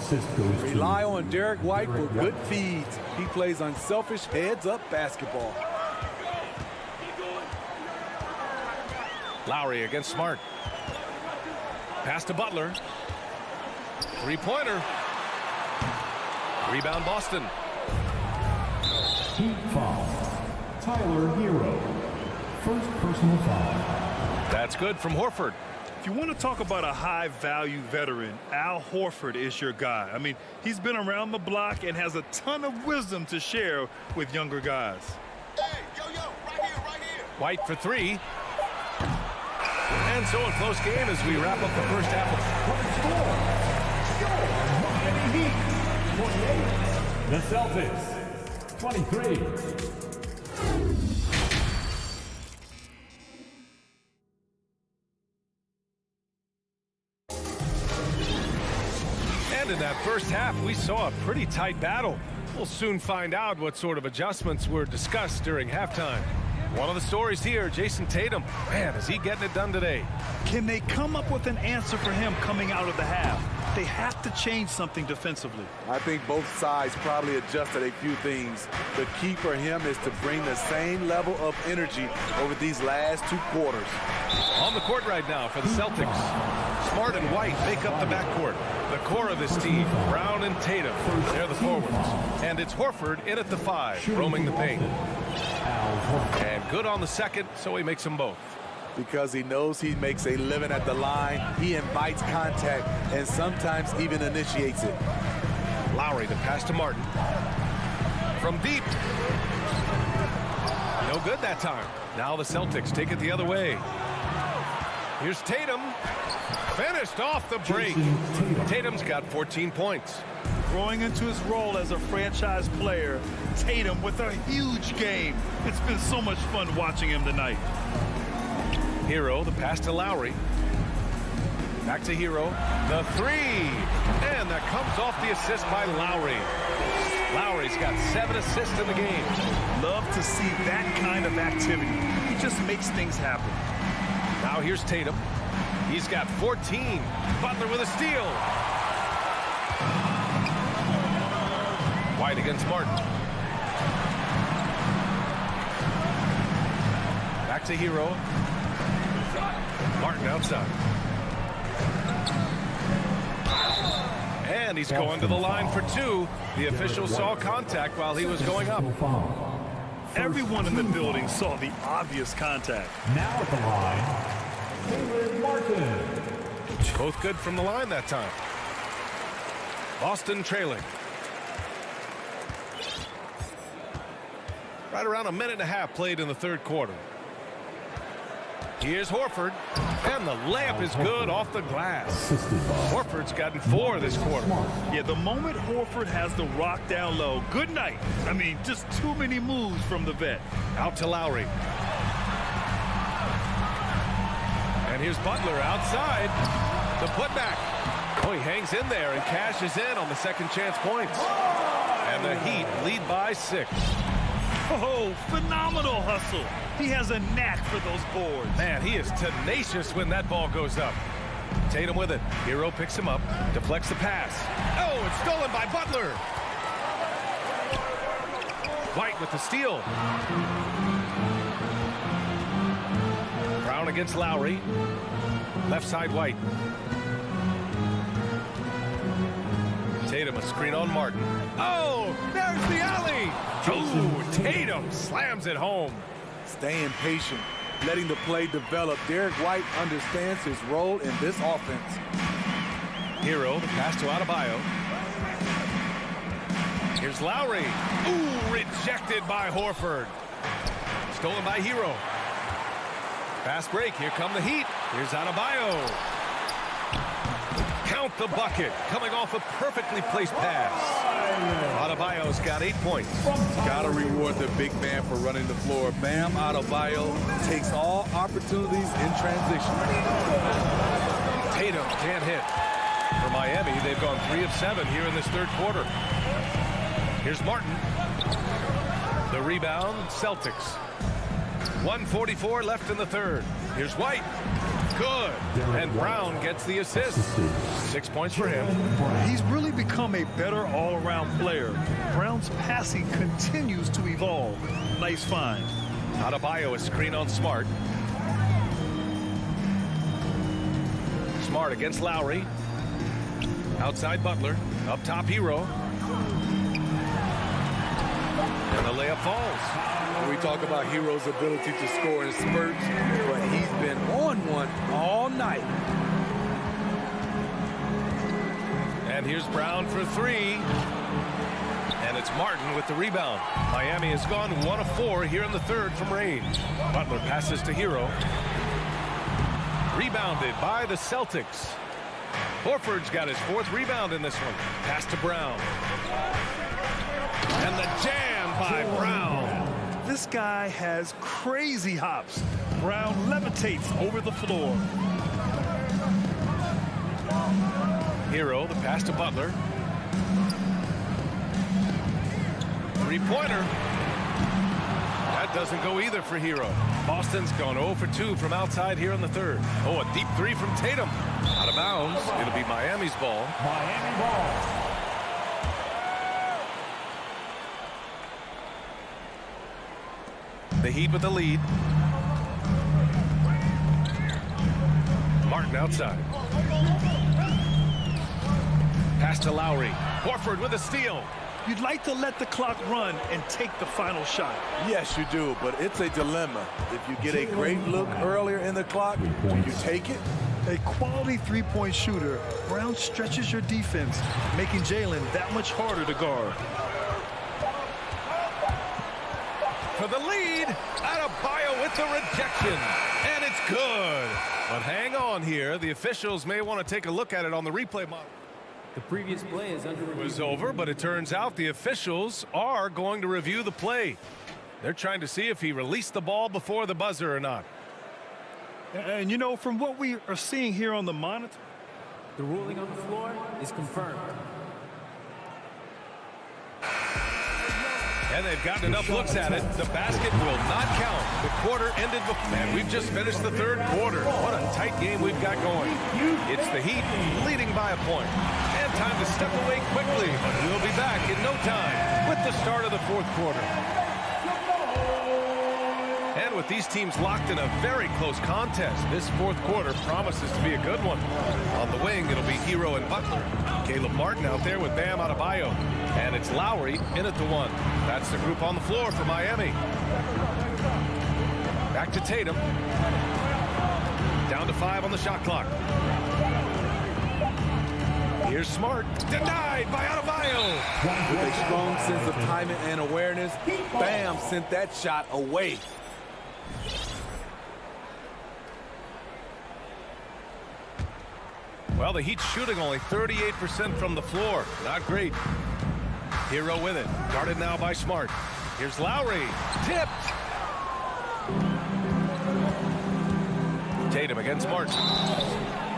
Rely on Derek White for good feeds. He plays unselfish heads-up basketball. Lowry against Smart. Pass to Butler. 3-pointer. Rebound Boston. Heat foul. Tyler Hero. First personal foul. That's good from Horford. If you want to talk about a high-value veteran, Al Horford is your guy. I mean, he's been around the block and has a ton of wisdom to share with younger guys. Hey, yo, right here. White for 3. And so a close game as we wrap up the first half. The Celtics, 23. And in that first half, we saw a pretty tight battle. We'll soon find out what sort of adjustments were discussed during halftime. One of the stories here, Jason Tatum. Man, is he getting it done today? Can they come up with an answer for him coming out of the half? They have to change something defensively. I think both sides probably adjusted a few things. The key for him is to bring the same level of energy over these last 2 quarters. On the court right now for the Celtics. Smart and White make up the backcourt. The core of this team, Brown and Tatum, they're the forwards. And it's Horford in at the 5, roaming the paint. And good on the second, so he makes them both. because he knows he makes a living at the line. He invites contact and sometimes even initiates it. Lowry, the pass to Martin. From deep. No good that time. Now the Celtics take it the other way. Here's Tatum. Finished off the break. Tatum's got 14 points. Growing into his role as a franchise player, Tatum with a huge game. It's been so much fun watching him tonight. Hero, the pass to Lowry. Back to Hero. The three. And that comes off the assist by Lowry. Lowry's got 7 assists in the game. Love to see that kind of activity. He just makes things happen. Now here's Tatum. He's got 14. Butler with a steal. White against Martin. Back to Hero. Martin outside. And he's going to the line for 2. The official saw contact while he was going up. Everyone in the building saw the obvious contact. Now at the line, Martin. Both good from the line that time. Boston trailing. Right around a minute and a half played in the third quarter. Here's Horford, and the layup is good off the glass. Horford's gotten 4 this quarter. Yeah, the moment Horford has the rock down low, good night. I mean, just too many moves from the vet. Out to Lowry. And here's Butler outside. The putback. Oh, he hangs in there and cashes in on the second chance points. And the Heat lead by 6. Oh, phenomenal hustle. He has a knack for those boards. Man, he is tenacious when that ball goes up. Tatum with it. Hero picks him up, deflects the pass. Oh, it's stolen by Butler. White with the steal. Brown against Lowry. Left side White. Tatum a screen on Martin. Oh, there's the alley. Oh, Tatum slams it home. Staying patient, letting the play develop. Derek White understands his role in this offense. Hero, the pass to Adebayo. Here's Lowry. Ooh, rejected by Horford. Stolen by Hero. Fast break. Here come the Heat. Here's Adebayo. Count the bucket. Coming off a perfectly placed pass. Adebayo's got 8 points. Got to reward the big man for running the floor. Bam Adebayo takes all opportunities in transition. Tatum can't hit. For Miami, they've gone 3 of 7 here in this third quarter. Here's Martin. The rebound, Celtics. 1:44 left in the third. Here's White. Good. And Brown gets the assist. 6 points for him. He's really become a better all-around player. Brown's passing continues to evolve. Nice find. Adebayo a screen on Smart. Smart against Lowry. Outside Butler. Up top Hero. And the layup falls. We talk about Hero's ability to score in spurts, but he's been on one all night. And here's Brown for 3. And it's Martin with the rebound. Miami has gone 1 of 4 here in the third from range. Butler passes to Hero. Rebounded by the Celtics. Horford's got his 4th rebound in this one. Pass to Brown. And the jam by Brown. This guy has crazy hops. Brown levitates over the floor. Hero, the pass to Butler. 3-pointer. That doesn't go either for Hero. Boston's gone 0 for 2 from outside here in the third. Oh, a deep 3 from Tatum. Out of bounds. It'll be Miami's ball. Miami ball. The Heat with the lead. Martin outside. Pass to Lowry. Horford with a steal. You'd like to let the clock run and take the final shot. Yes, you do, but it's a dilemma. If you get a great look earlier in the clock, do you take it? A quality three-point shooter, Brown stretches your defense, making Jalen that much harder to guard. For the lead, Adebayo with the rejection, and it's good. But hang on here. The officials may want to take a look at it on the replay model. The previous play is under review. It was over, but it turns out the officials are going to review the play. They're trying to see if he released the ball before the buzzer or not. And, you know, from what we are seeing here on the monitor, the ruling on the floor is confirmed. And they've gotten enough looks at it. The basket will not count. The quarter ended before. And we've just finished the third quarter. What a tight game we've got going. It's the Heat leading by a point. And time to step away quickly. But we'll be back in no time with the start of the fourth quarter. And with these teams locked in a very close contest, this fourth quarter promises to be a good one. On the wing, it'll be Hero and Butler. Caleb Martin out there with Bam Adebayo. And it's Lowry in at the one. That's the group on the floor for Miami. Back to Tatum. Down to 5 on the shot clock. Here's Smart. Denied by Adebayo. With a strong sense of timing and awareness, Bam sent that shot away. Well, the Heat shooting only 38% from the floor. Not great. Hero with it. Guarded now by Smart. Here's Lowry. Tipped. Tatum against Smart.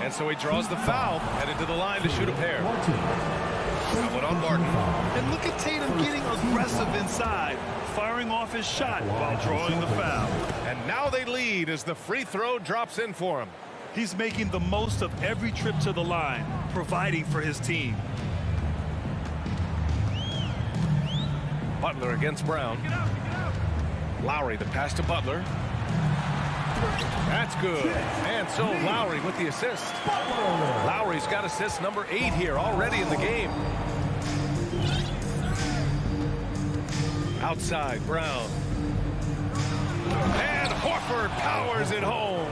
And so he draws the foul. Headed to the line to shoot a pair. That one on Martin. And look at Tatum getting aggressive inside, firing off his shot while drawing the foul. And now they lead as the free throw drops in for him. He's making the most of every trip to the line, providing for his team. Butler against Brown. Lowry, the pass to Butler. That's good. And so Lowry with the assist. Lowry's got assist number 8 here already in the game. Outside, Brown. And Horford powers it home.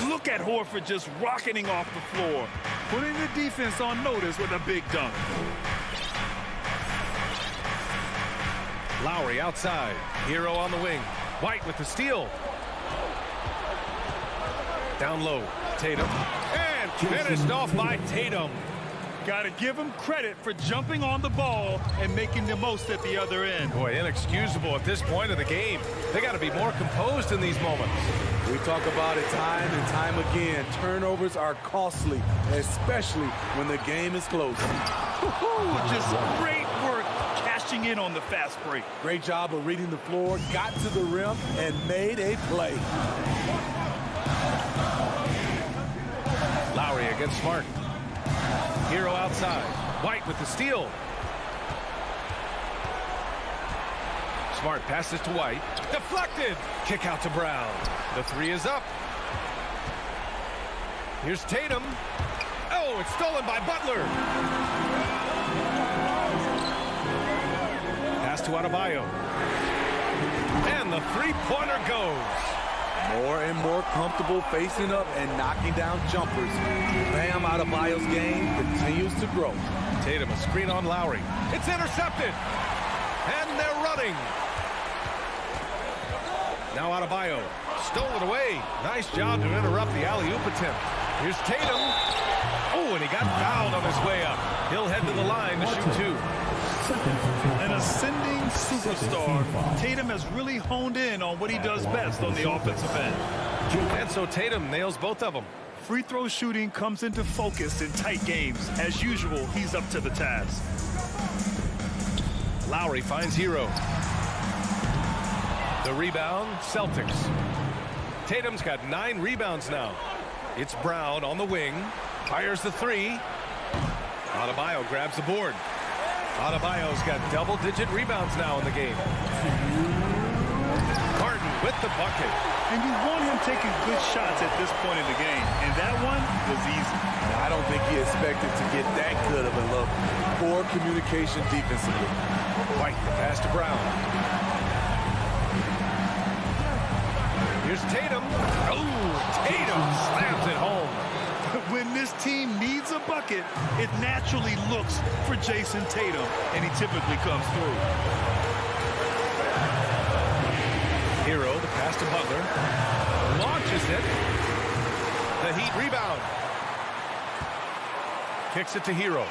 Look at Horford just rocketing off the floor, putting the defense on notice with a big dunk. Lowry outside. Hero on the wing. White with the steal. Down low. Tatum. And finished off by Tatum. Got to give him credit for jumping on the ball and making the most at the other end. Boy, inexcusable at this point of the game. They got to be more composed in these moments. We talk about it time and time again. Turnovers are costly, especially when the game is close. Just great work cashing in on the fast break. Great job of reading the floor, got to the rim, and made a play. Lowry against Smart. Hero outside. White with the steal. Smart passes to White. Deflected. Kick out to Brown. The 3 is up. Here's Tatum. Oh, it's stolen by Butler. Pass to Adebayo. And the three-pointer goes. More and more comfortable facing up and knocking down jumpers. Bam Adebayo's game continues to grow. Tatum, a screen on Lowry. It's intercepted. And they're running. Now Adebayo. Stolen away. Nice job to interrupt the alley-oop attempt. Here's Tatum. Oh, and he got fouled on his way up. He'll head to the line to shoot 2. An ascending superstar, Tatum has really honed in on what he does best on the offensive end. And so Tatum nails both of them. Free throw shooting comes into focus in tight games. As usual, he's up to the task. Lowry finds Hero. The rebound, Celtics. Tatum's got 9 rebounds now. It's Brown on the wing. Fires the 3. Adebayo grabs the board. Adebayo's got double-digit rebounds now in the game. Martin with the bucket. And you want him taking good shots at this point in the game. And that one was easy. I don't think he expects it to get that good of a look. Poor communication defensively. White, the pass to Brown. Here's Tatum. Oh, Tatum slams it home. When this team needs a bucket, it naturally looks for Jason Tatum, and he typically comes through. Hero, the pass to Butler. Launches it. The Heat rebound. Kicks it to Hero.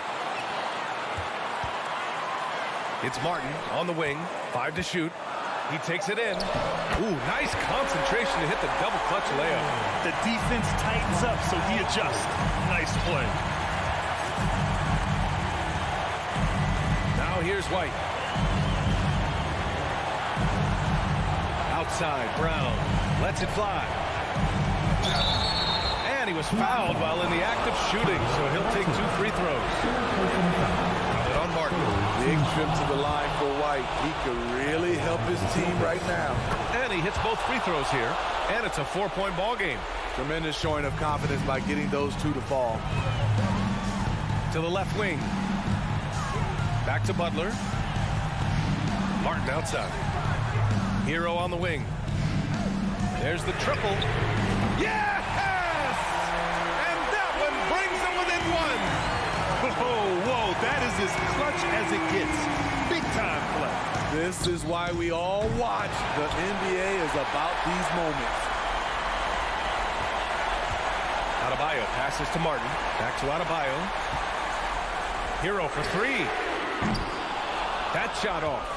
It's Martin on the wing. 5 to shoot. He takes it in. Ooh, nice concentration to hit the double clutch layup. The defense tightens up, so he adjusts. Nice play. Now here's White. Outside, Brown lets it fly. And he was fouled while in the act of shooting, so he'll take 2 free throws. Foul it on Martin. Big trip to the line for White. He could really help his team right now. And he hits both free throws here, and it's a 4-point ball game. Tremendous showing of confidence by getting those 2 to fall. To the left wing. Back to Butler. Martin outside. Hero on the wing. There's the triple. Yes! And that one brings them within 1. Whoa, that is as clutch as it gets. Big time play. This is why we all watch. The NBA is about these moments. Adebayo passes to Martin. Back to Adebayo. Hero for 3. That shot off.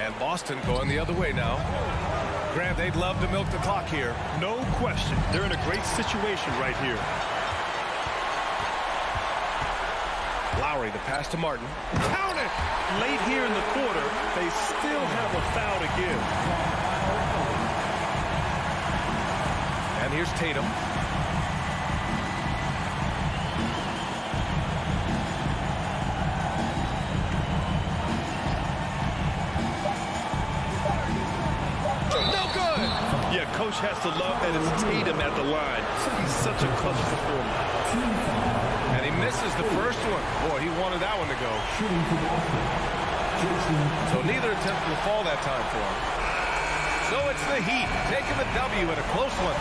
And Boston going the other way now. Grant, they'd love to milk the clock here. No question. They're in a great situation right here. Lowry, the pass to Martin. Count it! Late here in the quarter, they still have a foul to give. And here's Tatum. No good! Yeah, coach has to love that it's Tatum at the line. He's such a clutch performer. And he misses the first one. Boy, he wanted that one to go. So neither attempt will fall that time for him. So it's the Heat taking the W at a close one.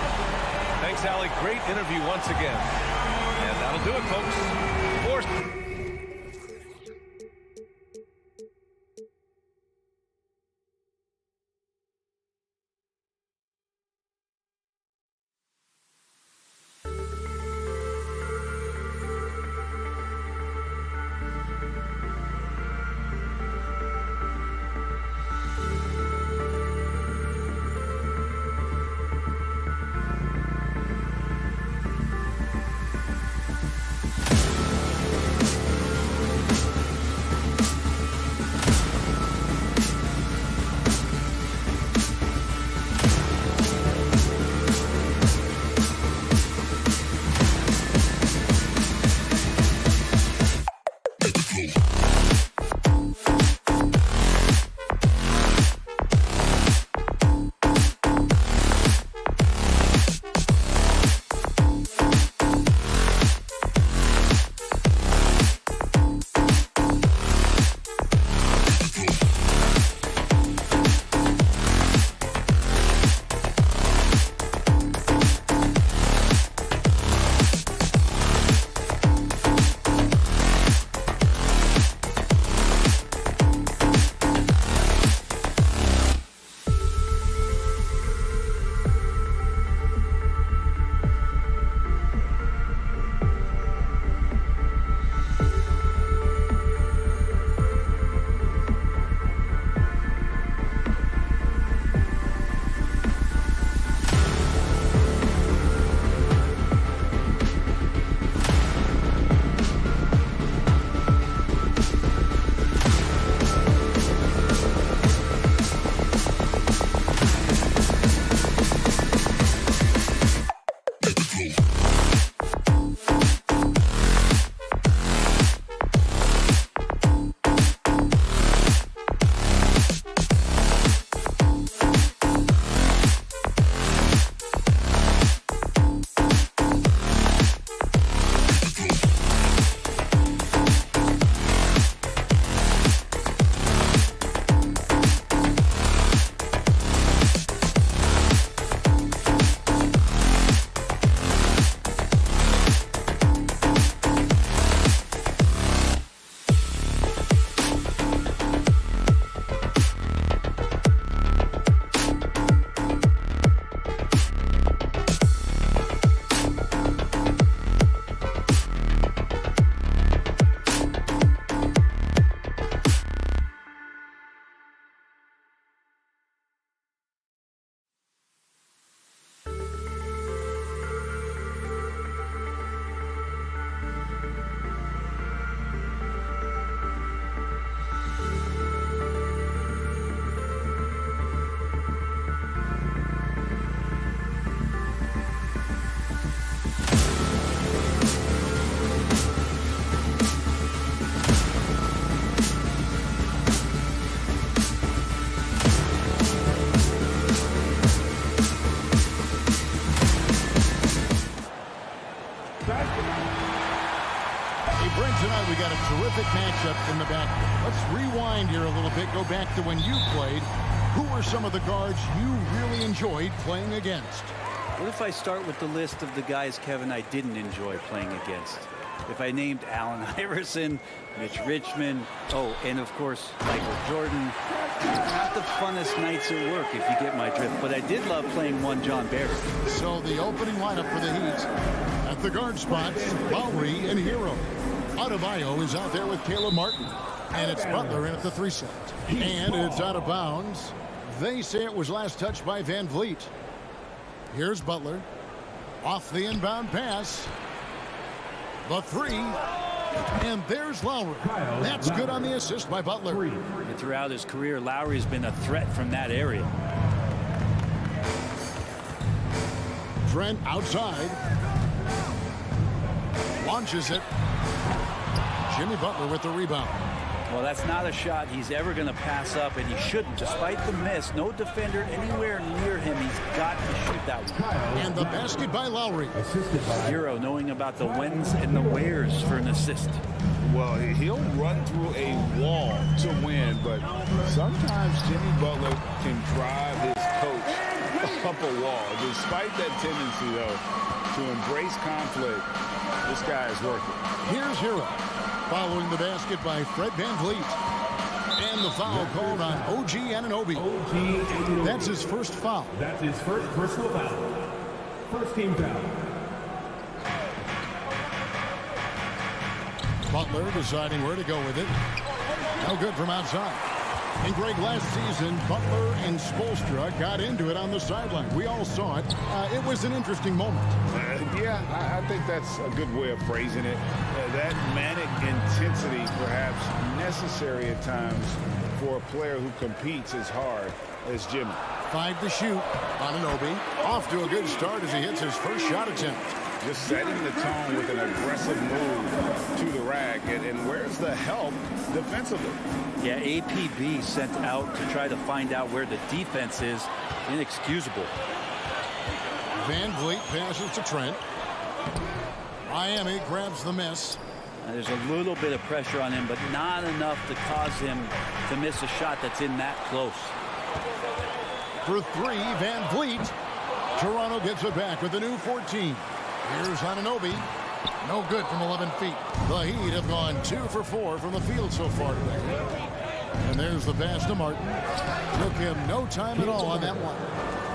Thanks, Allie. Great interview once again. And that'll do it, folks. Hey, Brent, tonight we got a terrific matchup in the back. Let's rewind here a little bit. Go back to when you played. Who were some of the guards you really enjoyed playing against? What if I start with the list of the guys, Kevin, I didn't enjoy playing against? If I named Allen Iverson, Mitch Richmond, and of course, Michael Jordan. Not the funnest nights at work, if you get my drift, but I did love playing one John Barry. So the opening lineup for the Heat. At the guard spots, Lowry and Hero. Adebayo is out there with Caleb Martin. And it's Butler in at the 3 slot. And it's out of bounds. They say it was last touched by Van Vliet. Here's Butler. Off the inbound pass. The 3. And there's Lowry. That's good on the assist by Butler. And throughout his career, Lowry's been a threat from that area. Trent outside. Launches it. Jimmy Butler with the rebound. Well, that's not a shot he's ever going to pass up, and he shouldn't. Despite the miss, no defender anywhere near him. He's got to shoot that one. And the basket by Lowry. Hero knowing about the whens and the wheres for an assist. Well, he'll run through a wall to win, but sometimes Jimmy Butler can drive his coach up a wall. Despite that tendency, though, to embrace conflict, this guy is working. Here's Hero. Following the basket by Fred Van Vliet. And the foul called on OG Anunoby. That's his first foul. That's his first personal foul. First team foul. Butler deciding where to go with it. No good from outside. And Greg, last season, Butler and Spoelstra got into it on the sideline. We all saw it. It was an interesting moment. Yeah, I think that's a good way of phrasing it. That manic intensity, perhaps necessary at times for a player who competes as hard as Jimmy. 5 to shoot. Anunoby off to a good start as he hits his first shot attempt. Just setting the tone with an aggressive move to the rack. And where's the help defensively? Yeah, APB sent out to try to find out where the defense is. Inexcusable. Van Vliet passes to Trent. Miami grabs the miss. There's a little bit of pressure on him, but not enough to cause him to miss a shot that's in that close. For 3, Van Vliet. Toronto gets it back with a new 14. Here's Anunoby. No good from 11 feet. The Heat have gone 2 for 4 from the field so far today. And there's the pass to Martin. Took him no time at all on that one.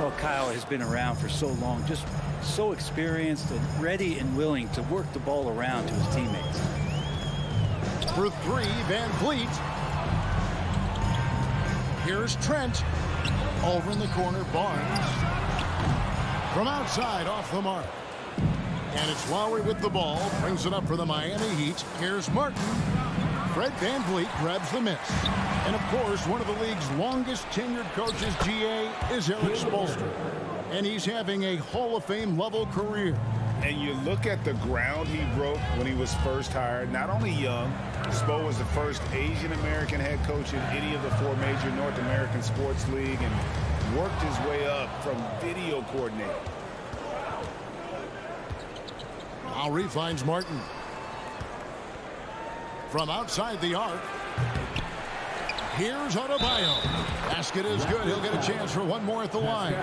Well, Kyle has been around for so long, just so experienced and ready and willing to work the ball around to his teammates. For 3, Van Vliet. Here's Trent. Over in the corner, Barnes. From outside, off the mark. And it's Lowry with the ball. Brings it up for the Miami Heat. Here's Martin. Fred Van Vliet grabs the miss. And, of course, one of the league's longest tenured coaches, GA, is Eric Spoelstra. And he's having a Hall of Fame level career. And you look at the ground he broke when he was first hired. Not only young, Spo was the first Asian-American head coach in any of the 4 major North American sports league and worked his way up from video coordinator. Lowry finds Martin. From outside the arc. Here's Adebayo. Basket is good. He'll get a chance for one more at the line.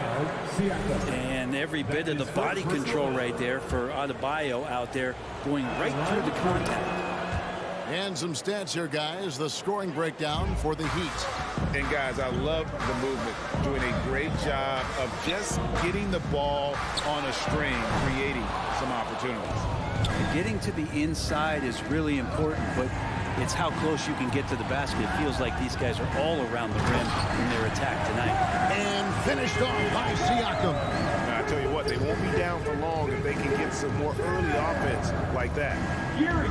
And every bit of the body control right there for Adebayo out there going right through the contact. And some stats here, guys. The scoring breakdown for the Heat. And, guys, I love the movement. Doing a great job of just getting the ball on a string, creating some opportunities. And getting to the inside is really important, but it's how close you can get to the basket. It feels like these guys are all around the rim in their attack tonight. And finished off by Siakam. Now, I tell you what, they won't be down for long if they can get some more early offense like that.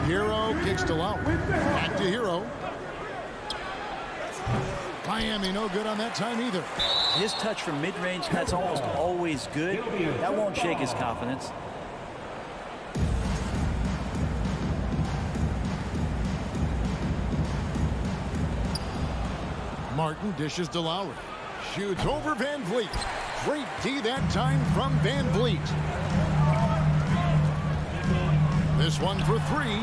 Hero kicks to Lowry. Back to Hero. Miami no good on that time either. His touch from mid-range, that's almost always good. That won't shake his confidence. Martin dishes to Lowry. Shoots over Van Vliet. Great D that time from Van Vliet. This one for three.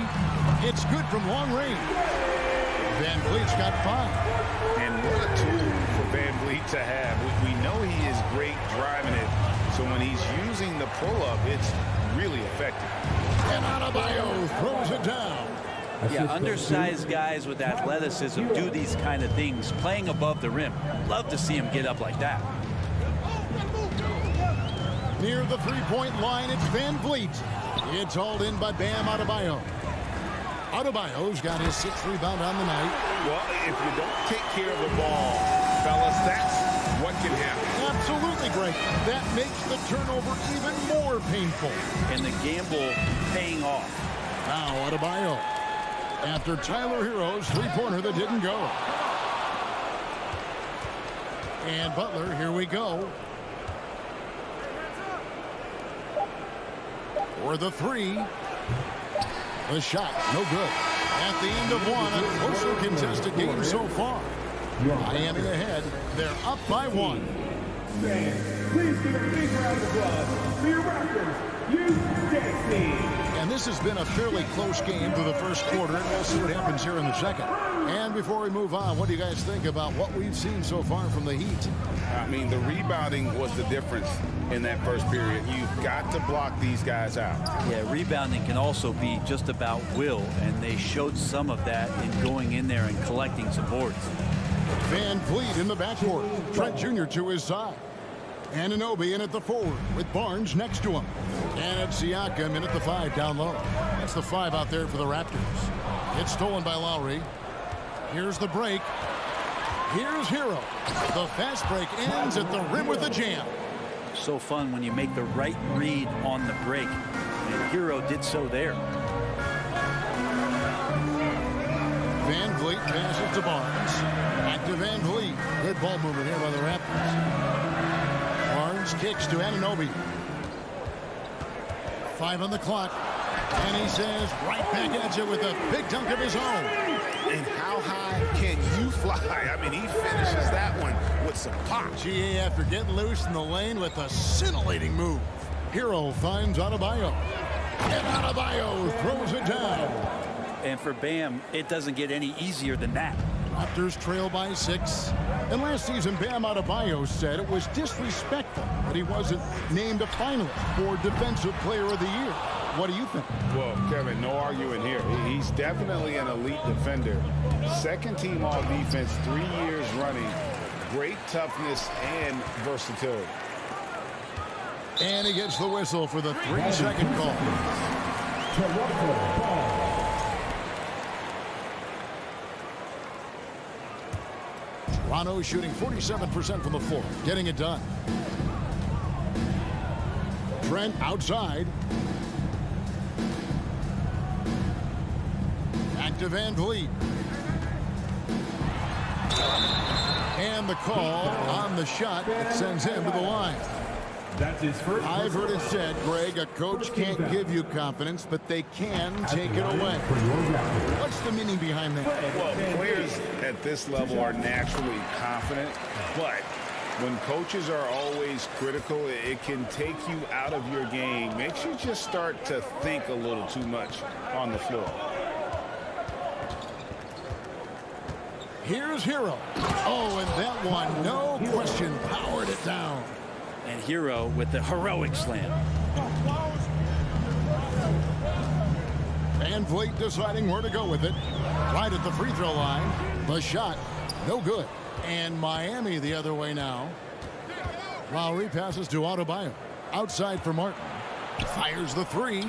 It's good from long range. Van Vliet's got 5. And what a tool for Van Vliet to have. We know he is great driving it. So when he's using the pull-up, it's really effective. And Adebayo throws it down. Yeah, undersized guys with athleticism do these kind of things, playing above the rim. Love to see him get up like that. Near the three-point line, it's Van Vliet. It's hauled in by Bam Adebayo. Adebayo's got his 6th rebound on the night. Well, if you don't take care of the ball, fellas, that's what can happen. Absolutely, Greg. That makes the turnover even more painful. And the gamble paying off. Now Adebayo. After Tyler Hero's three-pointer that didn't go. And Butler, here we go. For the three. The shot, no good. At the end of one, a closer contested game so far. Miami ahead. They're up by 1. Please give a big round of applause for your Raptors, you And this has been a fairly close game through the first quarter, and we'll see what happens here in the second. And before we move on, what do you guys think about what we've seen so far from the Heat? I mean, the rebounding was the difference in that first period. You've got to block these guys out. Yeah, rebounding can also be just about will, and they showed some of that in going in there and collecting some boards. Van Vliet in the backcourt. Trent Jr. to his side. Anunoby in at the 4 with Barnes next to him. And it's Siakam in at the 5 down low. That's the 5 out there for the Raptors. It's stolen by Lowry. Here's the break. Here's Hero. The fast break ends at the rim with a jam. So fun when you make the right read on the break. And Hero did so there. Van Vliet passes to Barnes. Back to Van Vliet. Good ball movement here by the Raptors. Barnes kicks to Anunoby. 5 on the clock. And he says right back at you with a big dunk of his own. And how high can you fly? I mean, he finishes that one with some pop. GA after getting loose in the lane with a scintillating move. Hero finds Adebayo. And Adebayo throws it down. And for Bam, it doesn't get any easier than that. Raptors trail by 6. And last season, Bam Adebayo said it was disrespectful that he wasn't named a finalist for Defensive Player of the Year. What do you think? Well, Kevin, no arguing here. He's definitely an elite defender. Second team all defense, 3 years running. Great toughness and versatility. And he gets the whistle for the 3-second call. Toronto shooting 47% from the floor, getting it done. Trent outside. Back to Van Vliet. And the call on the shot that sends him to the line. That's his first. I've heard it said, Greg, a coach can't give you confidence, but they can take it away. What's the meaning behind that? Well, players at this level are naturally confident, but when coaches are always critical, it can take you out of your game. Makes you just start to think a little too much on the floor. Here's Hero. Oh, and that one, no question, powered it down. And Hero with the heroic slam. Van Vliet deciding where to go with it. Right at the free throw line. The shot, no good. And Miami the other way now. Lowry passes to Adebayo. Outside for Martin. Fires the 3.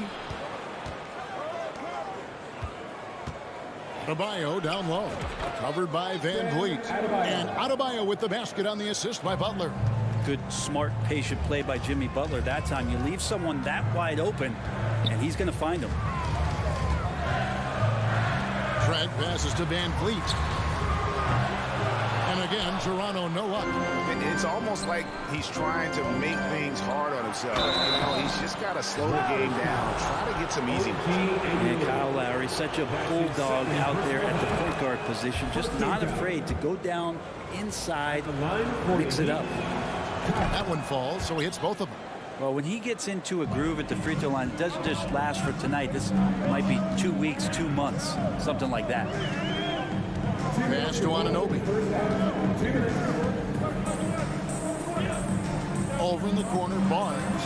Adebayo down low. Covered by Van Vliet. And Adebayo with the basket on the assist by Butler. Good, smart, patient play by Jimmy Butler. That time you leave someone that wide open, and he's going to find him. Trent passes to Van Vliet. And again, Toronto no up. It's almost like he's trying to make things hard on himself. You know, he's just got to slow the game down, try to get some easy ones. And Kyle Lowry, such a bulldog out there at the point guard position, just not afraid to go down inside, mix it up. That one falls, so he hits both of them. Well, when he gets into a groove at the free throw line, it doesn't just last for tonight. This might be 2 weeks, 2 months, something like that. Pass to Anunoby. Over in the corner, Barnes.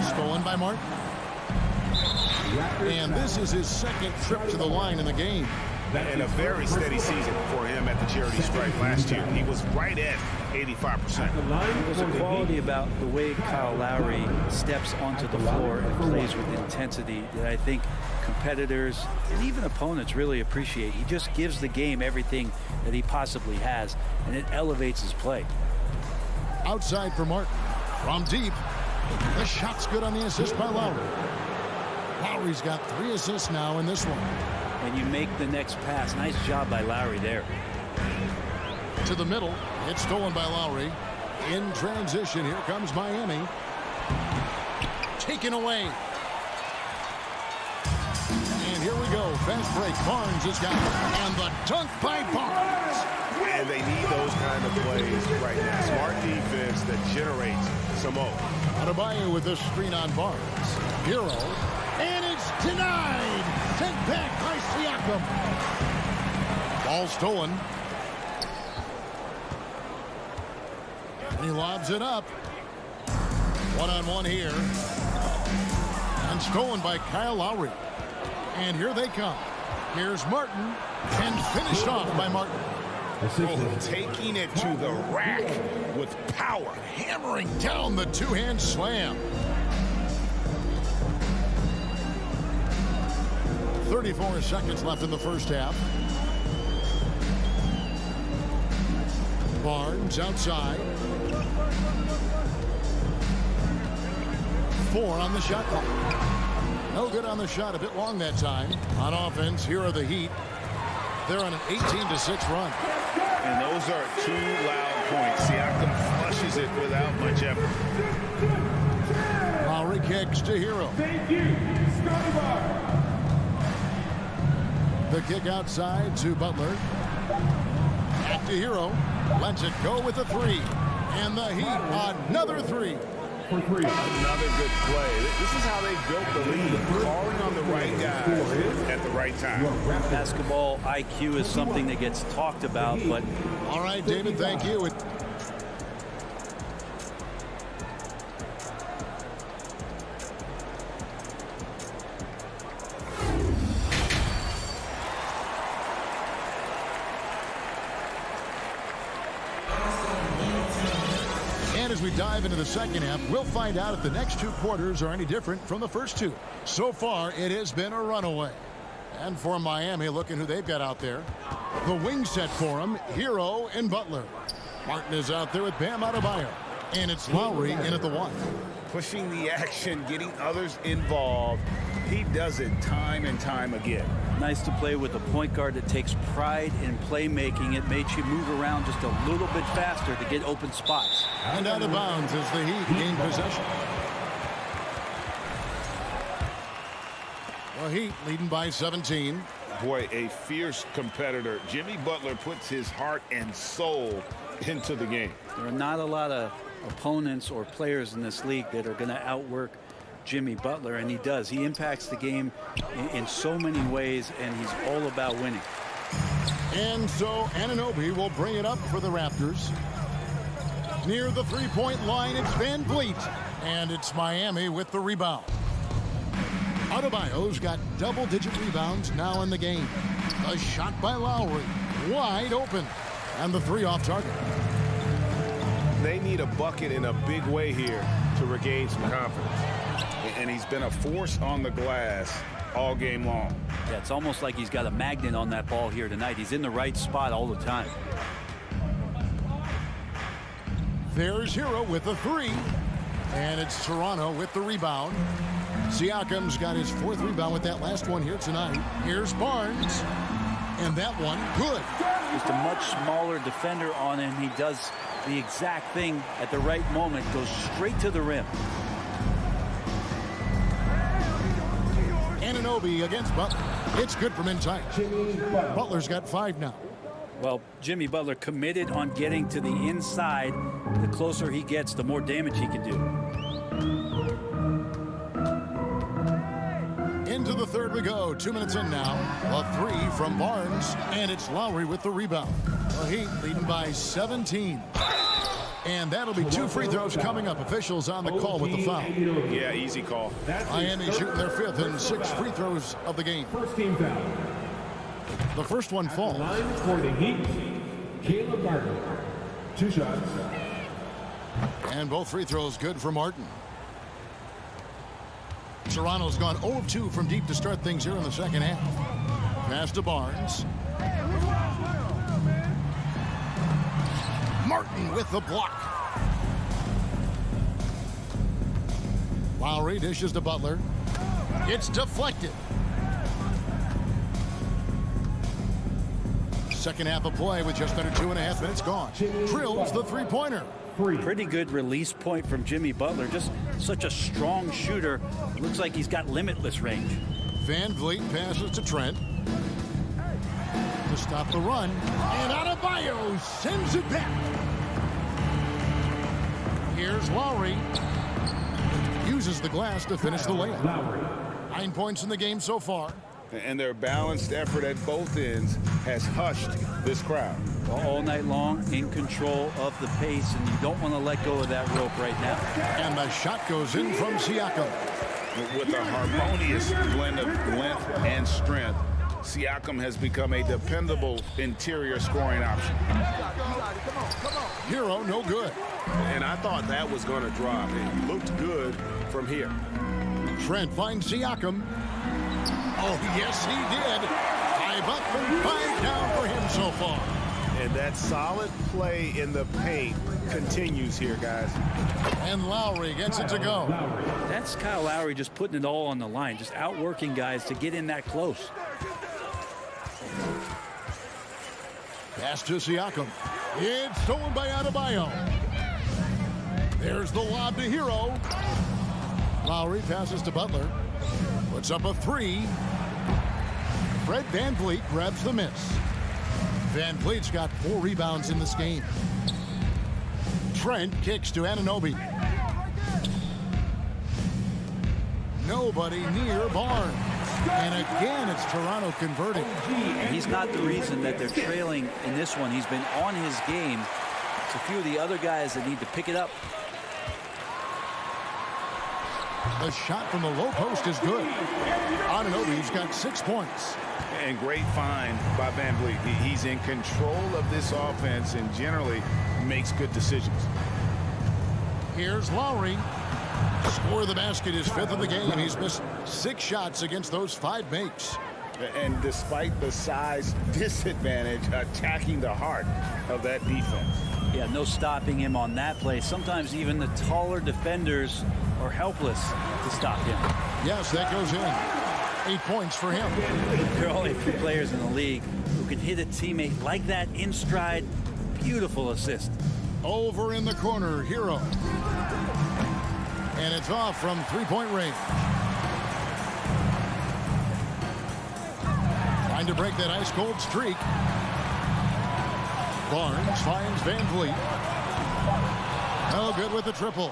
Stolen by Martin. And this is his second trip to the line in the game. And a very steady season for him at the charity stripe last year. He was right at 85%. There's a quality about the way Kyle Lowry steps onto the floor and plays with intensity that I think competitors and even opponents really appreciate. He just gives the game everything that he possibly has, and it elevates his play. Outside for Martin. From deep. The shot's good on the assist by Lowry. Lowry's got 3 assists now in this one. And you make the next pass. Nice job by Lowry there. To the middle. It's stolen by Lowry. In transition, here comes Miami. Taken away. And here we go. Fast break. Barnes has got it. And the dunk by Barnes. And they need those kind of plays right now. Smart defense that generates some more. Adebayo with the screen on Barnes. Hero. And it's denied. Sent back by Siakam. Ball stolen. And he lobs it up. One-on-one here. And stolen by Kyle Lowry. And here they come. Here's Martin. And finished off by Martin. Oh, taking it to the rack with power. Hammering down the two-hand slam. 34 seconds left in the first half. Barnes outside. 4 on the shot clock. No good on the shot. A bit long that time. On offense, here are the Heat. They're on an 18-6 run. And those are 2 loud points. Siakam flushes it without much effort. Lowry kicks to Hero. Thank you, Scotty Bar. The kick outside to Butler. Back to Hero. Lets it go with a 3. And the Heat, another 3. Another good play. This is how they built the lead. Calling on the right guys at the right time. Basketball IQ is something that gets talked about, but... All right, David, thank you. As we dive into the second half, we'll find out if the next 2 quarters are any different from the first 2. So far, it has been a runaway. And for Miami, looking who they've got out there. The wing set for him, Hero and Butler. Martin is out there with Bam Adebayo. And it's Lowry in at the 1. Pushing the action, getting others involved. He does it time and time again. Nice to play with a point guard that takes pride in playmaking. It makes you move around just a little bit faster to get open spots. And out of bounds as the Heat gain possession. The Heat leading by 17. Boy, a fierce competitor. Jimmy Butler puts his heart and soul into the game. There are not a lot of opponents or players in this league that are going to outwork Jimmy Butler, and he does. He impacts the game in so many ways, and he's all about winning. And so Anunoby will bring it up for the Raptors. Near the three-point line, it's Van Vliet. And it's Miami with the rebound. Adebayo's got double-digit rebounds now in the game. A shot by Lowry. Wide open. And the 3 off target. They need a bucket in a big way here to regain some confidence. And he's been a force on the glass all game long. Yeah, it's almost like he's got a magnet on that ball here tonight. He's in the right spot all the time. There's Hero with the 3. And it's Toronto with the rebound. Siakam's got his 4th rebound with that last one here tonight. Here's Barnes. And that one, good. Just a much smaller defender on him. He does the exact thing at the right moment. Goes straight to the rim. Anunoby against Butler. It's good from inside. Butler's got 5 now. Well, Jimmy Butler committed on getting to the inside. The closer he gets, the more damage he can do. Into the third we go. 2 minutes in now. A three from Barnes, and it's Lowry with the rebound. The Heat leading by 17. And that'll be 2 free throws coming up. Officials on the call with the foul. Yeah, easy call. Miami shooting their 5th and 6 free throws of the game. First team foul. The first one falls. Line for the Heat, Caleb Martin. 2 shots. And both free throws good for Martin. Toronto's gone 0 of 2 from deep to start things here in the second half. Pass to Barnes. Martin with the block. Lowry dishes to Butler. It's deflected. Second half of play with just under 2.5 minutes gone. Drills the three-pointer. Pretty good release point from Jimmy Butler. Just such a strong shooter. Looks like he's got limitless range. Van Vliet passes to Trent to stop the run. And Adebayo sends it back. Here's Lowry. Uses the glass to finish the layup. 9 points in the game so far. And their balanced effort at both ends has hushed this crowd. Well, all night long, in control of the pace, and you don't want to let go of that rope right now. And the shot goes in from Siakam. With a harmonious blend of length and strength, Siakam has become a dependable interior scoring option. Hero, no good. And I thought that was going to drop. It looked good from here. Trent finds Siakam. Oh, yes, he did. 5 up and 5 down for him so far. And that solid play in the paint continues here, guys. And Lowry gets it to go. That's Kyle Lowry just putting it all on the line, just outworking guys to get in that close. Pass to Siakam. It's stolen by Adebayo. There's the lob to Hero. Lowry passes to Butler. Puts up a 3. Fred VanVleet grabs the miss. VanVleet's got 4 rebounds in this game. Trent kicks to Anunoby. Nobody near Barnes. And again, it's Toronto converting. He's not the reason that they're trailing in this one. He's been on his game. It's a few of the other guys that need to pick it up. The shot from the low post is good. Anunoby's got 6 points. And great find by VanVleet. He's in control of this offense and generally makes good decisions. Here's Lowry. Score of the basket is 5th in the game. He's missed 6 shots against those 5 makes. And despite the size disadvantage, attacking the heart of that defense. Yeah, no stopping him on that play. Sometimes even the taller defenders are helpless to stop him. Yes, that goes in. 8 points for him. There are only a few players in the league who can hit a teammate like that in stride. Beautiful assist. Over in the corner, Hero. And it's off from 3-point range. Trying to break that ice-cold streak. Barnes finds VanVleet. No good with the triple.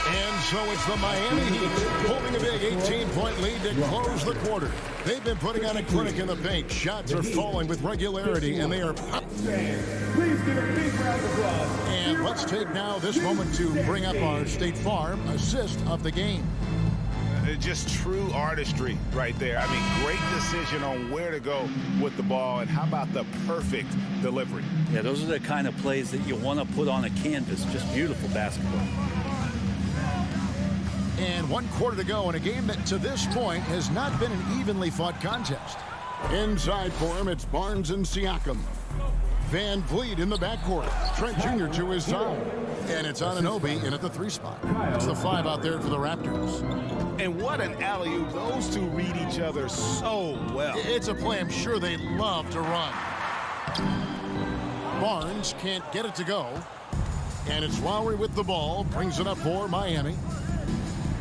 And so it's the Miami Heat holding a big 18-point lead to close the quarter. They've been putting on a clinic in the paint. Shots are falling with regularity, and they are up. Please give a big round of applause. And let's take now this moment to bring up our State Farm assist of the game. Just true artistry right there. I mean, great decision on where to go with the ball, and how about the perfect delivery? Yeah, those are the kind of plays that you want to put on a canvas. Just beautiful basketball. And 1 quarter to go in a game that to this point has not been an evenly fought contest. Inside for him, it's Barnes and Siakam. VanVleet in the backcourt. Trent Jr. to his side. And it's Anunoby in at the 3 spot. It's the 5 out there for the Raptors. And what an alley-oop. Those two read each other so well. It's a play I'm sure they love to run. Barnes can't get it to go. And it's Lowry with the ball. Brings it up for Miami.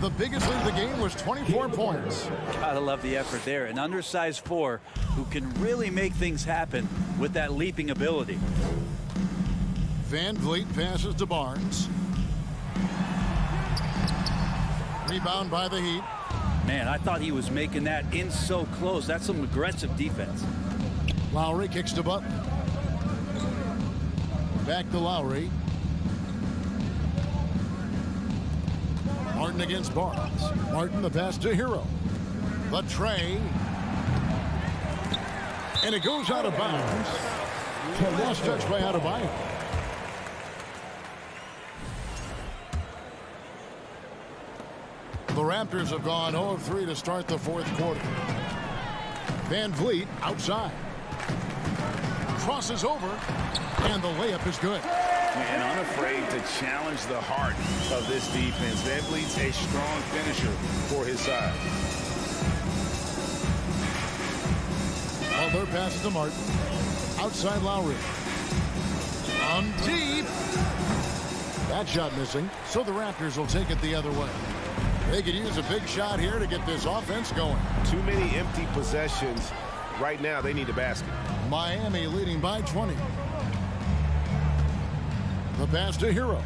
The biggest lead of the game was 24 points. Gotta love the effort there. An undersized 4 who can really make things happen with that leaping ability. Van Vliet passes to Barnes. Rebound by the Heat. Man, I thought he was making that in so close. That's some aggressive defense. Lowry kicks to Butler. Back to Lowry. Martin against Barnes. Martin the pass to Hero. The tray. And it goes out of bounds. Lost touch by Adebayo. The Raptors have gone 0 of 3 to start the fourth quarter. Van Vliet outside. Crosses over. And the layup is good. And unafraid to challenge the heart of this defense. Van Vliet's a strong finisher for his side. Butler passes to Martin. Outside Lowry. On deep. That shot missing. So the Raptors will take it the other way. They could use a big shot here to get this offense going. Too many empty possessions. Right now, they need a basket. Miami leading by 20. The pass to Hero.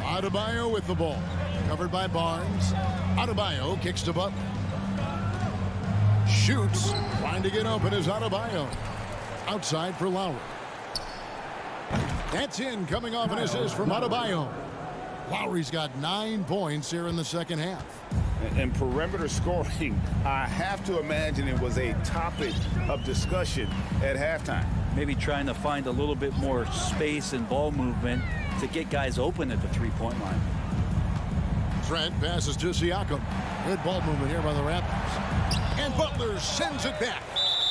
Adebayo with the ball. Covered by Barnes. Adebayo kicks to Butler. Shoots. Trying to get open is Adebayo. Outside for Lowry. That's in. Coming off an assist from Adebayo. Lowry's got 9 points here in the second half. And perimeter scoring, I have to imagine it was a topic of discussion at halftime. Maybe trying to find a little bit more space and ball movement to get guys open at the three-point line. Trent passes to Siakam. Good ball movement here by the Raptors. And Butler sends it back.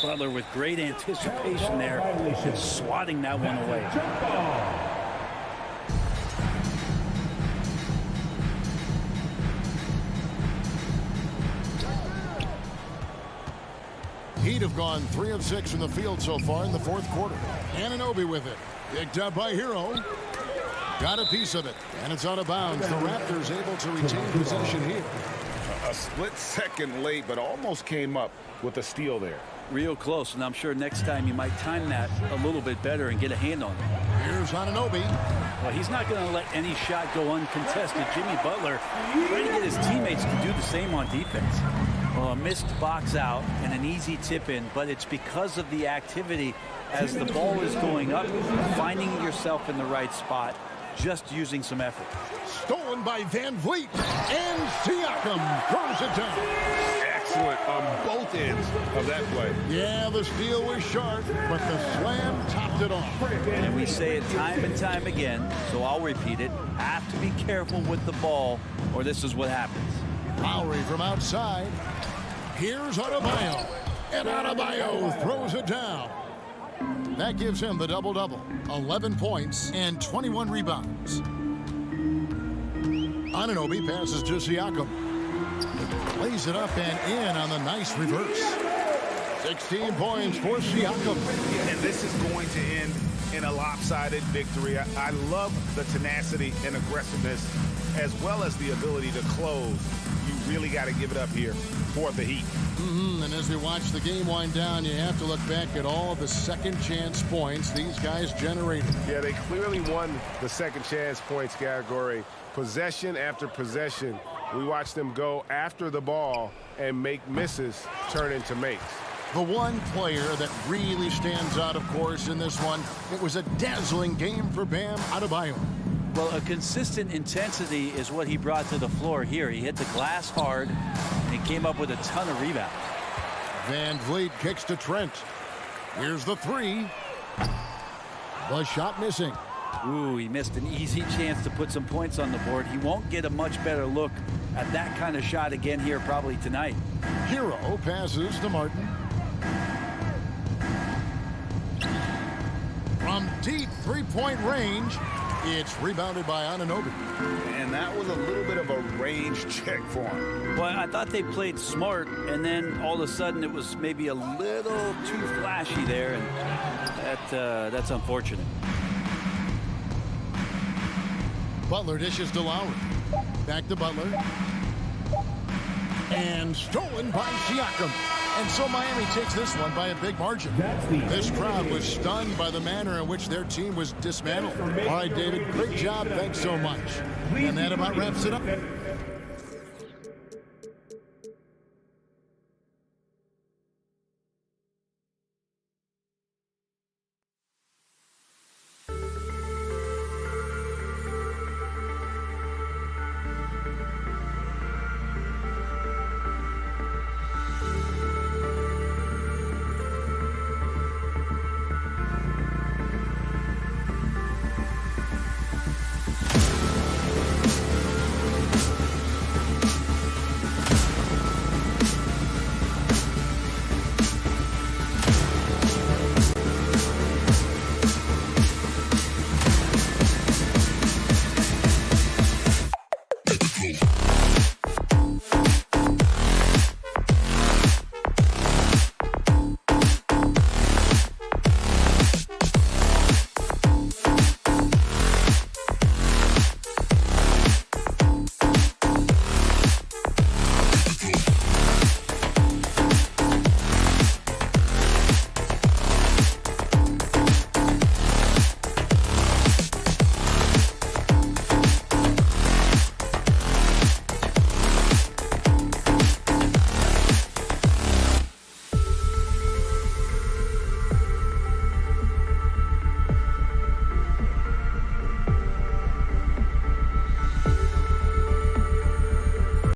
Butler with great anticipation there, just swatting that one away. Heat have gone 3 of 6 from the field so far in the fourth quarter. Anunoby with it. Picked up by Hero. Got a piece of it. And it's out of bounds. The Raptors able to retain possession here. A split second late, but almost came up with a steal there. Real close, and I'm sure next time you might time that a little bit better and get a hand on it. Here's Anunoby. Well, he's not going to let any shot go uncontested. Jimmy Butler trying to get his teammates to do the same on defense. Well, a missed box out and an easy tip in, but it's because of the activity as the ball is going up, finding yourself in the right spot, just using some effort. Stolen by Van Vliet, and Siakam throws it down. Excellent on both ends of that play. Yeah, the steal was sharp, but the slam topped it off. And we say it time and time again, so I'll repeat it. Have to be careful with the ball, or this is what happens. Lowry from outside. Here's Adebayo. And Adebayo throws it down. That gives him the double-double. 11 points and 21 rebounds. Anunoby passes to Siakam. Lays it up and in on the nice reverse. 16 points for Siakam. And this is going to end in a lopsided victory. I love the tenacity and aggressiveness as well as the ability to close. You really got to give it up here for the Heat. And as we watch the game wind down, you have to look back at all the second chance points these guys generated. Yeah, they clearly won the second chance points category. Possession after possession, we watched them go after the ball and make misses turn into makes. The one player that really stands out, of course, in this one, it was a dazzling game for Bam Adebayo. Well, a consistent intensity is what he brought to the floor here. He hit the glass hard, and he came up with a ton of rebounds. Van Vliet kicks to Trent. Here's the three. The shot missing. Ooh, he missed an easy chance to put some points on the board. He won't get a much better look at that kind of shot again here probably tonight. Hero passes to Martin. From deep three-point range, it's rebounded by Anunoby. And that was a little bit of a range check for him. Well, I thought they played smart, and then all of a sudden it was maybe a little too flashy there, and that's unfortunate. Butler dishes to Lowry. Back to Butler. And stolen by Siakam. And so Miami takes this one by a big margin. This crowd was stunned by the manner in which their team was dismantled. All right, David, great job. Thanks so much. And that about wraps it up.